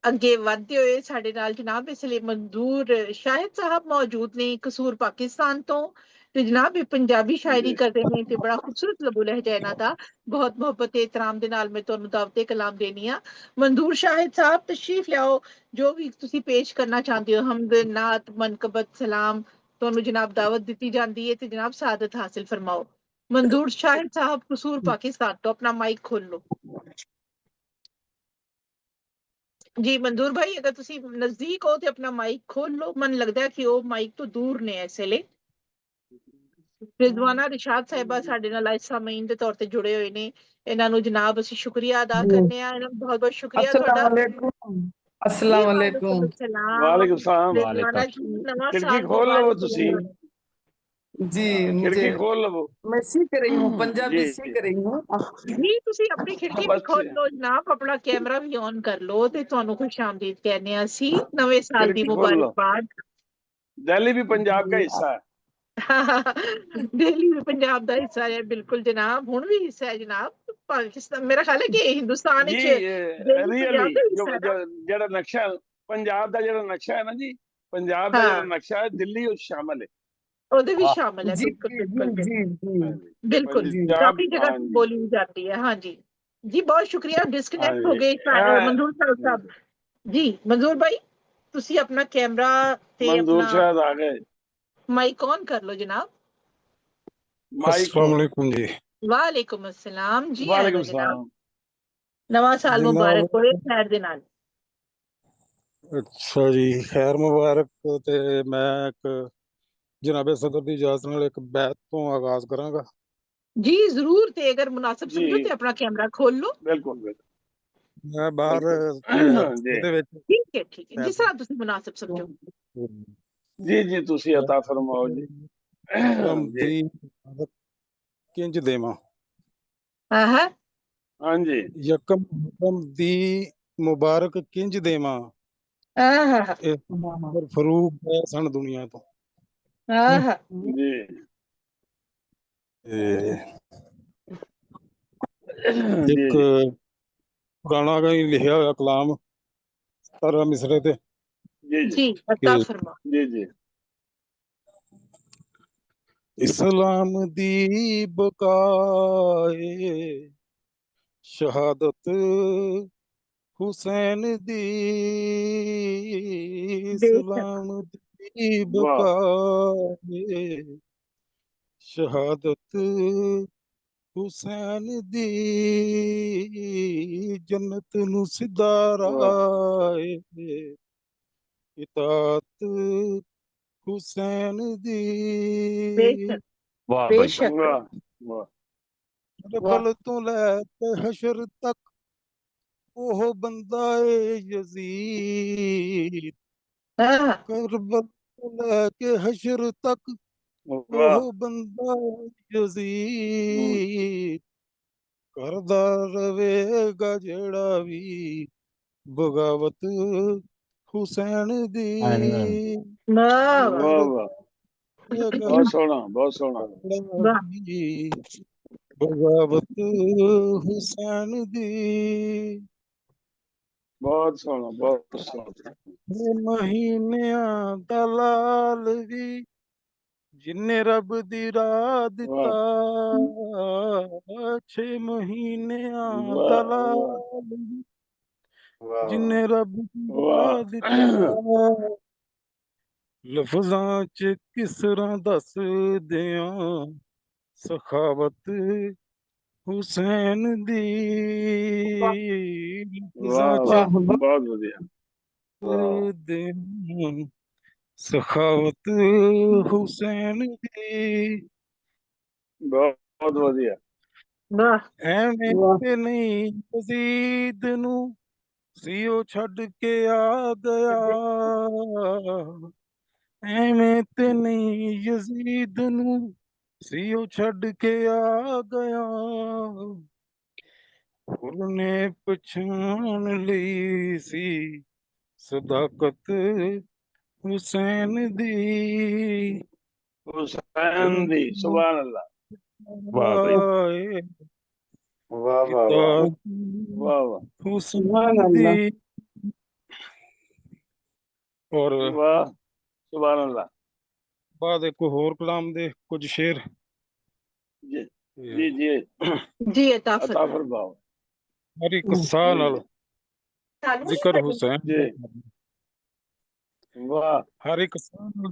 ਅੱਗੇ ਵਧਦੇ ਹੋਏ ਸਾਡੇ ਨਾਲ ਜਨਾਬ ਇਸ ਲਈ ਮੰਜ਼ੂਰ ਸ਼ਾਹਿਦ ਸਾਹਿਬ ਮੌਜੂਦ ਨੇ ਕਸੂਰ ਪਾਕਿਸਤਾਨ ਤੋਂ, ਤੇ ਜਨਾਬ ਇਹ ਪੰਜਾਬੀ ਸ਼ਾਇਰੀ ਕਰਦੇ ਨੇ ਤੇ ਬੜਾ ਖੂਬਸੂਰਤ ਲਬੂ ਲਹਿਜਾ ਇਹਨਾਂ ਦਾ। ਬਹੁਤ ਮੁਹੱਬਤ ਤੇ ਇਤਰਾਮ ਦੇ ਨਾਲ ਮੈਂ ਤੁਹਾਨੂੰ ਦਾਵਤ ਕਲਾਮ ਦੇਣੀ ਆ। ਮੰਜ਼ੂਰ ਸ਼ਾਹਿਦ ਸਾਹਿਬ ਤਸ਼ਰੀਫ ਲਿਆਓ, ਜੋ ਵੀ ਤੁਸੀਂ ਪੇਸ਼ ਕਰਨਾ ਚਾਹੁੰਦੇ ਹੋ, ਹਮਦ ਨਾਤ ਮਨਕਬਤ ਸਲਾਮ, ਤੁਹਾਨੂੰ ਜਨਾਬ ਦਾਵਤ ਦਿੱਤੀ ਜਾਂਦੀ ਹੈ ਤੇ ਜਨਾਬ ਸਾਦਤ ਹਾਸਿਲ ਫਰਮਾਓ। मंजूर शाहिद साहब कसूर पाकिस्तान तो अपना माइक खोल लो जी। मंजूर भाई अगर तुसी नजदीक हो तो अपना माइक खोल लो, मन लगता है कि वो माइक तो दूर ने इस वेले। रिजवाना रिशाद साहिबा साडे नाल इस सामईन दे तौर ते जुड़े हुए ने, इन्हां नू जनाब असीं शुक्रिया अदा करने आ, इन्हां बहुत बहुत शुक्रिया तुहाडा। अस्सलाम वालेकुम। वालेकुम सलाम। खिड़की खोल लो तुसी जी, मुझे मैं सीख रही हूँ पंजाबी, सीख रही हूँ जी। तुसी अपनी खिड़की भी खोल लो जनाब, अपना कैमरा भी ऑन कर लो ते तुहानू खुश आमदीद कहने आ असी, नवे साल दी मुबारकबाद। दिल्ली भी पंजाब का हिस्सा है। दिल्ली भी पंजाब दा हिस्सा है, बिल्कुल जनाब, हुण भी हिस्सा है जनाब, पाकिस्तान, मेरा ख्याल है कि हिंदुस्तान जी रियली ਜਿਹੜਾ ਨਕਸ਼ਾ ਪੰਜਾਬ ਦਾ ਜਿਹੜਾ ਨਕਸ਼ਾ ਹੈ ਨਾ ਜੀ, ਪੰਜਾਬ ਦਾ ਜਿਹੜਾ ਨਕਸ਼ਾ ਹੈ ਦਿੱਲੀ ਉਹ ਸ਼ਾਮਲ ਹੈ, ਉਹਦੇ ਵੀ ਸ਼ਾਮਲ ਹੈ। ਬਿਲकुल बिल्कुल बिल्कुल काफी जगह बोली जाती है। हाँ जी जी, बहुत शुक्रिया। डिस्कनेक्ट हो गए मंजूर साहब। जी मंजूर भाई, ਤੁਸੀਂ ਆਪਣਾ ਕੈਮਰਾ ਤੇ मंजूर शायद आ गए, माइक ऑन कर लो जनाब। अस्सलाम वालेकुम जी। वालेकुम अस्सलाम जी। वालेकुम सलाम। नवा साल मुबारक होए खैर दे नाल। ਅੱਛਾ ਜੀ, ਖੈਰ ਮੁਬਾਰਕ। ਤੇ ਮੈਂ ਇੱਕ ਜਨਾਬੇ ਸਦਰ ਦੀ ਇਜਾਜ਼ਤ ਨਾਲ ਇੱਕ ਬੈਤ ਤੋਂ ਆਗਾਜ਼ ਕਰਾਂਗਾ। जी जरूर, ते अगर मुनासिब समझो ते अपना कैमरा खोल लो। बिल्कुल बिल्कुल। मैं बाहर ठीक है जिस तरह तुसी मुनासिब समझो। जी जी तुसी अता फरमाओ जी। किंज देवां? हाँ जी। यकम दी मुबारक किंज देवां? फरूक है सन दुनिया तो। जी एक पुराना कहीं लिखा हुआ कलाम 17 मिसरे ते। जी अता फरमा। जी जी। इस्लाम दी बकाए शहादत हुसैन दी, इस्लाम दी बकाए शहादत हुसैन दी, जन्नत नू सिदाराए इतात हुसैन दी। बल तो लैके हशर तक ओह बंदा है यजीद, करबल तो लैके हशर तक ओह बंदा यजीद, करदा रवेगा जेड़ा भी बगावत हुसैन दी। बहुत सोना बहुत सोना। बगावत हुसैन दी। बहुत सोना बहुत सोना। महीनियां दा लाल वी जिन्ने रब दी राह दिता, 6 महीनियां दा लाल जिन्ने रब दी राह दिता, लफजां च किस तरह दस दियां सखावत हुसैन दी। बहुत बढ़िया। सखावत हुसैन दी। बहुत बढ़िया। ਐਵੇਂ ਤੇ ਨਹੀਂ ਯਜ਼ੀਦ ਨੂੰ ਸੀਓ ਛੱਡ ਕੇ ਆ ਗਿਆ, ਐਵੇਂ ਤੇ ਨਹੀਂ ਯਜ਼ੀਦ ਨੂੰ ਸੀਓ ਛੱਡ ਕੇ ਆ ਗਿਆ, ਉਹਨੇ ਪਛਾਣ ਲਈ ਸੀ ਸਦਾਕਤ हुसैन दी। हुसैन दी सुभान अल्लाह। वाह वाह वाह वाह वाह। हुसैन दी। और वाह सुभान अल्लाह। बाद एक होर कलाम दे कुछ शेर। जी जी जी जी अता फरमाओ। हर एक साह नाल जिक्र हुसैन जी। वाह। हर एक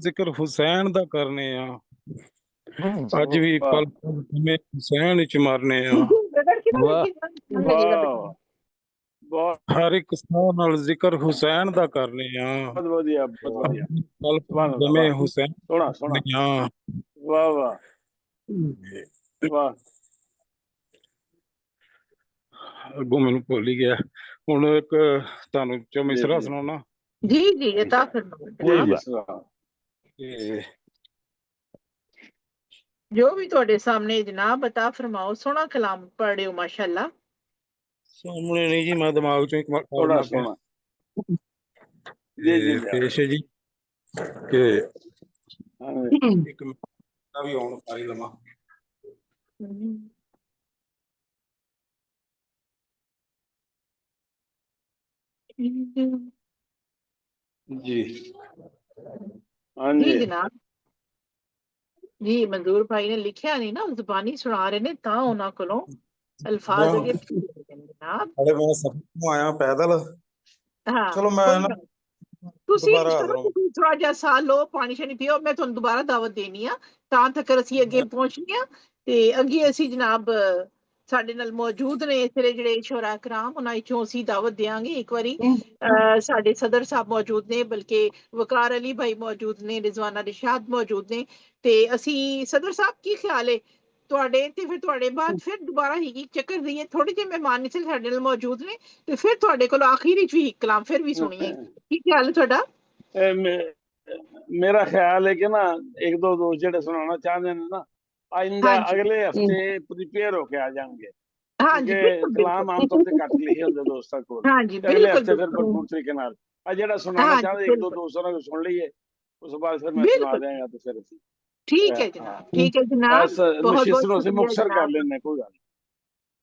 जिक्र हुसैन दा करने आ, अज भी कल में हुसैन च मरने आ। हर एक साह नाल जिक्र हुसैन दा करने आ, बहुत बढ़िया बहुत बढ़िया। कल में हुसैन सोना सोना। वाह वाह वाह। अगों मैनू भुल ही गया। हुण एक तुहानू चो मिसरा सुनाना। जी जी अता फरमाओ। जो भी ਤੁਹਾਡੇ सामने जनाब अता फरमाओ। सोना कलाम पढ़ हो माशाल्लाह। सामने नहीं जी, मैं दिमाग चों एक सोना सोना। जी जी पेश है जी के एक भी आउण पाई लमा। जी हाँ जी जी जनाब जी मंजूर भाई ने लिखिया नहीं ना, जुबानी सुना रहे ने ता उन्हां कोलों अल्फाज अगे जनाब। अरे मैं सफर आया पैदल। हाँ चलो मैं कोई ना गल ਤੁਸੀਂ दोबारा ਇੰਜ हाजिर ਕਰੋ, हूँ। ਤੁਸੀਂ ਥੋੜਾ ਜਿਹਾ ਸਾਹ ਲਓ, ਪਾਣੀ ਸ਼ਾਨੀ ਪੀਓ, ਮੈਂ ਤੁਹਾਨੂੰ ਦੁਬਾਰਾ ਦਾਵਤ ਦੇਣੀ ਆ ਤਾਂ ਤੱਕ ਅਸੀਂ ਅੱਗੇ ਪਹੁੰਚਦੇ ਆ। ਤੇ ਅੱਗੇ ਅਸੀਂ ਜਨਾਬ ਸਾਡੇ ਨਾਲ ਮੌਜੂਦ ਨੇ ਇਸ ਵੇਲੇ ਜਿਹੜੇ ਸ਼ੋਰਾ ਕਰਾਮ, ਉਹਨਾਂ ਵਿੱਚੋਂ ਅਸੀਂ ਦਾਵਤ ਦੇਾਂਗੇ। ਇੱਕ ਵਾਰੀ ਸਾਡੇ ਸਦਰ ਸਾਹਿਬ ਮੌਜੂਦ ਨੇ, ਬਲਕਿ ਵਕਾਰ ਅਲੀ ਭਾਈ ਮੌਜੂਦ ਨੇ, ਰਿਜ਼ਵਾਨਾ ਰਿਸ਼ਾਦ ਮੌਜੂਦ ਨੇ। ਤੇ ਅਸੀਂ ਸਦਰ ਸਾਹਿਬ ਕੀ ਖਿਆਲ ਹੈ ਤੁਹਾਡੇ ਤੇ ਫਿਰ ਤੁਹਾਡੇ ਬਾਅਦ ਫਿਰ ਦੁਬਾਰਾ ਹੀ ਚੱਕਰ ਦਈਏ, ਥੋੜੇ ਜਿਹੇ ਮਹਿਮਾਨ ਇਸ ਸਾਡੇ ਨਾਲ ਮੌਜੂਦ ਨੇ ਤੇ ਫਿਰ ਤੁਹਾਡੇ ਕੋਲ ਆਖਿਰ ਵਿੱਚ ਵੀ ਕਲਾਮ ਫਿਰ ਵੀ ਸੁਣੀਏ। ਕੀ ਖਿਆਲ ਹੈ ਤੁਹਾਡਾ? मेरा ख्याल है कि ना एक दो दोस्त जेडे सुनाना चाहते हैं ना आइंदा अगले हफ्ते प्रिपेयर होके आ जाएंगे, क्योंकि कलाम आमतौर से घट लिखे होंगे दोस्तों को। अगले हफ्ते फिर भरपूर तरीके नाल जेड़ा सुनाना चाहते एक दो दोस्तों ने सुन लिए, उस बाद फिर मैं सुना देंगा। तो फिर ठीक है जनाब, ठीक है जनाब, बहुत बहुत से मुक्तसर कर लेने कोई गल।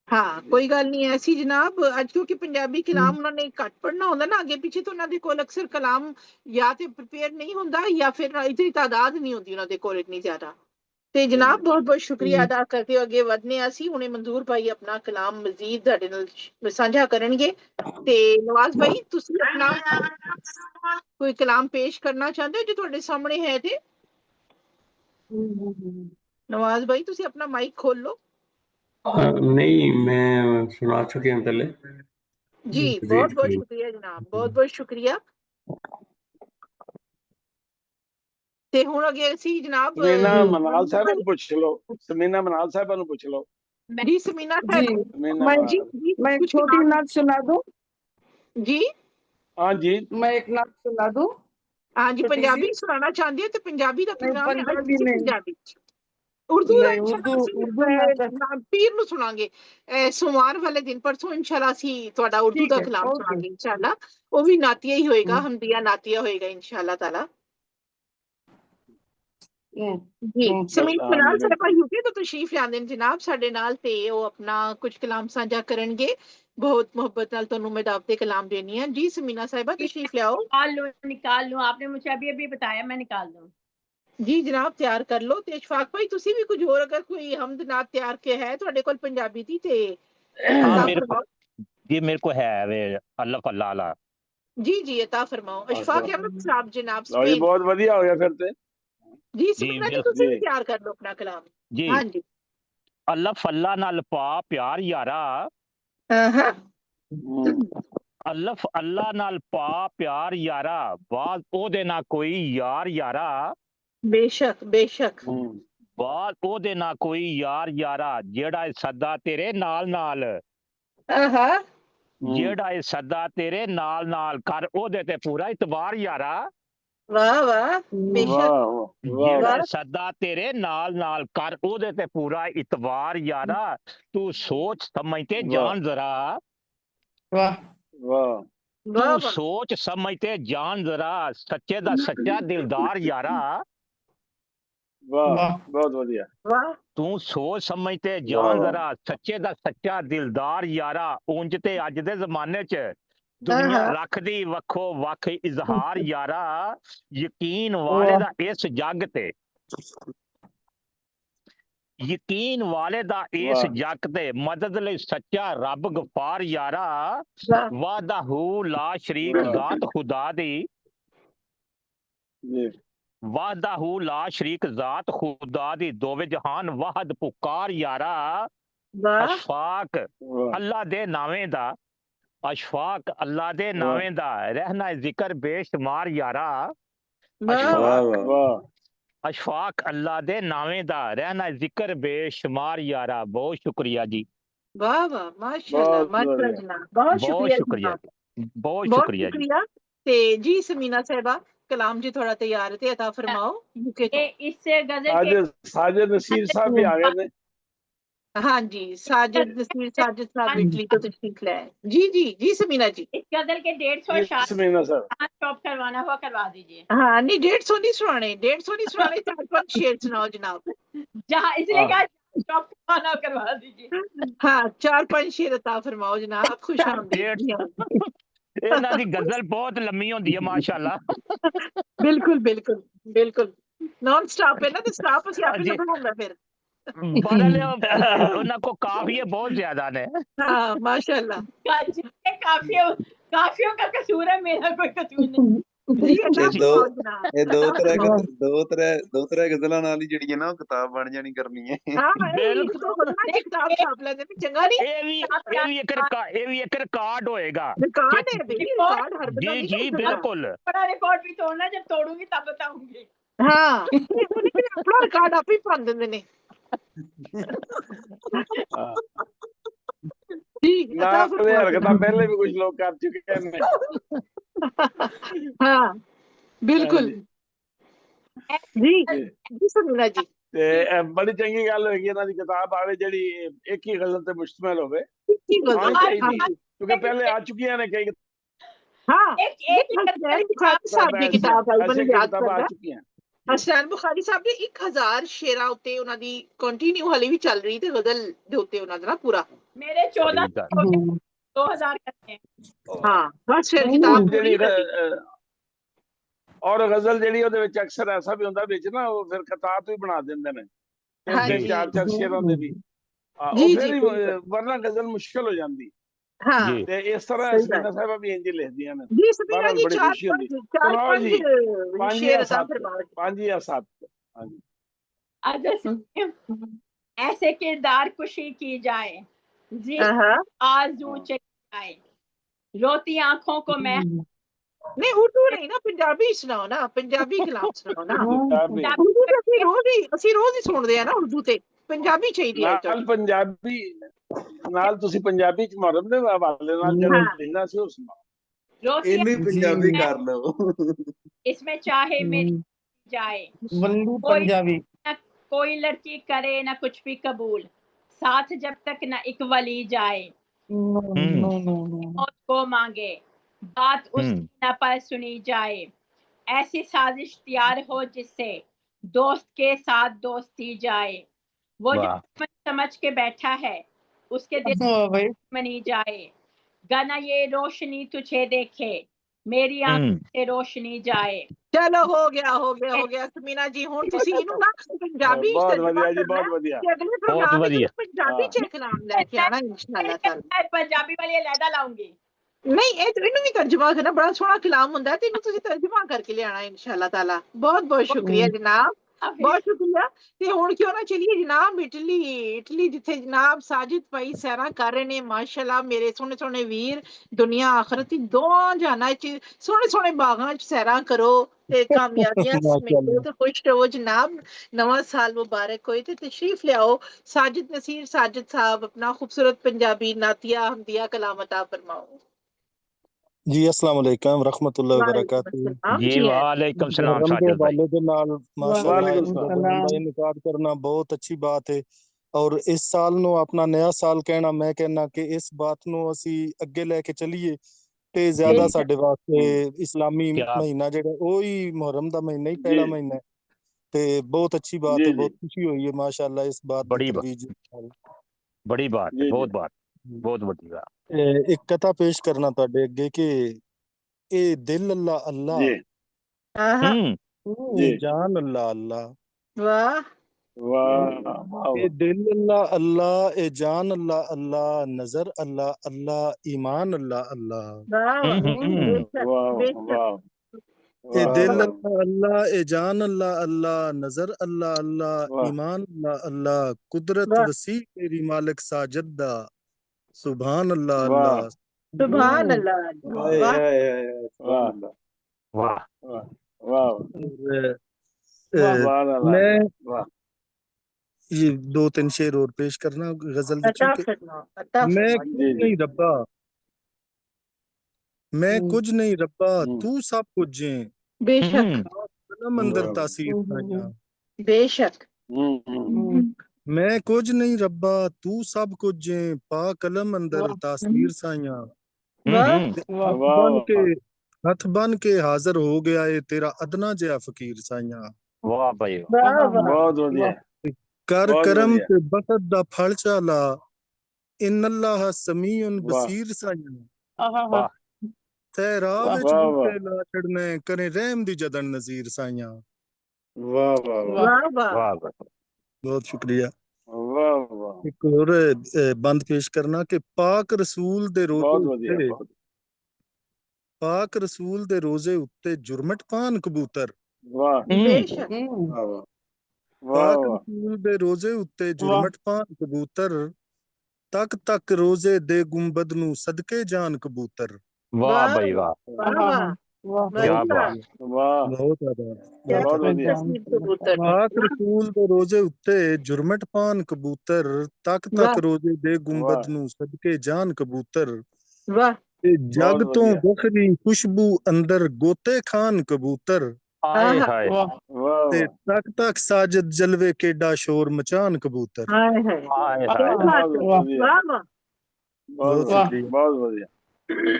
हाँ कोई गल नहीं ऐसी जनाब। अज क्योंकि पंजाबी कलाम उन्होंने घट पढ़ना होंदा ना, अगे पीछे तो उन्होंने कोल अक्सर कलाम या तो प्रिपेयर नहीं होंदा या फिर इतनी तादाद नहीं होती उन्होंने कोल इतनी ज्यादा। ते जनाब बहुत बहुत शुक्रिया अदा करके अगे वधने असी हुणे मंजूर भाई अपना कलाम मजीद तुहाडे नाल सांझा करनगे। ते नवाज भाई तुसी अपना कोई कलाम पेश करना चाहते हो जो तुहाडे सामने है? ते नवाज भाई तुसी अपना माइक खोल लो। नहीं मैं सुना चुके हैं पहले जी। बहुत बहुत शुक्रिया जनाब, बहुत बहुत शुक्रिया। ते हुण अगे असी जनाब समीना मनाल साहब ਨੂੰ ਪੁੱਛ ਲਓ, समीना मनाल साहब ਨੂੰ ਪੁੱਛ ਲਓ। जी समीना जी मैं एक छोटी नात सुना दूं? जी हाँ जी मैं एक नात सुना दूं? हाँ जी पंजाबी सुनाना चाहती है तो पंजाबी का प्रोग्राम है, पंजाबी नहीं, पंजाबी उर्दू नहीं उर्दू पीर ਨੂੰ ਸੁਣਾਂਗੇ सोमवार वाले दिन। परसों इंशाल्लाह ਅਸੀਂ ਤੁਹਾਡਾ उर्दू ਦਾ कलाम ਸੁਣਾਂਗੇ इंशाल्लाह। ਉਹ ਵੀ ਨਾਤੀਆ ਹੀ ਹੋਏਗਾ, ਹਮਦੀਆ ਨਾਤੀਆ ਹੋਏਗਾ इंशाल्लाह ताला। जी समीर फिलहाल साहब यूके तो तशरीफ लिਆਂਦੇ ਨੇ जनाब ਸਾਡੇ ਨਾਲ ਤੇ ਉਹ ਆਪਣਾ ਕੁਝ ਕਲਾਮ ਸਾਂਝਾ ਕਰਨਗੇ। बहुत मोहब्बत नाल ਤੁਹਾਨੂੰ मैं दावते कलाम देनी है। जी समीना साहिबा तशरीफ लियाओ। निकाल लूं, आपने मुझे अभी अभी बताया, मैं निकाल दूं। जी जनाब तैयार कर लो। ते इशफाक भाई तुसी भी कुछ और अगर कोई हमद नात तैयार के है ਤੁਹਾਡੇ ਕੋਲ पंजाबी दी ते हाँ मेरे को है वे अल्लाह फल्ला वाला। जी जी अता फरमाओ। इशफाक अहमद साहब जनाब स्पेन। बहुत बढ़िया हो गया फिर ते। जी समीना जी तुसी भी तैयार कर लो अपना कलाम। जी हां जी। अल्लाह फल्ला नाल पा प्यार यारा। अल्लाह नाल पा प्यार यारा, बात ओदे ना कोई यार यारा। बेशक बेशक बात ओदे ना कोई यार यारा, जेड़ा सदा तेरे नाल नाल जेड़ा सदा तेरे नाल नाल कर ओदे ते पूरा इतबार यारा। वाह वाह बेशक जेड़ा सदा तेरे नाल नाल कर ओदे ते पूरा इतबार यारा। तू सोच समझते जान जरा। वाह तू सोच समझते जान जरा, सच्चे दा सच्चा दिलदार यारा। वाह बहुत बढ़िया। तू सोच समझते जान जरा, सच्चे दा सच्चा दिलदार यारा। उंज ते अज दे जमाने च दुनिया रखदी वखो वख इजहार यारा। यकीन वाले दा इस जग ते यकीन वाले दा इस जग ते मदद लई सच्चा रब गफार यारा। वाहदहू ला शरीक जात खुदा दी वाहदहू ला शरीक जात खुदा दी दोवे जहान वाहद पुकार यारा। अशफाक अल्लाह दे नावें दा अशफाक अल्लाह दे नावें दा रहना जिक्र बेशुमार यारा। अशफाक अल्लाह दे नावें दा रहना जिक्र बेशुमार यारा। बहुत शुक्रिया जी। वाह वाह माशाल्लाह माशाल्लाह जनाब बहुत शुक्रिया बहुत शुक्रिया जी। ते जी समीना साहिबा कलाम जी थोड़ा तैयार है, अता फरमाओ। इस गजल के साजिद नसीर साहब भी आ गए थे। हाँ जी साजिद नसीर साजिद साहब इटली तो तशरीफ लाए। जी जी जी समीना जी इस गजल के 150 स्टॉप करवाना हुआ करवा दीजिए। हाँ नहीं 150 नहीं सुनाने 150 नहीं सुनाने 4-5 शेर सुनाओ जनाब। जहाँ इसलिए कहा स्टॉप करवाना करवा दीजिए। हाँ 4-5 शेर अता फरमाओ जनाब। खुश आमदीद ਇਹਨਾਂ ਦੀ ਗਜ਼ਲ ਬਹੁਤ ਲੰਮੀ ਹੁੰਦੀ ਹੈ ਮਾਸ਼ਾਅੱਲਾ। ਬਿਲਕੁਲ ਬਿਲकुल ਬਿਲकुल ਨॉन स्टॉप है ना, तो स्टॉप ਅਸੀਂ ਆਪੇ ਲੱਭਣਾ ਹੁੰਦਾ ਫਿਰ। ਉਹਨਾਂ ਕੋ ਕਾਫੀਏ ਬਹੁਤ ਜ਼ਿਆਦਾ ਨੇ। हाँ माशाल्लाह। काफियों का कसूर है, मेरा कोई कसूर नहीं। ਇਹ ਦੋ ਤਰ੍ਹਾਂ ਗਜ਼ਲਾਂ ਨਾਲ ਹੀ ਜਿਹੜੀ ਹੈ ਨਾ ਉਹ ਕਿਤਾਬ ਬਣ ਜਾਣੀ ਕਰਨੀ ਹੈ। ਕਿਤਾਬ ਛਾਪ ਲੈਂਦੇ ਨੇ, ਚੰਗਾ ਨਹੀਂ। ਇਹ ਵੀ ਇੱਕ ਰਿਕਾਰਡ ਹੋਏਗਾ। रिकॉर्ड है भाई, रिकॉर्ड हर बंदा जी जी बिल्कुल। बड़ा रिकॉर्ड भी तोड़ना, जब तोड़ूंगी तब बताऊंगी। हाँ अपना रिकॉर्ड आप ही पा देंगे ने। पहले भी कुछ लोग कर चुके हैं। हाँ बिल्कुल जी जी समीना जी। ਤੇ ਬੜੀ ਚੰਗੀ ਗੱਲ ਹੋਏਗੀ ਇਹਨਾਂ ਦੀ ਕਿਤਾਬ ਆਵੇ ਜਿਹੜੀ ਇੱਕ ਹੀ ਗਜ਼ਲ ਤੇ ਮੁਸ਼ਤਮਲ ਹੋਵੇ। ਕਿਉਂਕਿ ਪਹਿਲੇ ਆ ਚੁੱਕੀਆਂ ਨੇ ਕਈ। हाँ एक बुखारी साहब ਦੀ ਕਿਤਾਬ ਆਈ ਮੈਨੂੰ ਯਾਦ ਕਰਦਾ। ਹਸਨ ਬੁਖਾਰੀ ਸਾਹਿਬ ਦੇ 1000 ਸ਼ੇਰਾਂ ਉੱਤੇ ਉਹਨਾਂ ਦੀ ਕੰਟੀਨਿਊ ਹਾਲੇ ਵੀ ਚੱਲ ਰਹੀ ਤੇ ਗਜ਼ਲ ਦੇ ਉੱਤੇ ਉਹਨਾਂ ਦਾ ਪੂਰਾ ਮੇਰੇ 14 2000 ਕਰਨੇ। ਹਾਂ ਬਸ ਫਿਰ ਕਿਤਾਬ ਜਿਹੜੀ ਔਰ ਗਜ਼ਲ ਜਿਹੜੀ ਉਹਦੇ ਵਿੱਚ ਅਕਸਰ ਐਸਾ ਵੀ ਹੁੰਦਾ ਵਿੱਚ ਨਾ ਉਹ ਫਿਰ ਖਤਾਤ ਵੀ ਬਣਾ ਦਿੰਦੇ ਨੇ ਤਿੰਨ ਚਾਰ ਸ਼ੇਰਾਂ ਦੇ ਵੀ। ਵਰਨਾ ਗਜ਼ਲ ਮੁਸ਼ਕਿਲ ਹੋ ਜਾਂਦੀ। ਹਾਂ ਤੇ ਇਸ ਤਰ੍ਹਾਂ ਸमीना ਸਾਹਿਬਾ ਵੀ ਇੰਜ ਲਿਖਦੀਆਂ ਨੇ। ਜੀ ਸमीना ਜੀ ਬੜੀ ਖੁਸ਼ੀ ਹੁੰਦੀ। ਸੁਣਾਓ ਜੀ 5 या 7। ऐसे किरदार कुशी की जाए, आजू चली जाए, रोती आंखों को मैं। नहीं उर्दू नहीं ना, पंजाबी सुनाओ ना, पंजाबी कलाम सुनाओ ना। उर्दू तो ਅਸੀਂ ਰੋਜ਼ ਹੀ ਸੁਣਦੇ ਆ ਨਾ ਉਰਦੂ ਤੇ। ਪੰਜਾਬੀ ਚਾਹੀਦੀ ਹੈ ਨਾਲ ਪੰਜਾਬੀ ਨਾਲ ਤੁਸੀਂ ਪੰਜਾਬੀ ਚ ਮੁਹਰਮ ਦੇ ਹਵਾਲੇ ਨਾਲ ਜਿਹੜਾ ਲਿਖਣਾ ਸੀ ਉਹ ਸੁਣਾਓ। ਇਹਨੂੰ ਪੰਜਾਬੀ ਕਰ ਲਓ। इसमें चाहे मेरी जाए पंजाबी कोई लड़की करे ना कुछ भी कबूल, साथ जब तक ना एक वली जाए, मौत को मांगे बात उसकी न पर सुनी जाए, ऐसी साजिश तैयार हो जिससे दोस्त के साथ दोस्ती जाए, वो जो समझ के बैठा है उसके दिल मनी जाए, गाना ये रोशनी तुझे देखे मेरी आंख से रोशनी जाए। चलो हो गया समीना जी। हुण तुसी इहनू ना पंजाबी बहुत बढ़िया जी, बहुत बढ़िया, अगले प्रोग्राम में पंजाबी च कलाम लेके आना इंशाल्लाह ताला। पंजाबी वाली अलहदा लाऊंगी। नहीं इहनू भी तर्जुमा करना, बड़ा सोहना कलाम हुंदा है ते इहनू तुसी तर्जुमा करके ले आना इंशाल्लाह ताला। बहुत बहुत शुक्रिया जनाब, बहुत शुक्रिया। ते हुण क्यों ना चलिए जनाब इटली जिथे जनाब साजिद भाई सैरा कर रहे ने माशाल्लाह। मेरे सोहने सोहने वीर दुनिया आखिरत दोवां जहानां च सोहने सोहने बागां च सैरा करो ते कामयाबियां समेटो ते खुश रहो जनाब। नवां साल मुबारक होए ते तशरीफ ले आओ। साजिद नसीर साजिद साहब अपना खूबसूरत पंजाबी नातिया हमदिया कलाम अता फरमाओ। जी अस्सलाम वालेकुम रहमतुल्लाहि व बरकातहू। जी वालेकुम सलाम साजिद भाई। के नाल माशाअल्लाह इनकार करना बहुत अच्छी बात है। और इस साल नु अपना नया साल कहना, मैं कहना कि इस बात नु असी अगे लेके चलीए ते ज्यादा साडे वास्ते इस्लामी महीना जेड़ा ओही मुहर्रम दा महीना ही पहला महीना है ते बहुत अच्छी बात है। बहुत खुशी हुई है माशाअल्लाह इस बात बड़ी बात बहुत बड़ी बात। एक कथा पेश करना तुहाडे अगे कि ए दिल अल्लाह अल्लाह ए जान अल्लाह अल्लाह। वाह वाह। ए दिल अल्लाह अल्लाह ए जान अल्लाह अल्लाह, नजर अल्लाह अल्लाह, ईमान अल्लाह अल्लाह। ए दिल अल्लाह अल्लाह ए जान अल्लाह अल्लाह, नजर अल्लाह अल्लाह, ईमान अल्लाह अल्लाह, कुदरत वसी तेरी मालिक साजिद दा, सुभान अल्लाह अल्लाह, सुभान अल्लाह। मैं ये 2-3 शेर और पेश करना गजल मैं नहीं रब्बा, मैं कुछ नहीं रब्बा, तू सब कुछ है बेशक मंदिर तासीर बेशक। मैं कुछ नहीं रब्बा तू सब कुछ है, पा कलम अंदर तासीर साइया, हथ बन के हाजिर हो गया है तेरा अदना जया फकीर साइया। वाह भाई बहुत बढ़िया। कर करम ते बखत दा फल चाला, इन अल्लाह समीउन बसीर साइया। ਤੇ ਰਾਹ ਵਿੱਚ ਬੂਟੇ ਲਾ ਛੜਨੇ ਕਰੇ ਰਹਿਮ ਦੀ ਜਦਨ ਨਜ਼ੀਰ ਸਾਈਆਂ। ਵਾਹ ਵਾਹ ਵਾਹ ਵਾਹ ਵਾਹ ਬਹੁਤ ਸ਼ੁਕਰੀਆ। ਵਾਹ ਵਾਹ ਇੱਕ ਹੋਰ ਬੰਦ ਪੇਸ਼ ਕਰਨਾ ਕਿ ਪਾਕ ਰਸੂਲ ਦੇ ਰੋਜ਼ੇ ਉੱਤੇ ਪਾਕ ਰਸੂਲ ਦੇ ਰੋਜ਼ੇ ਉੱਤੇ ਜੁਰਮਟ ਪਾਨ ਕਬੂਤਰ। ਵਾਹ ਬੇਸ਼ੱਕ ਪਾਕ ਰਸੂਲ ਦੇ ਰੋਜ਼ੇ ਉੱਤੇ ਜੁਰਮਟ ਪਾਨ ਕਬੂਤਰ ਤੱਕ ਤੱਕ ਰੋਜ਼ੇ ਦੇ ਗੁੰਬਦ ਨੂੰ ਸਦਕੇ ਜਾਨ ਕਬੂਤਰ। ਵਾਹ ਭਾਈ ਵਾਹ ਵਾਹ ਬਹੁਤ ਪਾਕ ਰਸੂਲ ਦੇ ਰੋਜ਼ੇ ਉੱਤੇ ਜੁਰਮਟ ਪਾਨ ਕਬੂਤਰ ਤੱਕ ਤੱਕ ਰੋਜ਼ੇ ਦੇ ਗੁੰਬਦ ਨੂੰ ਸਦਕੇ ਜਾਨ ਕਬੂਤਰ। ਵਾਹ ਤੇ ਜਗ ਤੋਂ ਵੱਖਰੀ ਖੁਸ਼ਬੂ ਅੰਦਰ ਗੋਤੇ ਖਾਨ ਕਬੂਤਰ। ਹਾਏ ਹਾਏ ਤੇ ਤੱਕ ਤੱਕ ਸਾਜਦ ਜਲਵੇ ਕੇਡਾ ਸ਼ੋਰ ਮਚਾਨ ਕਬੂਤਰ। ਹਾਏ ਹਾਏ ਹਾਏ ਵਾਹ ਬਹੁਤ ਵਧੀਆ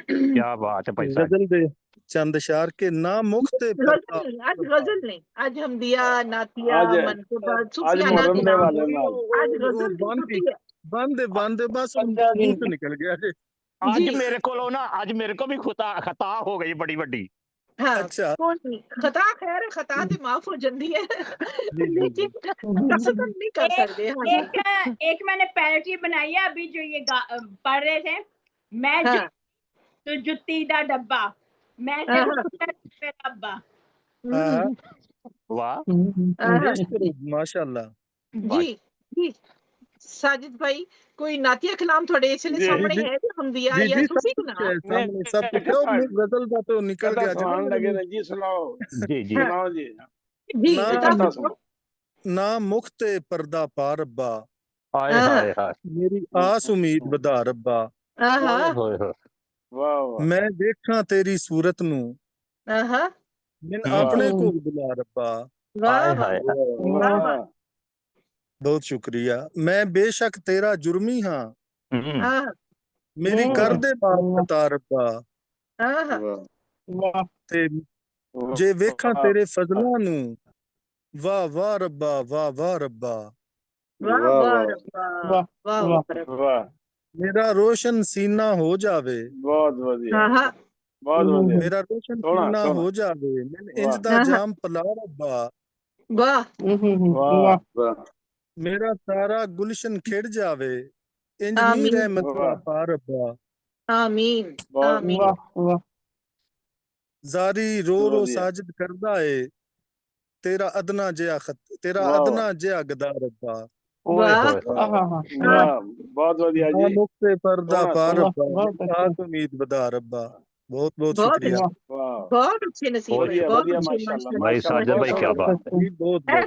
ਕੀ ਬਾਤ ਹੈ ਭਾਈ ਸਾਹਿਬ। ਗਜ਼ਲ ਦੇ ਚੰਦ ਅਸ਼ਾਰ ਕੇ ਨਾ ਮੁਖਤੇ ਅੱਜ ਗਜ਼ਲ ਨਹੀਂ, ਅੱਜ ਹਮਦੀਆ ਨਾਤੀਆ ਮਨਕੂਬਾਤ ਸੂਫੀਆਨਾ ਦੀ ਅੱਜ ਗਜ਼ਲ ਬੰਦ ਬਸ ਮੂੰਹ ਤੋਂ ਨਿਕਲ ਗਿਆ ਜੀ। ਅੱਜ ਮੇਰੇ ਕੋਲੋਂ ਨਾ ਅੱਜ ਮੇਰੇ ਕੋ ਵੀ ਖਤਾ ਹੋ ਗਈ ਬੜੀ ਵੱਡੀ। हाँ, खता खैर खता तो माफ हो जाती है लेकिन कसम नहीं कर सकते। एक मैंने पैरोटी बनाई है अभी जो ये पढ़ रहे थे। मैं तो जुत्ती दा डब्बा मैं डब्बा। वाह माशाल्लाह जी साजिद भाई कोई नातिया कलाम थोड़े इसलिए सामने है कि हम दिया या तुसी सामने सब क्यों गजल दा तो निकल गया जवान लगे ना जी सुनाओ जी सुनाओ जी ना मुख्ते पर्दा पा रब्बा हाय हाय हाय मेरी आस उम्मीद बधा रब्बा मैं देखा तेरी सूरत नू मैं अपने को बुला रब्बा। बहुत शुक्रिया। मैं बेशक तेरा जुर्मी हाँ मेरी कर दे बात बता रब्बा। ते जे वेखा तेरे फजलां नू वाह वाह रब्बा वाह वाह रब्बा। मेरा रोशन सीना हो जावे बहुत बढ़िया मेरा रोशन सीना हो जावे मैंने इंज दा जाम पला रब्बा। मेरा सारा गुलशन खिड़ जावे इंज नी रहमत दा पा रब्बा। आमीन आमीन। जारी रो रो साजिद करदा है तेरा अदना जिया गदा रब्बा। बहुत बढ़िया जी। मुक्ते पर्दा पा रब्बा आस उम्मीद बदा रब्बा। बहुत बहुत शुक्रिया। बहुत अच्छे नसीब भाई साजिद भाई क्या बात है।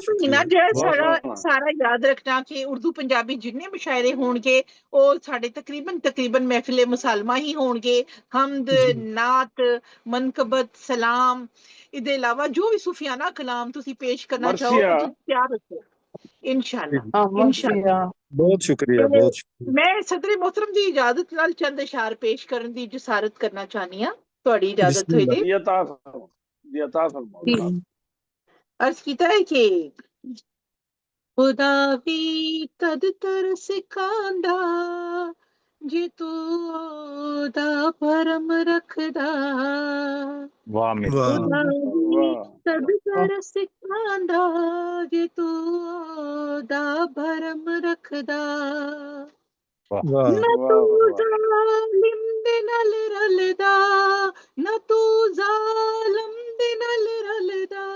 सारा याद रखना कि उर्दू पंजाबी जिन्ने मुशायरे होंगे वो साढ़े तकरीबन महफिले मुसालमा ही होंगे। हमद नात मनकबत सलाम इहदे इलावा जो भी सूफियाना कलाम तुसी पेश करना चाहो तैयार रखो इंशाअल्लाह। बहुत शुक्रिया बहुत शुक्रिया। मैं सदर मोहतरम दी इजाजत नाल चंद अशार पेश करने दी जसारत करना चाहनी हां। ਤੁਹਾਡੀ इजाजत होई दी अर्ज कीता है कि खुदा भी तद तरस खांदा जे तू ओदा भरम रखदा। खुदा भी तद तरस खांदा जे तू ओदा भरम रखदा। न तू जालिम दे नाल रलदा न तू जालिम दे नाल रलदा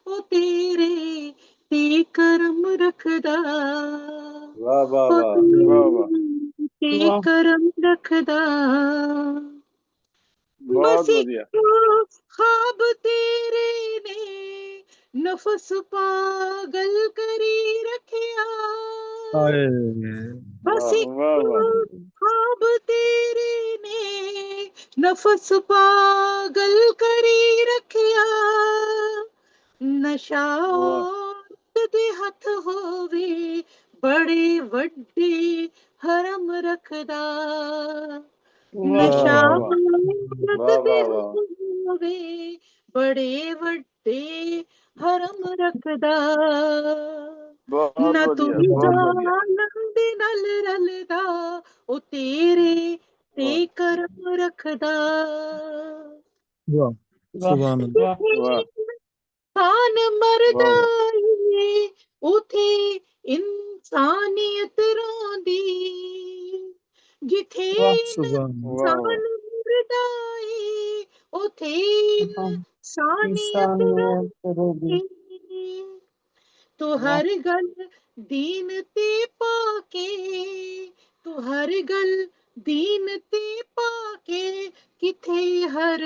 ओ तेरे ते करम रखदा। वाह वाह वाह ते करम रखदा। बहुत बढ़िया। ख्वाब तेरे ने नफस पागल करी रखिया। बस ख्वाब तेरे ने नफस पागल करी रखिया। नशा दे हथ होवे बड़े वड्डे हरम रखदा। नशा दे हथ होवे बड़े वड्डे हरम रखदा। न तू जालिम दे नाल रलदा ओ तेरे ते करम रखदा। वाह सुभान अल्लाह खान मरदाई उथे इंसानियत रोंदी जिथे सुभान इंसान मरदाई उथे इंसानियत रोंदी तू हर गल दीन ते पाके तू हर गल दीन ते पाके किथे हर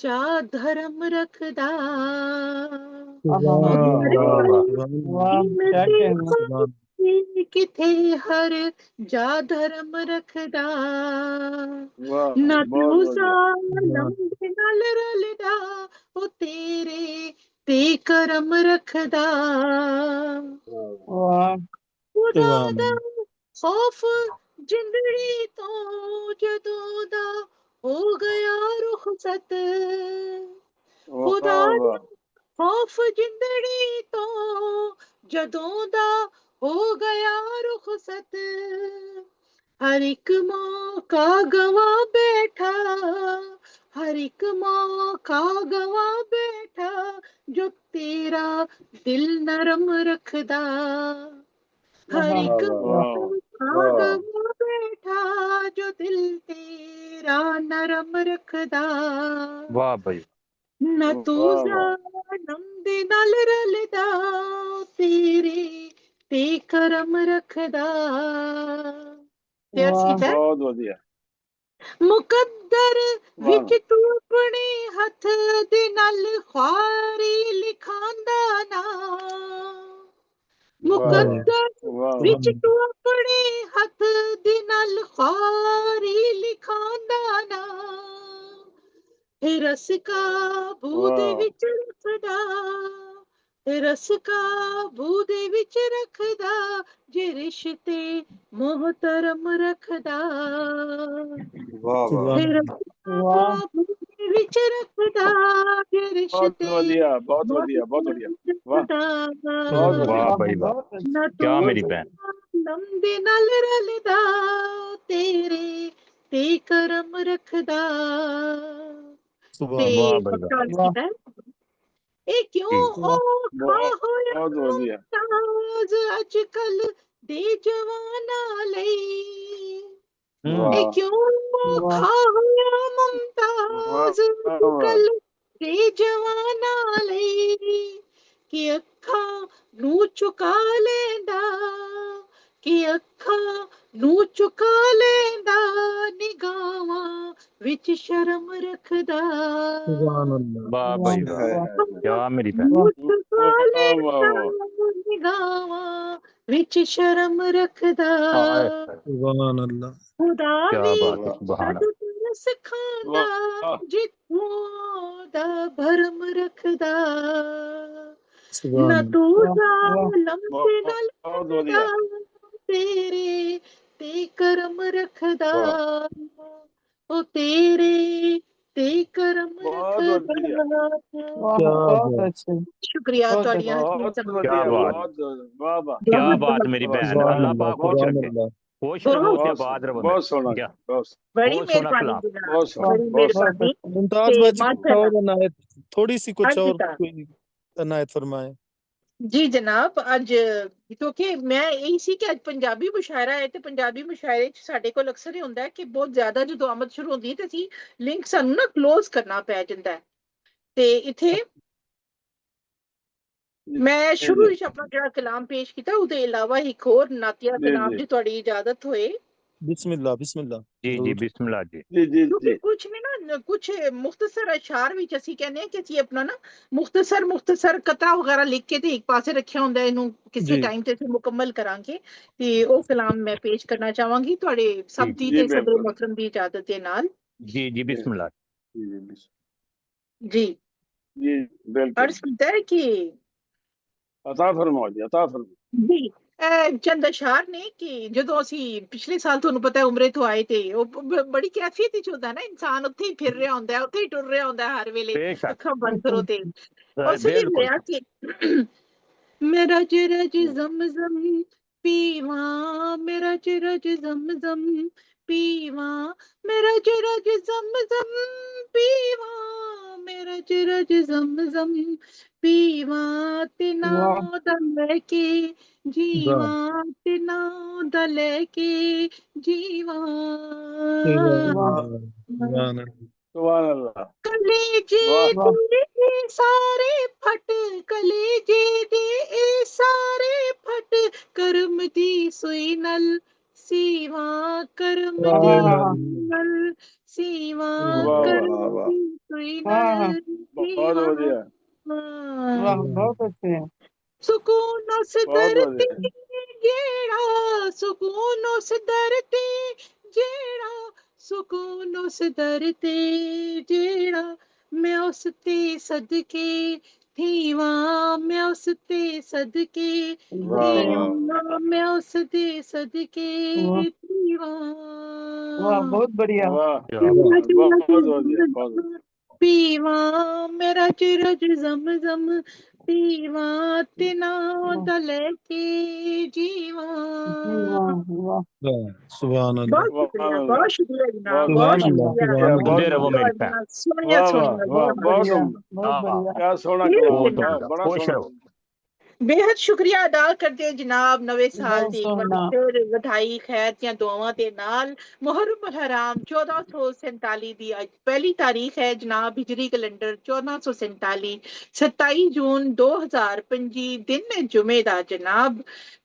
जा धर्म रखदा किथे हर जा धर्म रखदा ना तू जालम दे नाल रलदा ओ तेरे ते करम रखदा खुदा दा खौफ जिंदड़ी तो जदों दा हो गया रुखसत खुदा दा खौफ जिंदड़ी तो जदों दा हो गया रुखसत हर एक मौका गवा बैठा हर एक मौका गवा बैठा जो तेरा दिल नरम रखदा हर एक मौका गवा बैठा जो दिल तेरा नरम रखदा वाह भाई न तू जालम दे नाल रलदा तेरे ते करम रखदा बहुत बढ़िया मुकद्दर विच तू अपने हथ दे नाल ख्वारी लिखांदा ना मुकद्दर विच तू अपने हथ दे नाल ख्वारी लिखांदा ना रस काबू दे विच रखदा रस काबू दे विच रखदा जे रिश्ते मोहतरम रखदा रस काबू दे विच रखदा जे रिश्ते बहुत बढ़िया वाह वाह भाई वाह क्या मेरी बहन दे नाल रलदा तेरे ते करम रखदा सुभान वाह भाई वाह क्यों औखा होया मुमताज अजकल दे जवाना लई क्यों औखा होया मुमताज अजकल दे जवाना लई कि अखां नू चुका लेंदा कि अखां नू चुका लेंदा निगाहां विच शर्म रखदा सुभान अल्लाह वाह भाई वाह क्या मेरी बहन निगाहां विच शर्म रखदा सुभान अल्लाह खुदा क्या वी बात है सुभान अल्लाह तरस खांदा जिथों दा भरम रखदा न तू जालम दे नाल रलदा तेरे ते करम रखदा ओ तेरे ते करम रखदा शुक्रिया तुहाडियां क्या बात मेरी बहन अल्लाह पाक खुश रखे खुश रहो ते आबाद रहो बहुत सोना बड़ी बहुत सोना मेहरबानी कलाम बड़ी मेहरबानी मुमताज बाजी कुछ और अनायत थोड़ी सी कुछ और कोई अनायत फरमाए जी जनाब ਅੱਜ ਕਿਉਂਕਿ ਮੈਂ ਇਹੀ ਸੀ ਕਿ ਅੱਜ ਪੰਜਾਬੀ ਮੁਸ਼ਾਇਰਾ ਹੈ ਤੇ ਪੰਜਾਬੀ ਮੁਸ਼ਾਇਰੇ ਚ ਸਾਡੇ ਕੋਲ ਅਕਸਰ ਹੀ ਹੁੰਦਾ ਹੈ ਕਿ ਬਹੁਤ ਜ਼ਿਆਦਾ ਜਦੋਂ ਆਮਦ ਸ਼ੁਰੂ ਹੁੰਦੀ ਹੈ ਤੇ ਅਸੀਂ ਲਿੰਕ ਸਾਨੂੰ ਨਾ ਕਲੋਜ਼ ਕਰਨਾ ਪੈ ਜਾਂਦਾ ਹੈ ਤੇ ਇੱਥੇ ਮੈਂ ਸ਼ੁਰੂ ਵਿੱਚ ਆਪਣਾ ਜਿਹੜਾ ਕਲਾਮ ਪੇਸ਼ ਕੀਤਾ ਉਹਦੇ ਇਲਾਵਾ ਇੱਕ ਹੋਰ ਨਾਤੀਆ ਕਲਾਮ ਦੀ ਤੁਹਾਡੀ ਇਜਾਜ਼ਤ ਹੋਏ बिस्मिल्लाह बिस्मिल्लाह जी बिस्मिल्लाह जी कुछ में ना कुछ मुख्तसर अशार भी ਅਸੀਂ ਕਹਿੰਦੇ ਆ ਕਿ ਅਸੀਂ ਆਪਣਾ ਨਾ ਮੁਖਤਸਰ ਕਤਰਾ ਵਗੈਰਾ ਲਿਖ ਕੇ ਤੇ ਇੱਕ ਪਾਸੇ ਰੱਖਿਆ ਹੁੰਦਾ ਇਹਨੂੰ ਕਿਸੇ ਟਾਈਮ ਤੇ ਅਸੀਂ ਮੁਕੰਮਲ ਕਰਾਂਗੇ ਤੇ ਉਹ ਕਲਾਮ ਮੈਂ ਪੇਸ਼ ਕਰਨਾ ਚਾਹਾਂਗੀ ਤੁਹਾਡੇ ਸਭ ਦੀ ਤੇ ਸਦਰ ਮੁਹਤਰਮ ਦੀ ਇਜਾਜ਼ਤ ਦੇ ਨਾਲ जी बिस्मिल्लाह जी बिल्कुल अर्ज ਕੀਤਾ है कि अता फरमाओ जी जी ਚੰਦ ਅਸ਼ਾਰ ਨੇ ਕਿ ਜਦੋਂ ਅਸੀਂ ਪਿਛਲੇ ਸਾਲ ਤੁਹਾਨੂੰ ਪਤਾ ਹੈ ਉਮਰੇ ਤੋਂ ਆਏ ਤੇ ਉਹ ਬੜੀ ਕੈਫੀਅਤ ਵਿੱਚ ਹੁੰਦਾ ਨਾ ਇਨਸਾਨ ਉੱਥੇ ਹੀ ਫਿਰ ਰਿਹਾ ਹੁੰਦਾ ਉੱਥੇ ਹੀ ਟੁਰ ਰਿਹਾ ਹੁੰਦਾ ਹਰ ਵੇਲੇ ਅੱਖਾਂ ਬੰਦ ਕਰੋ ਤੇ ਉਸ ਲਈ ਰਿਹਾ ਕਿ ਮੇਰਾ ਰਜ ਜ਼ਮਜ਼ਮ ਪੀਵਾ ਮੇਰਾ ਰਜ ਜ਼ਮਜ਼ਮ ਪੀਵਾ ਮੇਰਾ ਰਜ ਜ਼ਮਜ਼ਮ ਪੀਵਾ मेरा रज जमजम पीवा तिना दल के जीवा तिना दल के जीवा कलेजे दे सारे फट कलेजे दे सारे फट करम दी सुई नल सीवा करम दी नल सीवा करम दी सुई नल बहुत अच्छे सुकून उस धरती जेड़ा सुकून उस धरती जेड़ा सुकून उस धरती जेड़ा मैं उस ते सदके थीवा मैं उस ते सदके थीवा मैं उस ते सदके थीवा बहुत बढ़िया पीवा मेरा रज जमजम पीवा तिना दल के जीवा। सुभान अल्लाह, बहुत शुक्रिया जनाब, बहुत शुक्रिया। सोनिया क्या सोना कलाम, बेहद शुक्रिया अदा करते जनाब। नवे साल दी ਵਧਾਈ खैर ਦੀਆਂ ਦੁਆਵਾਂ ਦੇ ਨਾਲ ਮੁਹर्रम अल हराम 1447 ਦੀ ਅੱਜ ਪਹਿਲੀ ਤਾਰੀਖ ਹੈ ਜਨਾਬ। ਹਿਜਰੀ ਕੈਲੰਡਰ 1447 27 ਜੂਨ 2025 ਦਿਨ ਜੁਮੇ ਦਾ ਜਨਾਬ।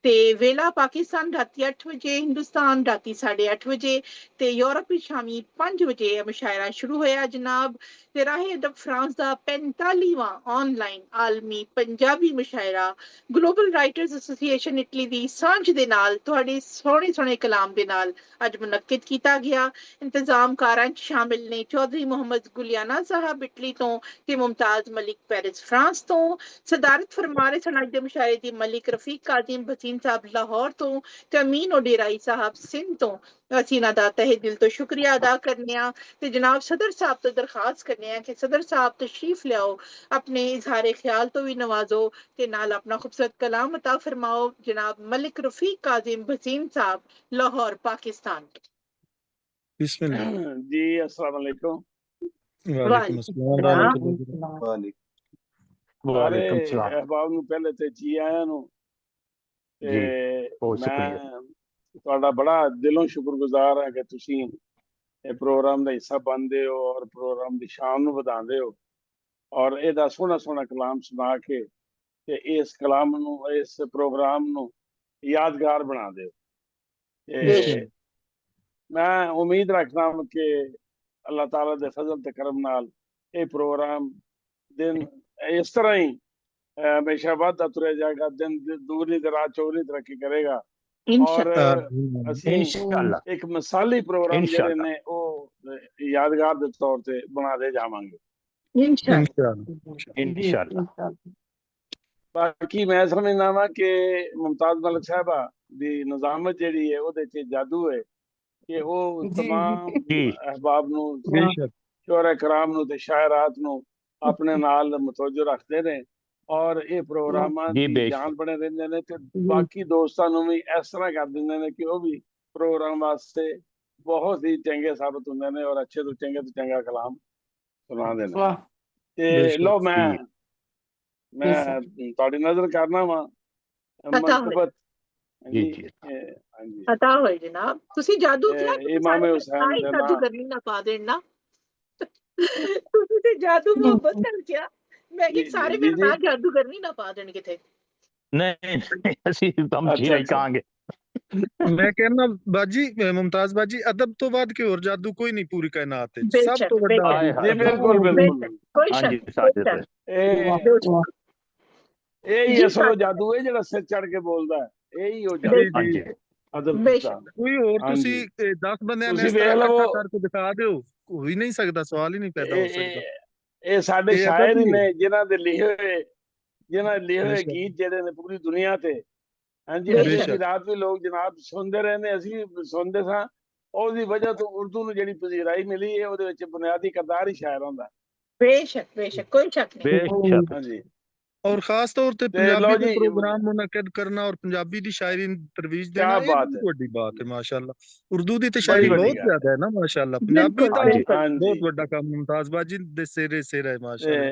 ਤੇ ਵੇਲਾ ਪਾਕਿਸਤਾਨ ਰਾਤੀ 8 ਵਜੇ, ਹਿੰਦੁਸਤਾਨ ਰਾਤੀ 8:30 ਵਜੇ ਤੇ ਯੂਰਪ ਸ਼ਾਮੀ 5 ਵਜੇ ਮੁਸ਼ਾਇਰਾ ਸ਼ੁਰੂ ਹੋਇਆ ਜਨਾਬ। ਤੇ ਰਾਹੇ ਅਦਬ ਫਰਾਂਸ ਦਾ 45ਵਾਂ ਆਨਲਾਈਨ ਆਲਮੀ ਪੰਜਾਬੀ ਮੁਸ਼ਾਇਰਾ ਗਲੋਬਲ ਰਾਈਟਰਸ ਐਸੋਸੀਏਸ਼ਨ ਇਟਲੀ ਦੀ ਸਾਂਝ ਦੇ ਨਾਲ ਤੁਹਾਡੇ ਸੋਹਣੇ ਕਲਾਮ ਦੇ ਨਾਲ ਅੱਜ ਮੁਨੱਕਿਦ ਕੀਤਾ ਗਿਆ। ਇੰਤਜ਼ਾਮਕਾਰਾਂ ਚ ਸ਼ਾਮਿਲ ਨੇ ਚੌਧਰੀ ਮੁਹੰਮਦ ਗੁਲਿਆਣਾ ਸਾਹਿਬ ਇਟਲੀ ਤੋਂ ਤੇ ਮੁਮਤਾਜ਼ ਮਲਿਕ ਪੈਰਿਸ ਫਰਾਂਸ ਤੋਂ। ਸਦਾਰਤ ਫਰਮਾ ਰਹੇ ਸਨ ਅੱਜ ਦੇ ਮੁਸ਼ਾਇਰੇ ਦੀ ਮਲਿਕ ਰਫੀਕ ਕਾਜ਼ਿਮ ਭਸੀਨ ਸਾਹਿਬ ਲਾਹੌਰ ਤੋਂ ਤੇ ਅਮੀਨ ਓਡੇਰਾਈ ਸਾਹਿਬ ਸਿੰਧ ਤੋਂ। ਅਸੀਂ ਇਹਨਾਂ ਦਾ ਤਹਿ ਦਿਲ ਤੋਂ ਸ਼ੁਕਰੀਆ ਅਦਾ ਕਰਨੇ ਆ ਤੇ ਜਨਾਬ ਸਦਰ ਸਾਹਿਬ ਤੋਂ ਦਰਖਾਸਤ ਕਰਨੇ ਆ ਕਿ ਸਦਰ ਸਾਹਿਬ ਤਸ਼ਰੀਫ ਲਿਆਓ, ਆਪਣੇ ਇਜ਼ਹਾਰੇ ਖਿਆਲ ਤੋਂ ਵੀ ਨਵਾਜ਼ੋ ਤੇ ਨਾਲ ਆਪਣਾ ਖੂਬਸੂਰਤ ਕਲਾਮ ਅਤਾ ਫਰਮਾਓ। ਜਨਾਬ ਮਲਿਕ ਰਫੀਕ ਕਾਜ਼ਿਮ भसीन साहब लाहौर पाकिस्तान। बिस्मिल्लाह जी, अस्सलाम वालेकुम। वालेकुम अस्सलाम वालेकुम सलाम। अहबाब ਨੂੰ ਪਹਿਲੇ ਤੇ ਜੀ ਆਇਆਂ ਨੂੰ ਜੀ ਬਹੁਤ ਸ਼ੁਕਰੀਆ। ਮੈਂ ਤੁਹਾਡਾ ਬੜਾ ਦਿਲੋਂ ਸ਼ੁਕਰਗੁਜ਼ਾਰ ਹਾਂ ਕਿ ਤੁਸੀਂ ਇਹ ਪ੍ਰੋਗਰਾਮ ਦਾ ਹਿੱਸਾ ਬਣਦੇ ਹੋ ਔਰ ਪ੍ਰੋਗਰਾਮ ਦੀ ਸ਼ਾਨ ਨੂੰ ਵਧਾਉਂਦੇ ਹੋ ਔਰ ਇਹਦਾ ਸੋਹਣਾ ਕਲਾਮ ਸੁਣਾ ਕੇ ਤੇ ਇਸ ਕਲਾਮ ਨੂੰ, ਇਸ ਪ੍ਰੋਗਰਾਮ ਨੂੰ यादगार बना दे। मैं उम्मीद रखता हूँ कि अल्लाह ताला दे फजल ते करम नाल ये प्रोग्राम दिन इस तरह ही हमेशा वादा तुरे जाएगा, दिन दूर नहीं दराज चौगनी तरक्की करेगा और एक मिसाली प्रोग्राम जेडे ने वो यादगार दे तौर ते बना दे जावांगे इंशाअल्लाह। बाकी मैं समझना वा कि मुमताज मलिक साहबा दी निजामत जेड़ी है ओदे च जादू है कि वो तमाम अहबाब नु शोरा कराम नु ते शायरात नु अपने नाल मुतवज्जो रखते ने और ये प्रोग्रामां दी जान बने रहंदे ने ते बाकी दोस्तां नु भी इस तरह कर दिंदे ने कि वो भी प्रोग्राम वास्ते बहुत ही चंगे साबित हुंदे ने और अच्छे तो चंगा कलाम सुनांदे ने। ते लो मैं ਤੁਹਾਡੀ ਨਜ਼ਰ ਕਰਨਾ ਵਾ ਮਕਤਬਤ ਜੀ ਪਤਾ ਹੋਏ ਜਨਾਬ ਤੁਸੀਂ ਜਾਦੂ ਕਿਹਾ ਇਮਾਮ ਹੁਸੈਨ ਦਾ ਜਾਦੂਗਰਨੀ ਨਾ ਪਾ ਦੇਣਾ ਤੁਸੀਂ ਤੇ ਜਾਦੂ ਮੁਹੱਬਤ ਕਰ ਗਿਆ। ਮੈਂ ਕਿ ਸਾਰੇ ਮੇਰੇ ਨਾਲ ਜਾਦੂਗਰਨੀ ਨਾ ਪਾ ਦੇਣ ਕਿਤੇ। ਨਹੀਂ ਅਸੀਂ ਤਾਂ ਜੀ ਨਹੀਂ ਕਹਾਂਗੇ। मैं कहना बाजी मुमताज बाजी अदब तो बाद के और जादू कोई नहीं पूरी कायनात है सब तो बड़ा जी बिल्कुल यही असलो जादू है जेड़ा सिर चढ़ के बोलदा है यही हो जादू है अदब कोई और तुसी 10 बंदे ने इकट्ठा करके दिखा दियो हो ही नहीं सकदा, सवाल ही नहीं पैदा हो सकदा। ए साडे शायर ही ने जिन्हां दे लिखे होए गीत जेड़े ने पूरी दुनिया ते हाँ जी अभी रात भी लोग जनाब सुनते रहने असी सुनते सा ਉਹਦੀ ਵਜ੍ਹਾ ਤੋਂ ਉਰਦੂ ਨੂੰ ਜਿਹੜੀ ਪਜ਼ੀਰਾਈ ਮਿਲੀ ਹੈ ਉਹਦੇ ਵਿੱਚ ਬੁਨਿਆਦੀ ਕਿਰਦਾਰ ਹੀ ਸ਼ਾਇਰ ਹੁੰਦਾ। ਬੇਸ਼ੱਕ ਕੋਈ ਸ਼ੱਕ ਨਹੀਂ। ਹਾਂਜੀ और खास तौर ते पंजाबी का प्रोग्राम मुनक्किद करना और पंजाबी दी शायरी तरवीज देना ये बहुत बड़ी बात है माशाल्लाह। उर्दू दी तो शायरी बहुत ज्यादा है ना माशाल्लाह, पंजाबी तो बहुत बड़ा काम मुमताज बाजी दे सिर है माशाल्लाह।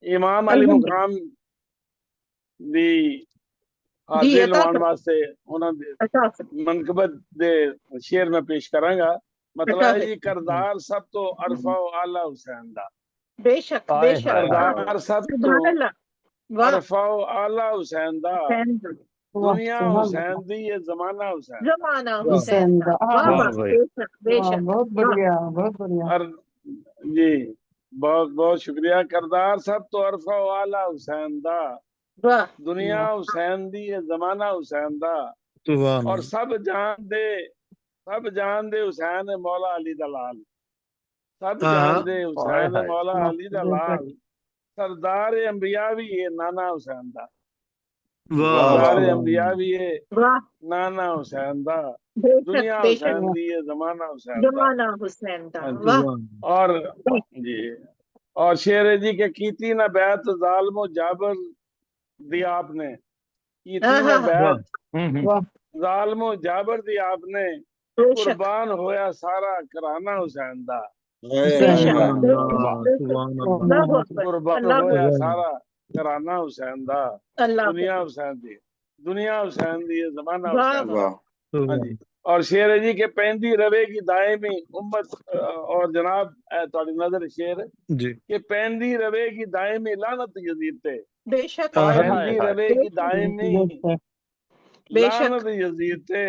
इमाम अली मुकाम दी हाजिर लवान वास्ते उन्हां दे मनकबत दे शेर में पेश करांगा। मतलब है जी करदार सब तो अरफा आला हुसैन दा। बेशक बेशक करदार सब तो अरफा आला हुसैन दा। दुनिया हुसैन दी ये जमाना हुसैन दा। बेशक बहुत बढ़िया बहुत बढ़िया। जी बहुत बहुत शुक्रिया। करदार सब तो अरफा आला हुसैन दा। दुनिया हुसैन दी ये जमाना हुसैन दा। और सब जान दे हुसैन मौला अली दा लाल। सब जान दे हुसैन मौला अली दा लाल। सरदार अंबिया भी है नाना हुसैन दा। सरदार अंबिया भी है नाना हुसैन दा। दुनिया हुसैन दी है जमाना हुसैन दा। और जी और शेर जी के कीती ना बैत जालिमो जाबर दी आपने। कीती ना बैत जालिमो जाबर दी आपने। कुर्बान होया सारा कराना हुसैन दा। कुर्बान होया सारा कराना हुसैन दा। दुनिया हुसैन दी जमाना हुसैन दा। हाँ जी। और शेर जी के पैंदी रवेगी दायमी उम्मत। और जनाब थोड़ी नजर शेर के पैंदी रवेगी दायमी लानत यजीद ते। बेशक पैंदी रवेगी दायमी लानत यजीद ते।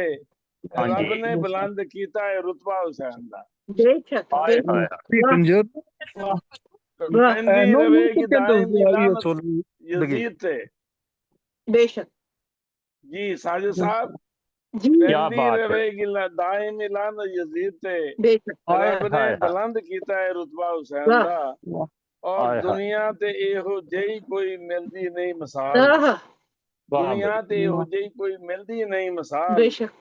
रब ने बुलंद कीता है रुतबा हुसैन दा। बेशक पैंदी रवेगी दायमी लानत यजीद ते। बेशक जी साजिद साहब पैंदी रवेगी दायमी लानत यजीद ते। रब ने बुलंद कीता है रुतबा हुसैन दा। और दुनिया ते एहो जेही कोई मिलदी नहीं मिसाल। दुनिया ते एहो जेही कोई मिलदी नहीं मिसाल। बेशक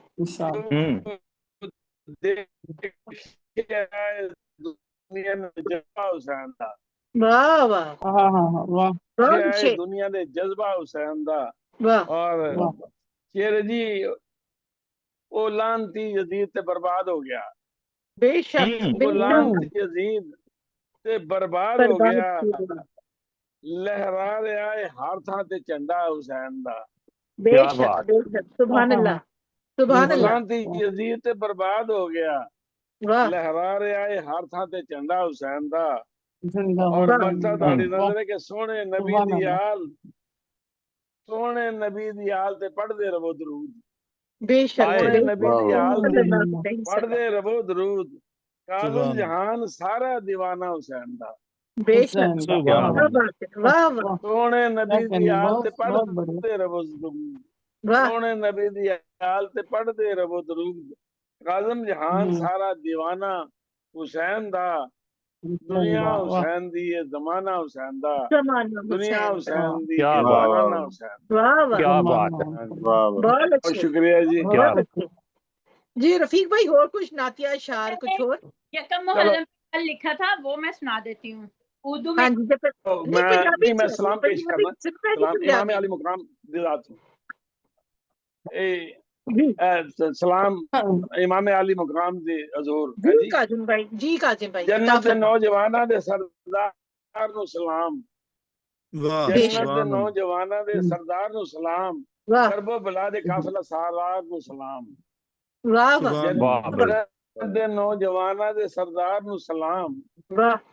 दुनिया में जज्बा हुसैन दा। वाह वाह दुनिया दे जज्बा हुसैन दा। और शेर जी ओ लानती यजीद ते बर्बाद हो गया। बेशक वो लानती यजीद ते बर्बाद हो गया। लहरा रहा है हर थां ते झंडा हुसैन दा। बेशक बेशक सुभान अल्लाह सुभान अल्लाह। लानती यजीद ते बर्बाद हो गया। लहरा रहा है हर थां ते झंडा हुसैन दा। और मकसद ताड़ी नजर है कि सोने नबी दी आल ते पढ़दे रवो दरूद। बेशक सोने नबी दी आल ते पढ़दे रवो दरूद। काज़िम जहान सारा दीवाना हुसैन दा। बेशक सोने नबी दी आल ते पढ़दे रवो दरूद। सोने नबी दी आल ते पढ़दे रवो दरूद। काज़िम जहान सारा दीवाना हुसैन दा। दुनिया हुसैन दी है जमाना हुसैन दा। दुनिया हुसैन दी है जमाना हुसैन। क्या बात है। बहुत शुक्रिया जी। जी रफीक भाई और कुछ नातिया शार कुछ और यकम मुहर्रम कल लिखा था वो मैं सुना देती हूँ उर्दू में। मैं सलाम पेश करना। सलाम इमाम अली मुकाम सलाम इमाम अली मुकाम दे हजूर। जी काजिम भाई जन्नत दे नौजवाना दे सरदार नु सलाम। जन्नत दे नौजवाना दे सरदार नु सलाम। करबो बला दे काफिला सालार नु सलाम। जन्नत दे नौजवाना दे सरदार नु सलाम।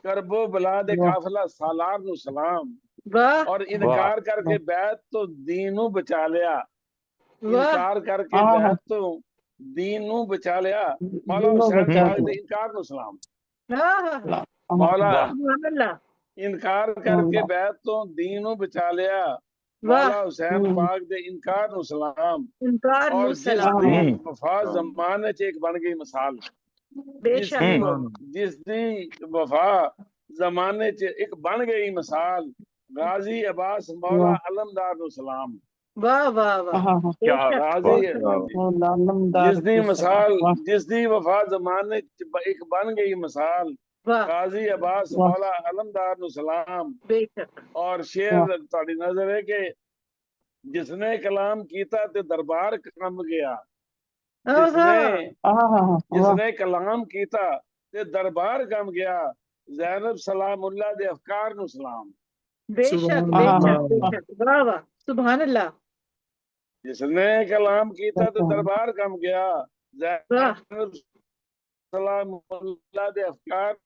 करबो बला दे काफिला सालार नु सलाम। और इनकार करके बैत तो दीन नु बचा लिया। इनकार करके बैत तो दीन नु बचा लिया। मौला हुसैन पाक दे इनकार नु सलाम। मौला इनकार करके बैत तो दीन नु बचा लिया। मौला हुसैन पाक दे इनकार नु सलाम। और जिसदी वफा ज़माने च एक बन गई मिसाल। जिसदी वफा ज़माने च एक बन गई मिसाल। गाजी अब्बास मौला अलमदार नु सलाम। वाह वाह वाह जिसदी मिसाल जिसदी वफा ज़माने च एक बन गई मिसाल। काजी अब्बास मौला अलमदार नु सलाम। और शेर तुहाडी नजर है कि जिसने कलाम कीता ते दरबार कम गया, जिसने कलाम कीता ते दरबार कम गया, ज़ैनब सलामुल्लाह दे अफकार नु सलाम। बेशक बेशक, वाह वाह, सुभान अल्लाह। जिसने कलाम कीता तो दरबार कम गया, ज़ैनब सलामुल्लाह दे अफकार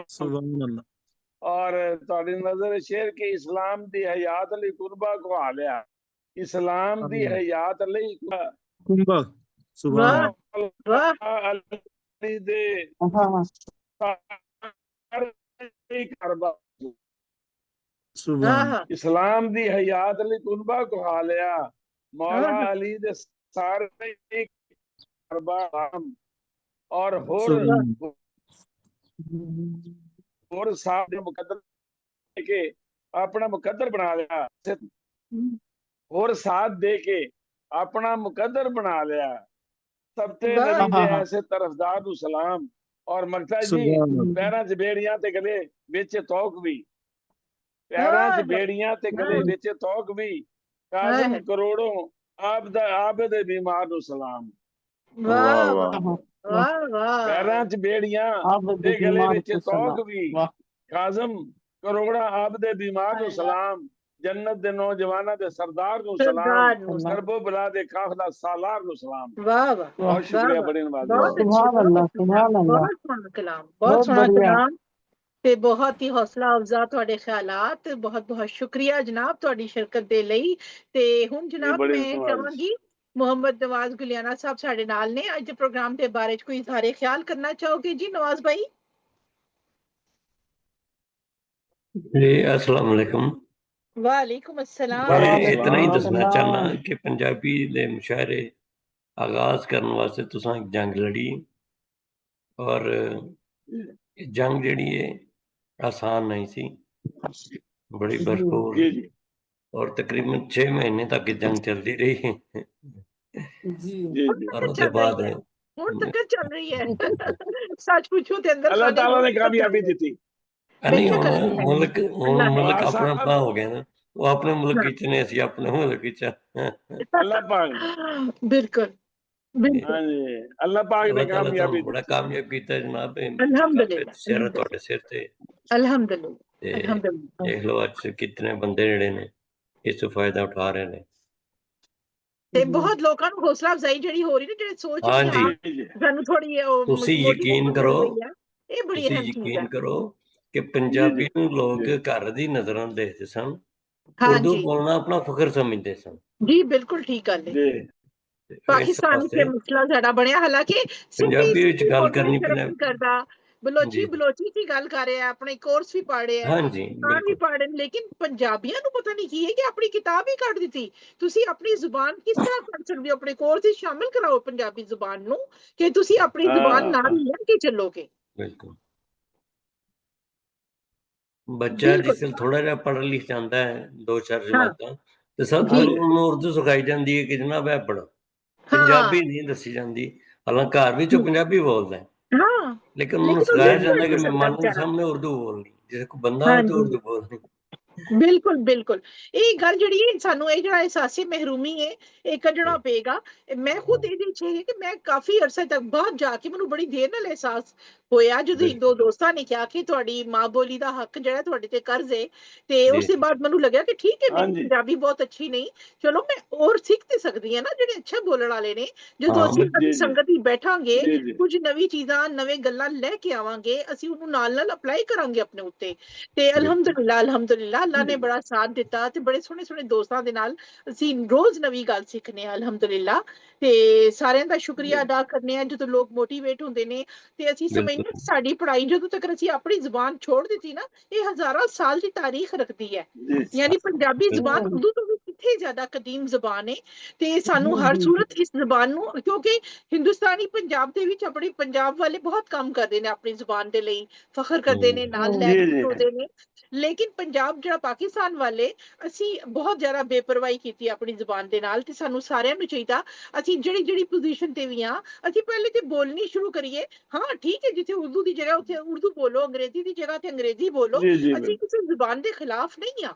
सुभान अल्लाह। और तुहाडी नजर शेर के इस्लाम दी हयात अली कुर्बा को आ लिया, इस्लाम दी हयात अली कुर्बा, सुभान अल्लाह। अली दे करबा, इस्लाम दी हयात अली कुर्बा को आ लिया, मौला अली दे सारे करबा और और साहब ने मुकद्दर के अपना मुकद्दर बना लिया, और साथ दे के अपना मुकद्दर बना लिया। सबते नबी दे ऐसे तरफदार नु सलाम। और मकता जी पैरां च बेड़ियां ते गले विच तौक भी, पैरां च बेड़ियां ते गले विच तौक भी, काज़म करोड़ों आप दे बीमार नु सलाम। वाह वाह वाह। पैरां च बेड़ियां ते गले विच तौक भी, काज़म करोड़ा आप दे बीमार नु सलाम। जन्नत दे नौजवाना दे सरदार नु सलाम, करबो बला दे काफिला सालार नु सलाम। वाह वाह, बहुत शुक्रिया, बड़ी नवाज़। सुभान अल्लाह, सुभान अल्लाह, बहुत सोहना कलाम, बहुत सोहना कलाम ते बहुत ही हौसला अफजा तुहाडे ख्यालात। बहुत बहुत शुक्रिया जनाब तुहाडी शिरकत दे लई। ते हुण जनाब मैं चाहांगी मोहम्मद नवाज गुलियाना साहब साडे नाल ने, अज दे प्रोग्राम दे बारे च कोई इज़हारे ख्याल करना चाहोगे जी नवाज भाई? जी अस्सलाम वालेकुम। वालेकुम अस्सलाम। मैं इतना ही दसना चाहना कि पंजाबी दे मुशायरे आगाज करने वास्ते तुसां एक जंग लड़ी, और जंग जिहड़ी है आसान नहीं सी, बड़ी भरपूर, और तकरीबन 6 महीने तक जंग चलती रही। और उसके बाद हुण तक चल रही है। सच पूछो ते अंदर अल्लाह ताला ने कामयाबी दी। नहीं मुल्क अपना अपना हो गया ना, वो अपने मुल्क विच ने, असीं अपने मुल्क विच। अल्लाह पाक बिल्कुल हां जी, अल्लाह पाक ने कामयाबी बड़ा कामयाब कीता जनाब। अल्हम्दुलिल्लाह, सिर तुहाडे सिर ते अल्हम्दुलिल्लाह, अल्हम्दुलिल्लाह। देख लो अज कितने बंदे जेहड़े ने इस फायदा उठा रहे ने, ते बहुत लोकां नूं हौसला अफजाई जिहड़ी हो रही ना, जिहड़े सोच रहे हैं सानू थोड़ी तुसी यकीन करो, ये बड़ी अहम चीज है। यकीन करो कि पंजाबी नूं लोग घर दी नजरां देखदे सन, उर्दू बोलना अपना फखर समझदे सन। जी बिल्कुल ठीक गल है। पाकिस्तान से मसला साडा बनया, हालांकि पंजाबी विच गल करनी करदा, बलोची की गल कर रहे हैं, अपने कोर्स भी पढ़ रहे हैं, हाँ जी भी पढ़ रहे, लेकिन पंजाबियां नूं पता नहीं की है कि अपनी किताब ही कट दी। तुसी अपनी जुबान किस तरह पढ़ सकते हो, अपने कोर्स ही शामिल कराओ पंजाबी जुबान नूं कि तुसी अपनी जुबान नाल लेके चलोगे। बिल्कुल, बच्चा जिसले थोड़ा जिहा पढ़ लिख जाता है, 2-4 जमातां, तो सब तो उन्होंने उर्दू सिखाई जाती है कि जनाब है पढ़ो, पंजाबी नहीं दसी जाती। हालांकि घर विच पंजाबी बोलदा है, लेकिन उन्होंने सिखाया जाता है कि मेहमान के सामने उर्दू बोलनी, जिसे कोई बंदा हो तो उर्दू बोलनी। बिल्कुल बिल्कुल, ये गल जिहड़ी सानू ये जिहड़ा एहसासी महरूमी है ये कड्ढना पेगा। मैं खुद ये कि मैं काफी अरसे तक बाहर जाके मैनू बड़ी देर नाल एहसास होया जदों एक दो दोस्तां ने कहा कि तुहाडी मां बोली दा हक जिहड़ा तुहाडे ते कर्ज है, ते उसके बाद मैनू लग्या कि ठीक है मेरी पंजाबी बहुत अच्छी नहीं, चलो मैं और सीख ते सकदी हां ना, जेहड़े अच्छा बोलण वाले ने। जदों असीं संगत विच बैठांगे, कुछ नवी चीजां नवे गल्लां लेके आवांगे, असीं उहनूं नाल नाल अप्लाई करांगे अपने उत्ते, ते अल्हम्दुलिल्लाह अल्हम्दुलिल्लाह अल्लाह ने बड़ा साथ दिता ते बड़े सोहने सोहने दोस्तां दे नाल असीं रोज नवी गल सीखने अल्हम्दुलिल्लाह। ते सारेयां दा शुक्रिया अदा करने आ जदों लोग मोटिवेट हुंदे ने, ते असीं समझने साडी पढ़ाई जदों तक असीं अपनी जुबान छोड़ दित्ती ना, ये हजारां साल दी तारीख रखदी है। यानी पंजाबी जुबान उदों तो भी ਇੰਥੇ ਜ਼ਿਆਦਾ ਕਦੀਮ ਜ਼ਬਾਨ ਹੈ ਤੇ ਸਾਨੂੰ ਹਰ ਸੂਰਤ ਇਸ ਜ਼ਬਾਨ ਨੂੰ, ਕਿਉਂਕਿ ਹਿੰਦੁਸਤਾਨੀ ਪੰਜਾਬ ਦੇ ਵਿੱਚ ਆਪਣੇ ਪੰਜਾਬ ਵਾਲੇ ਬਹੁਤ ਕੰਮ ਕਰਦੇ ਨੇ ਆਪਣੀ ਜ਼ਬਾਨ ਦੇ ਲਈ, ਫਖਰ ਕਰਦੇ ਨੇ, ਨਾਲ ਲੈ ਕੇ ਖਲੋਦੇ ਨੇ। ਲੇਕਿਨ ਪੰਜਾਬ ਜਿਹੜਾ ਪਾਕਿਸਤਾਨ ਵਾਲੇ, ਅਸੀਂ ਬਹੁਤ ਜ਼ਿਆਦਾ ਬੇਪਰਵਾਹੀ ਕੀਤੀ ਆਪਣੀ ਜ਼ਬਾਨ ਦੇ ਨਾਲ, ਤੇ ਸਾਨੂੰ ਸਾਰਿਆਂ ਨੂੰ ਚਾਹੀਦਾ ਅਸੀਂ ਜਿਹੜੀ ਪੋਜੀਸ਼ਨ ਤੇ ਵੀ ਆ, ਅਸੀਂ ਪਹਿਲੇ ਤੇ ਬੋਲਣੀ ਸ਼ੁਰੂ ਕਰੀਏ। ਹਾਂ ਠੀਕ ਹੈ, ਜਿੱਥੇ ਉਰਦੂ ਦੀ ਜਗ੍ਹਾ ਉੱਥੇ ਉਰਦੂ ਬੋਲੋ, ਅੰਗਰੇਜ਼ੀ ਦੀ ਜਗ੍ਹਾ ਤੇ ਅੰਗਰੇਜ਼ੀ ਬੋਲੋ, ਅਸੀਂ ਕਿਸੇ ਜ਼ੁਬਾਨ ਦੇ ਖਿਲਾਫ ਨਹੀਂ ਆ।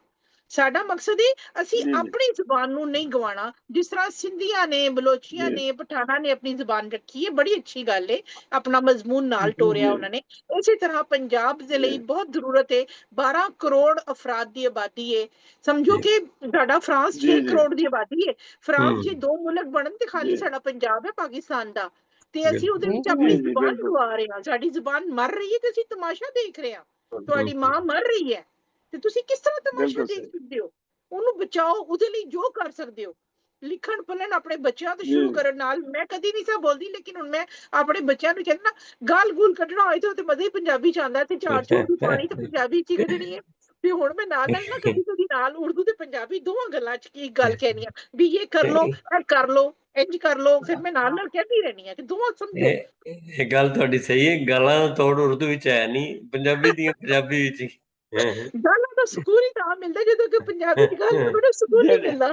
ਸਾਡਾ ਮਕਸਦ ਹੈ ਅਸੀਂ ਆਪਣੀ ਜ਼ੁਬਾਨ ਨੂੰ ਨਹੀਂ ਗਵਾਣਾ। ਜਿਸ ਤਰ੍ਹਾਂ ਸਿੰਧੀਆਂ ਨੇ, ਬਲੋਚੀਆਂ ਨੇ, ਪਠਾਨਾਂ ਨੇ ਆਪਣੀ ਜ਼ੁਬਾਨ ਰੱਖੀ ਹੈ, ਬੜੀ ਅੱਛੀ ਗੱਲ ਹੈ, ਆਪਣਾ ਮਜ਼ਮੂਨ ਨਾਲ ਟੋਰਿਆ ਉਹਨਾਂ ਨੇ। ਉਸੇ ਤਰ੍ਹਾਂ ਪੰਜਾਬ ਦੇ ਲਈ ਬਹੁਤ ਜ਼ਰੂਰਤ ਹੈ। 12 ਕਰੋੜ ਅਫਰਾਦ ਦੀ ਆਬਾਦੀ ਹੈ, ਸਮਝੋ ਕਿ ਸਾਡਾ ਫਰਾਂਸ 6 ਕਰੋੜ ਦੀ ਆਬਾਦੀ ਹੈ। ਫਰਾਂਸ ਜੇ 2 ਮੁਲਕ ਬਣਨ ਤੇ ਖਾਲੀ ਸਾਡਾ ਪੰਜਾਬ ਹੈ ਪਾਕਿਸਤਾਨ ਦਾ, ਤੇ ਅਸੀਂ ਉਹਦੇ ਵਿੱਚ ਆਪਣੀ ਜ਼ੁਬਾਨ ਗਵਾ ਰਹੇ ਹਾਂ। ਸਾਡੀ ਜ਼ੁਬਾਨ ਮਰ ਰਹੀ ਹੈ ਤੇ ਅਸੀਂ ਤਮਾਸ਼ਾ ਦੇਖ ਰਹੇ ਹਾਂ। ਤੁਹਾਡੀ ਮਾਂ ਮਰ ਰਹੀ ਹੈ ਤੇ ਤੁਸੀਂ ਕਿਸ ਤਰ੍ਹਾਂ ਤਮਾਸ਼ਾ ਦੇਖ ਸਕਦੇ ਹੋ? ਉਹਨੂੰ ਬਚਾਓ, ਉਹਦੇ ਲਈ ਜੋ ਕਰ ਸਕਦੇ ਹੋ। ਲਿਖਣ ਪੜ੍ਹਨ ਆਪਣੇ ਬੱਚਿਆਂ ਤੋਂ ਸ਼ੁਰੂ ਕਰਨ ਨਾਲ, ਮੈਂ ਕਦੀ ਨਹੀਂ ਸਾ ਬੋਲਦੀ, ਲੇਕਿਨ ਹੁਣ ਮੈਂ ਆਪਣੇ ਬੱਚਿਆਂ ਨੂੰ ਕਹਿੰਦਾ ਗਾਲ ਗੂਲ ਕੱਢਣਾ ਹੋਏ ਤਾਂ ਮਜ਼ਾ ਹੀ ਪੰਜਾਬੀ ਚ ਆਉਂਦਾ, ਤੇ ਝਾੜ ਝੂੜ ਦੀ ਪਾਣੀ ਤੇ ਪੰਜਾਬੀ ਚ ਹੀ ਕੱਢਣੀ ਹੈ। ਤੇ ਹੁਣ ਮੈਂ ਨਾਲ ਨਾ ਕਦੀ ਨਾਲ ਉਰਦੂ ਤੇ ਪੰਜਾਬੀ ਦੋਵਾਂ ਗੱਲਾਂ ਚ ਕੀ ਗੱਲ ਕਹਿਣੀ ਆ ਵੀ ਇਹ ਕਰ ਲੋ, ਇਹ ਕਰ ਲੋ, ਇੰਜ ਕਰ ਲੋ, ਫਿਰ ਮੈਂ ਨਾਲ ਕਹਿੰਦੀ ਰਹਿਣੀ ਆ ਕਿ ਦੋਵਾਂ ਸਮਝੋ। ਇਹ ਗੱਲ ਤੁਹਾਡੀ ਸਹੀ ਹੈ, ਗਾਲਾਂ ਦਾ ਤੋੜ ਉਰਦੂ ਵਿੱਚ ਹੈ ਨਹੀਂ, ਪੰਜਾਬੀ ਦੀਆਂ ਪੰਜਾਬੀ ਵਿੱਚ ਹੀ। ਗਾਲਾਂ ਦਾ ਸਕੂਨ ਹੀ ਤਾਂ ਮਿਲਦਾ ਜਦੋਂ ਕਿ ਪੰਜਾਬੀ ਚ ਗੱਲ ਕਰੋ, ਸਕੂਨ ਨਹੀਂ ਮਿਲਦਾ।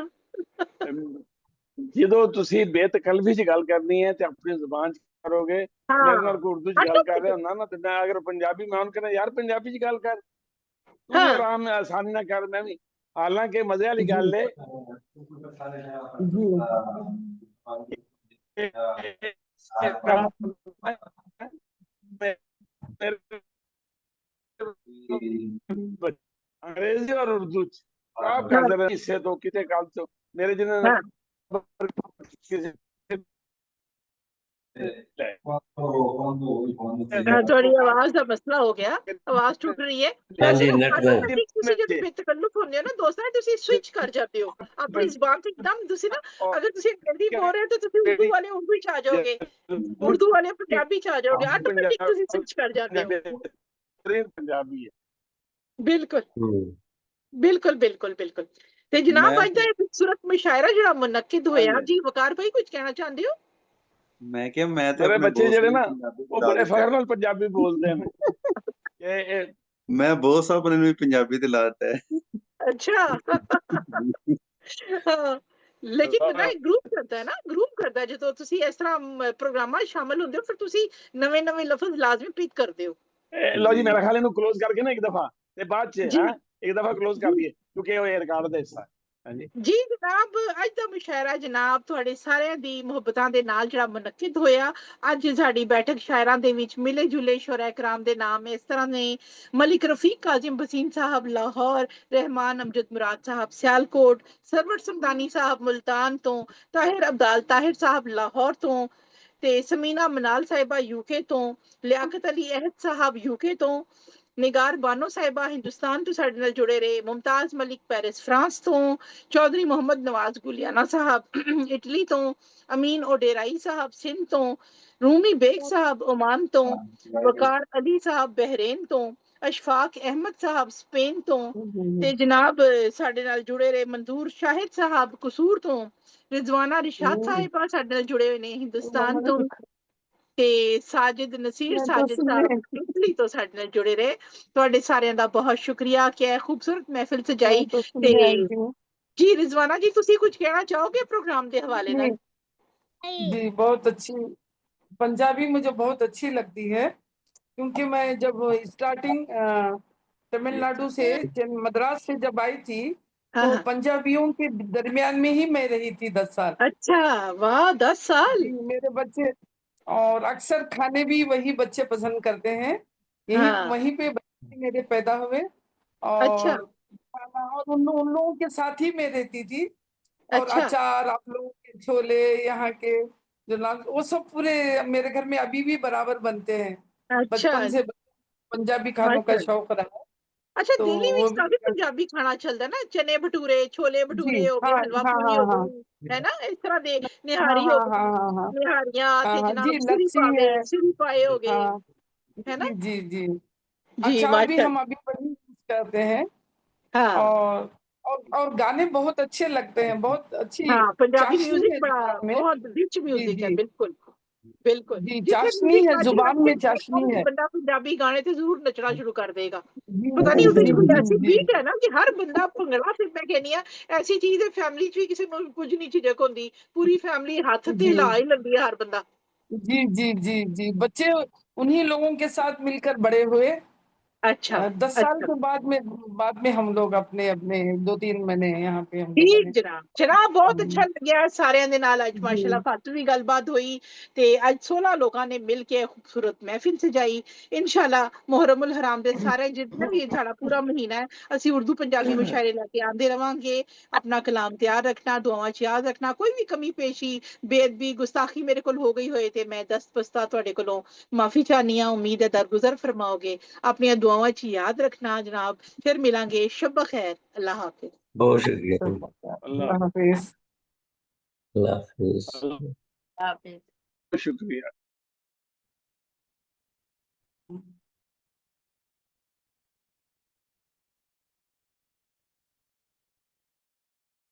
ਜਦੋਂ ਤੁਸੀਂ ਬੇਤਕਲਫੀ ਚ ਗੱਲ ਕਰਨੀ ਹੈ ਤੇ ਆਪਣੀ ਜ਼ੁਬਾਨ ਚ ਕਰੋਗੇ। ਮੇਰੇ ਨਾਲ ਉਰਦੂ ਚ ਗੱਲ ਕਰ ਰਿਹਾ ਹੁੰਦਾ ਨਾ, ਤੇ ਮੈਂ ਅਗਰ ਪੰਜਾਬੀ, ਮੈਂ ਉਹਨੂੰ ਕਹਿੰਦਾ ਯਾਰ ਪੰਜਾਬੀ ਚ ਗੱਲ ਕਰ, ਤੂੰ ਆਰਾਮ ਨਾਲ ਆਸਾਨੀ ਨਾਲ ਕਰ, ਮੈਂ ਵੀ। ਹਾਲਾਂਕਿ ਮਜ਼ੇ ਵਾਲੀ ਗੱਲ ਹੈ अंग्रेजी और उर्दू आप करते रहे इससे तो कितने काल तो मेरे जिन्हें थोड़ी आवाज का मसला हो गया, आवाज टूट रही है। ਤਕੱਲੁਫ ਹੁੰਦੇ ਹੋ ਨਾ ਦੋਸਤਾਂ, ਤੁਸੀਂ ਸਵਿਚ ਕਰ ਜਾਂਦੇ ਹੋ ਆਪਣੀ ਜ਼ੁਬਾਨ ਤੇ ਇੱਕਦਮ। ਤੁਸੀਂ ਨਾ ਅਗਰ ਤੁਸੀਂ ਅੰਗਰੇਜ਼ੀ ਬੋਲ ਰਹੇ ਹੋ ਤਾਂ ਤੁਸੀਂ ਉਰਦੂ ਵਾਲੇ ਉਰਦੂ ਚ ਆ ਜਾਓਗੇ, ਉਰਦੂ ਵਾਲੇ ਪੰਜਾਬੀ ਚ ਆ ਜਾਓਗੇ, ਆਟੋਮੈਟਿਕ ਤੁਸੀਂ ਸਵਿਚ ਕਰ ਜਾਂਦੇ ਹੋ। ਪੰਜਾਬੀ ਹੈ, ਬਿਲਕੁਲ ਬਿਲकुल बिल्कुल बिल्कुल। ਤੇ ਜਨਾਬ ਅੱਜ ਦਾ ਇਹ ਖੂਬਸੂਰਤ ਮੁਸ਼ਾਇਰਾ ਜਿਹੜਾ ਮੁਨੱਕਿਦ ਹੋਇਆ ਜੀ, ਵਕਾਰ ਭਾਈ ਕੁਝ ਕਹਿਣਾ ਚਾਹੁੰਦੇ ਹੋ? ਮੈਂ ਕਿਹਾ ਮੈਂ ਤੇ ਮੇਰੇ ਬੱਚੇ ਜਿਹੜੇ ਨਾ ਉਹ ਬੜੇ ਫਖਰ ਨਾਲ ਪੰਜਾਬੀ ਬੋਲਦੇ ਨੇ। ਮੈਂ ਬੋਸ ਆਪਣੇ ਨੂੰ ਵੀ ਪੰਜਾਬੀ ਤੇ ਲਾਤਾ ਹੈ। ਅੱਛਾ ਲੇਕਿਨ ਨਾ ਗਰੁੱਪ ਕਰਦਾ ਹੈ ਨਾ, ਗਰੁੱਪ ਕਰਦਾ। ਜਦੋਂ ਤੁਸੀਂ ਇਸ ਤਰ੍ਹਾਂ ਪ੍ਰੋਗਰਾਮਾਂ ਸ਼ਾਮਲ ਹੁੰਦੇ ਹੋ ਫਿਰ ਤੁਸੀਂ ਨਵੇਂ ਨਵੇਂ ਲਫ਼ਜ਼ ਲਾਜ਼ਮੀ ਪਿਕ ਕਰਦੇ ਹੋ। ਲਓ ਜੀ, ਮੇਰਾ ਖਿਆਲ ਇਹਨੂੰ ਕਲੋਜ਼ ਕਰਕੇ ਨਾ ਇੱਕ ਦਫਾ ਤੇ ਬਾਅਦ ਚ ਇੱਕ ਦਫਾ ਕਲੋਜ਼ ਕਰ ਦਈਏ ਕਿਉਂਕਿ ਉਹ ਰਿਕਾਰਡ ਦਾ ਹਿੱਸਾ ਹੈ। ਜੀ ਜਨਾਬ, ਅੱਜ ਦਾ ਮੁਸ਼ਾਇਰਾ ਜਨਾਬ ਤੁਹਾਡੇ ਸਾਰਿਆਂ ਦੀ ਮੁਹੱਬਤਾਂ ਦੇ ਨਾਲ ਜਿਹੜਾ ਮੁਨੱਕਿਦ ਹੋਇਆ। ਅੱਜ ਸਾਡੀ ਬੈਠਕ ਸ਼ਾਇਰਾਂ ਦੇ ਵਿੱਚ ਮਿਲੇ ਜੁਲੇ ਸ਼ੁਰਾ ਇਕਰਾਮ ਦੇ ਨਾਮ ਇਸ ਤਰ੍ਹਾਂ ਨੇ: ਮਲਿਕ ਰਫੀਕ ਕਾਜ਼ਿਮ ਬਸੀਨ ਸਾਹਿਬ ਲਾਹੌਰ, ਰਹਿਮਾਨ ਅਮਜਦ ਮੁਰਾਦ ਸਾਹਿਬ ਸਿਆਲਕੋਟ, ਸਰਵਰ ਸਮਦਾਨੀ ਸਾਹਿਬ ਮੁਲਤਾਨ ਤੋਂ, ਤਾਹਿਰ ਅਬਦਾਲ ਤਾਹਿਰ ਸਾਹਿਬ ਲਾਹੌਰ ਤੋਂ, ਤੇ ਸਮੀਨਾ ਮਨਾਲ ਸਾਹਿਬਾ ਯੂਕੇ ਤੋਂ, ਲਿਆਕਤ ਅਲੀ ਅਹਿਦ ਸਾਹਿਬ ਯੂਕੇ ਤੋਂ, ਨਿਗਾਰ ਬਾਨੋ ਸਾਹਿਬਾ ਹਿੰਦੁਸਤਾਨ ਤੋਂ ਸਾਡੇ ਨਾਲ ਜੁੜੇ ਰਹੇ, ਮੁਮਤਾਜ਼ ਮਲਿਕ ਪੈਰਿਸ ਫਰਾਂਸ ਤੋਂ, ਚੌਧਰੀ ਮੁਹੰਮਦ ਨਵਾਜ਼ ਗੁਲਿਆਣਾ ਸਾਹਿਬ ਇਟਲੀ ਤੋਂ, ਅਮੀਨ ਓਡੇਰਾਈ ਸਾਹਿਬ ਸਿੰਧ ਤੋਂ, ਰੂਮੀ ਬੇਗ ਸਾਹਿਬ ਓਮਾਨ ਤੋਂ, ਵਕਾਰ ਅਲੀ ਸਾਹਿਬ ਬਹਿਰੇਨ ਤੋਂ, ਅਸ਼ਫਾਕ ਅਹਿਮਦ ਸਾਹਿਬ ਸਪੇਨ ਤੋਂ, ਤੇ ਜਨਾਬ ਸਾਡੇ ਨਾਲ ਜੁੜੇ ਰਹੇ ਮੰਦੂਰ ਸ਼ਾਹਿਦ ਸਾਹਿਬ ਕਸੂਰ ਤੋਂ, ਰਿਜ਼ਵਾਨਾ ਰਿਸ਼ਾਦ ਸਾਹਿਬਾ ਸਾਡੇ ਨਾਲ ਜੁੜੇ ਹੋਏ ਨੇ ਹਿੰਦੁਸਤਾਨ ਤੋਂ, ਤੇ ਸਾਜਿਦ ਨਸੀਰ ਸਾਜਿਦ ਸਾਹਿਬ ਇਟਲੀ ਤੋਂ ਸਾਡੇ ਨਾਲ ਜੁੜੇ ਰਹੇ। ਤੁਹਾਡੇ ਸਾਰਿਆਂ ਦਾ ਬਹੁਤ ਸ਼ੁਕਰੀਆ ਕਿ ਇਹ ਖੂਬਸੂਰਤ ਮਹਿਫਿਲ ਸਜਾਈ। ਤੇ ਜੀ ਰਿਜ਼ਵਾਨਾ ਜੀ, ਤੁਸੀਂ ਕੁਝ ਕਹਿਣਾ चाहोगे प्रोग्राम के हवाले ਨਾਲ? जी बहुत अच्छी पंजाबी मुझे बहुत अच्छी लगती है, क्योंकि मैं जब स्टार्टिंग तमिलनाडु से मद्रास से जब आई थी तो पंजाबियों के दरमियान में ही मैं रही थी 10 साल। अच्छा वाह, 10 साल। मेरे बच्चे और अक्सर खाने भी वही बच्चे पसंद करते हैं, यही वहीं पे बच्चे मेरे पैदा हुए और खाना और उन लोगों के साथ ही मैं रहती थी। और अचार, आप लोगों के छोले, यहाँ के जो वो सब पूरे मेरे घर में अभी भी बराबर बनते हैं। बचपन से पंजाबी खानों का शौक रहा। अच्छा, दिल्ली में काफी पंजाबी खाना चलता है ना, चने भटूरे, छोले भटूरे हो गए, हलवा पूरी हो गई, है ना, इस तरह दे निहारी हो गई, निहारियां ते जनाब सिरी पाए हो गए, है ना। जी जी जी, अचार भी हम अभी बड़ी यूज करते हैं। और और गाने बहुत अच्छे लगते हैं, बहुत अच्छी हाँ, पंजाबी चाशनी म्यूजिक है बड़ा जुबान में। बहुत रिच जी म्यूजिक है, जी बिल्कुल बिल्कुल। जी, जिथे चाशनी म्यूजिक है बज जुबान रहा में, है चाशनी है। बंदा पंजाबी गाने ते जरूर नचना शुरू कर देगा। जी पता नहीं जी ਉਹਦੇ जी ਚ ਕੋਈ जी ऐसी जी बीट है ना कि हर बंदा भंगड़ा, फिर मैं कहनी आ ऐसी चीज है फैमिली च भी किसी ਨੂੰ ਕੁਝ ਨਹੀਂ ਝਿਜਕ ਹੁੰਦੀ, पूरी फैमिली हथ ते जी ला ही ਲੈਂਦੀ है हर बंदा। जी जी जी जी, बच्चे उन्हीं लोगों के साथ मिलकर बड़े हुए। अच्छा 10 साल अच्छा, के बाद में हम लोग अपने अपने 2-3 महीने यहाँ पे हम लोग ठीक बने। जनाब, जनाब बहुत अच्छा लग्या सारिਆਂ ਦੇ ਨਾਲ ਅੱਜ जी ਮਾਸ਼ਾਅੱਲਾ ਫਾਤੂ ਵੀ ਗੱਲਬਾਤ ਹੋਈ ਤੇ ਅੱਜ 16 ਲੋਕਾਂ ਨੇ ਮਿਲ ਕੇ ਖੂਬਸੂਰਤ ਮਹਿਫਿਲ ਸਜਾਈ। ਇਨਸ਼ਾਅੱਲਾ ਮੁਹਰਮੁਲ ਹਰਾਮ ਦੇ ਸਾਰੇ ਜਿੰਨਾ ਵੀ ਸਾਡਾ ਪੂਰਾ ਮਹੀਨਾ ਹੈ ਅਸੀਂ ਉਰਦੂ ਪੰਜਾਬੀ ਮੁਸ਼ਾਇਰੇ ਲੈ ਕੇ ਆਂਦੇ ਰਵਾਂਗੇ। अपना कलाम तैयार रखना, दुआवां च याद रखना, कोई भी कमी पेशी बेअदबी गुस्ताखी मेरे को हो गई होए ते मैं दस्तपस्ता तुहाडे कोलों माफी चाहनी हां। उम्मीद है दरगुजर फरमाओगे। अपनी दुआवां च याद रखना जनाब। फिर मिलांगे, शब खैर, अल्लाह हाफिज। बहुत शुक्रिया। अल्लाह हाफिज। अल्लाह हाफिज। हाफिज। शुक्रिया।